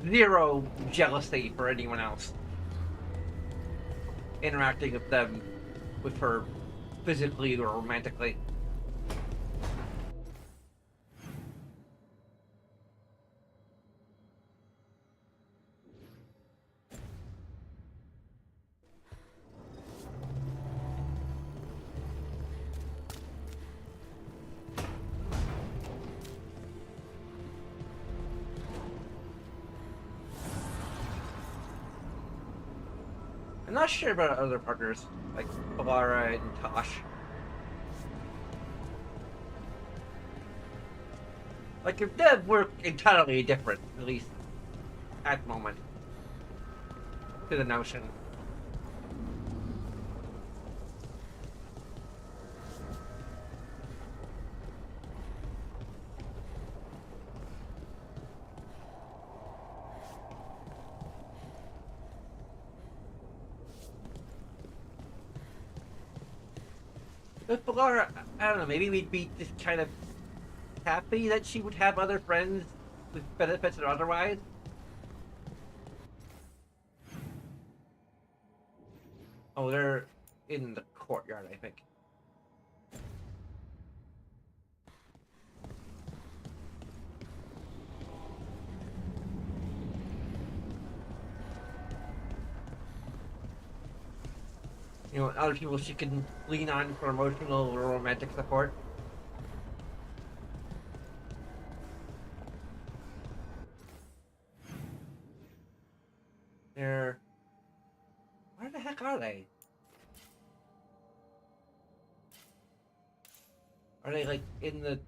zero jealousy for anyone else interacting with them, with her physically or romantically. I'm not sure about other partners, like Balara and Tosh. Like, if Dev were entirely different, at least at the moment, to the notion. With Balara, I don't know, maybe we'd be just kind of happy that she would have other friends with benefits or otherwise. Oh, they're in the courtyard, I think. You know, other people she can lean on for emotional or romantic support. They're... Where the heck are they? Are they, like, in the...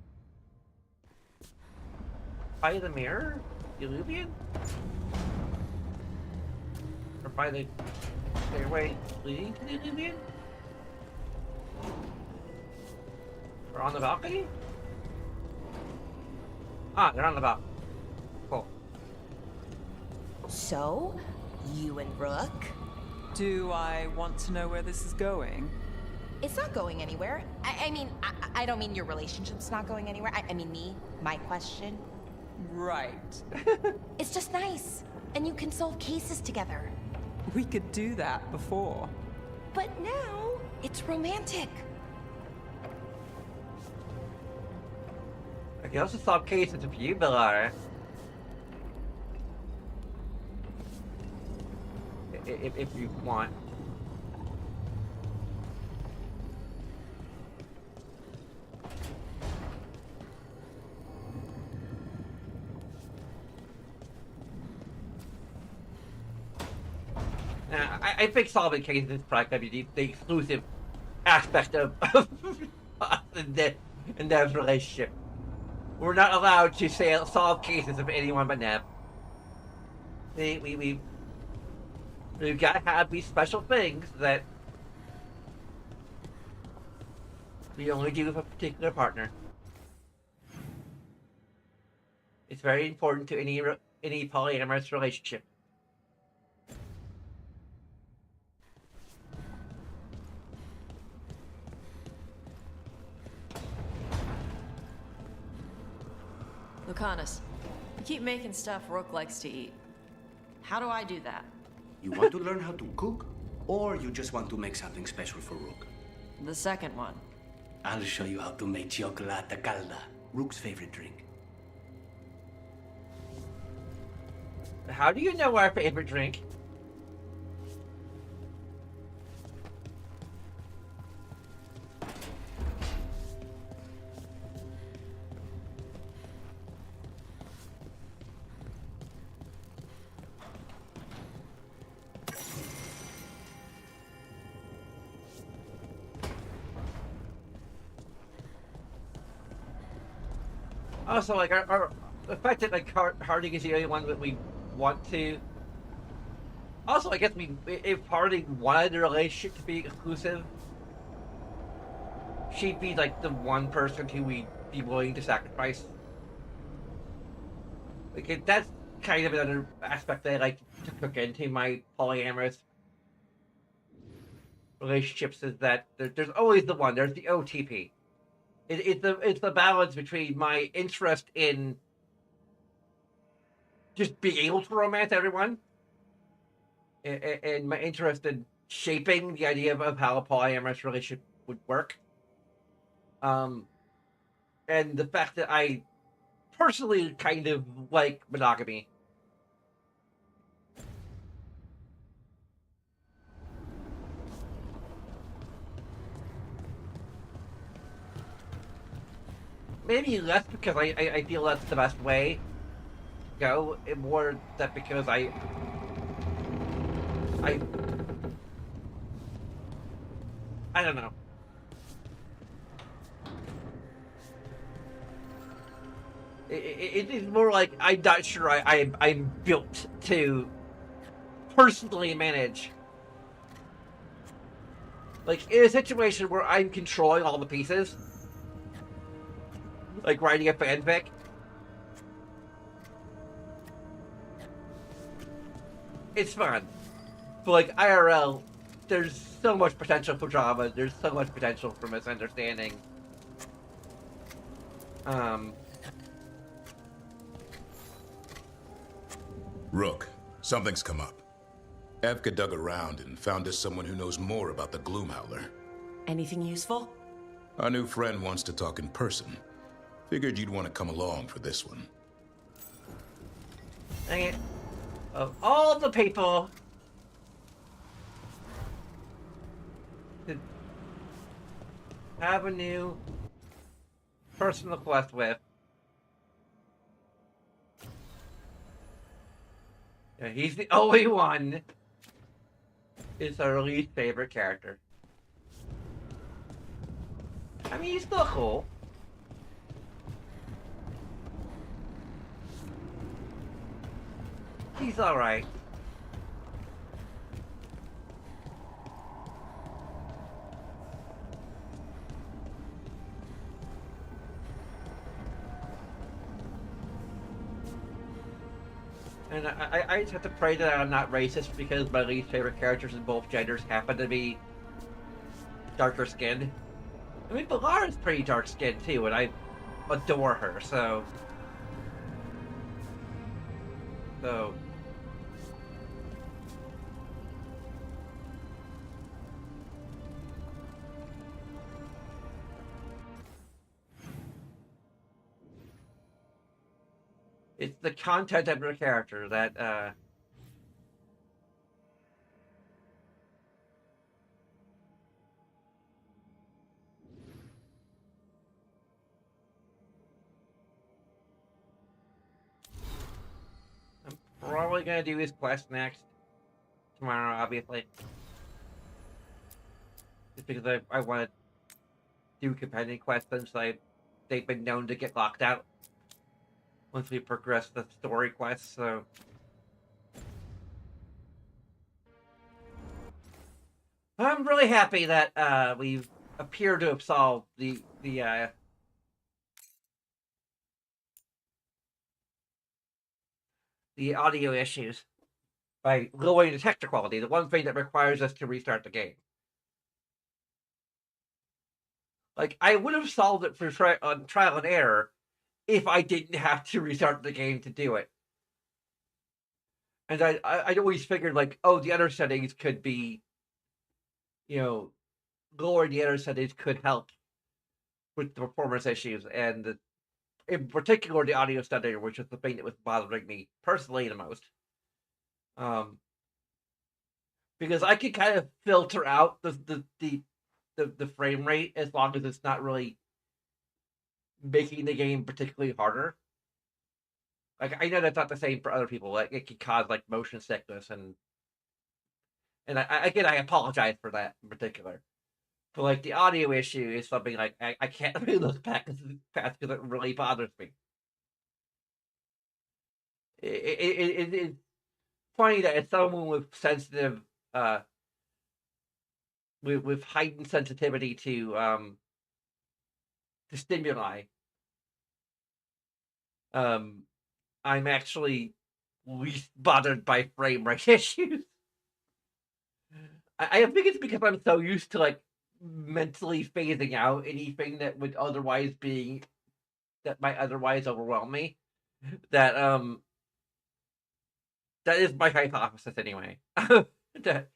by the mirror? Illuvian? Or by the stairway leading to the Illuvian? Or on the balcony? Ah, they're on the balcony. Cool. So, you and Rook? Do I want to know where this is going? It's not going anywhere. I mean, I don't mean your relationship's not going anywhere. I mean my question. Right. It's just nice. And you can solve cases together. We could do that before. But now, it's romantic. I can also solve cases if you, Bilar. If you want. I think solving cases is probably going to be the exclusive aspect of Nev's relationship. We're not allowed to solve cases of anyone but Nev. We've got to have these special things that we only do with a particular partner. It's very important to any polyamorous relationship. Lucanus, you keep making stuff Rook likes to eat. How do I do that? You want to learn how to cook, or you just want to make something special for Rook? The second one. I'll show you how to make chocolate calda, Rook's favorite drink. How do you know our favorite drink? Also, like, the fact that, like, Harding is the only one that we want to... Also, I guess if Harding wanted the relationship to be exclusive, she'd be, like, the one person who we'd be willing to sacrifice. Like, that's kind of another aspect that I like to cook into my polyamorous relationships, is that there's always the one, there's the OTP. It's the balance between my interest in just being able to romance everyone and my interest in shaping the idea of how a polyamorous relationship would work. And the fact that I personally kind of like monogamy. Maybe less because I feel that's the best way to go, and more that because I don't know. It is more like I'm not sure I'm built to personally manage. Like, in a situation where I'm controlling all the pieces, like writing a fanfic, it's fun. But like IRL, there's so much potential for drama, there's so much potential for misunderstanding. Rook, something's come up. Evka dug around and found us someone who knows more about the Gloomhowler. Anything useful? Our new friend wants to talk in person. Figured you'd want to come along for this one. Dang it. Of all the people to have a new personal quest with, yeah, he's the only one. Is our least favorite character. I mean, he's still cool. He's alright. And I just have to pray that I'm not racist because my least favorite characters in both genders happen to be darker skinned. I mean, Valara's pretty dark skinned too, and I adore her, so. It's the content of her character that, I'm probably gonna do his quest next. Tomorrow, obviously. Just because I want to do companion quests since they've been known to get locked out once we progress the story quests, so. I'm really happy that we appear to have solved the audio issues by lowering the texture quality, the one thing that requires us to restart the game. Like, I would have solved it for on trial and error if I didn't have to restart the game to do it. And I'd always figured, like, oh, the other settings could be, you know, lowering the other settings could help with the performance issues, and in particular the audio setting, which is the thing that was bothering me personally the most. Because I can kind of filter out the frame rate as long as it's not really making the game particularly harder. Like, I know that's not the same for other people. Like, it can cause like motion sickness, and I apologize for that in particular. But like the audio issue is something like I can't really look past because it really bothers me. It's funny that as someone with sensitive, with heightened sensitivity to stimuli, I'm actually least bothered by frame rate issues. I think it's because I'm so used to like mentally phasing out anything that would otherwise that might otherwise overwhelm me. That that is my hypothesis anyway. That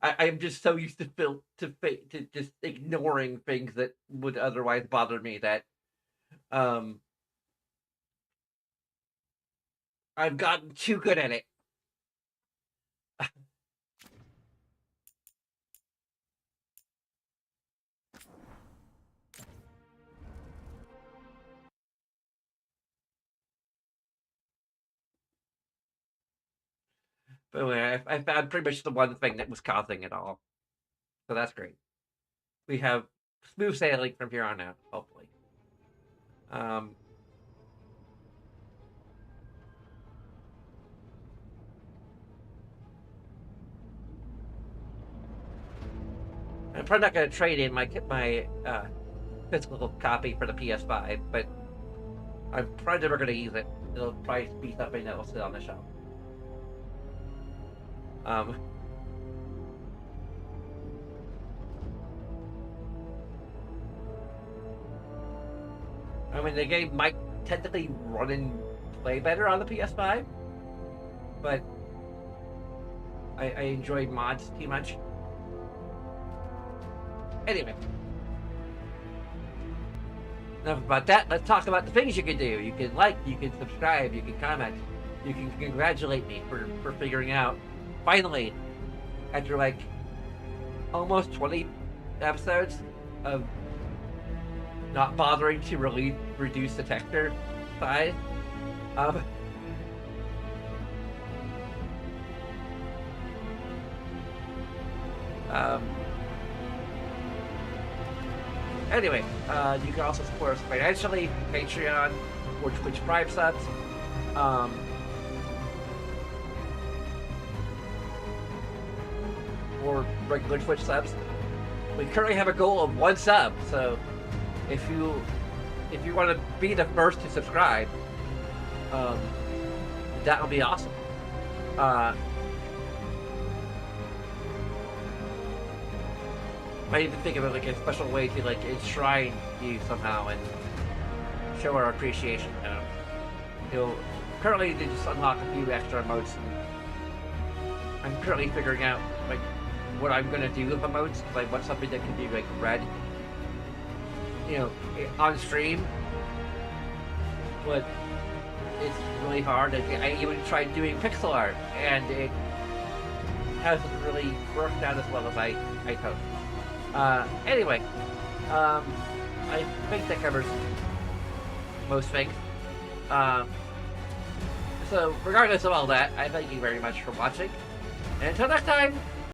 I'm just so used to just ignoring things that would otherwise bother me that I've gotten too good at it. But anyway, I found pretty much the one thing that was causing it all. So that's great. We have smooth sailing from here on out, hopefully. I'm probably not going to trade in my physical copy for the PS5, but I'm probably never going to use it. It'll probably be something that will sit on the shelf. I mean, the game might technically run and play better on the PS5, but I enjoy mods too much. Anyway, enough about that. Let's talk about the things you can do. You can like, you can subscribe, you can comment, you can congratulate me for figuring out, finally, after like almost 20 episodes of not bothering to really reduce the texture size. Anyway, you can also support us financially, Patreon, or Twitch Prime subs. Or regular Twitch subs. We currently have a goal of 1 sub, so if you want to be the first to subscribe, that will be awesome. I need to think of it like a special way to like enshrine you somehow and show our appreciation. Currently they just unlock a few extra emotes, and I'm currently figuring out like what I'm gonna do with emotes, because I want something that can be like read, on stream. But it's really hard. I even tried doing pixel art, and it hasn't really worked out as well as I hoped. Anyway, I think that covers most things. So, regardless of all that, I thank you very much for watching. And until next time,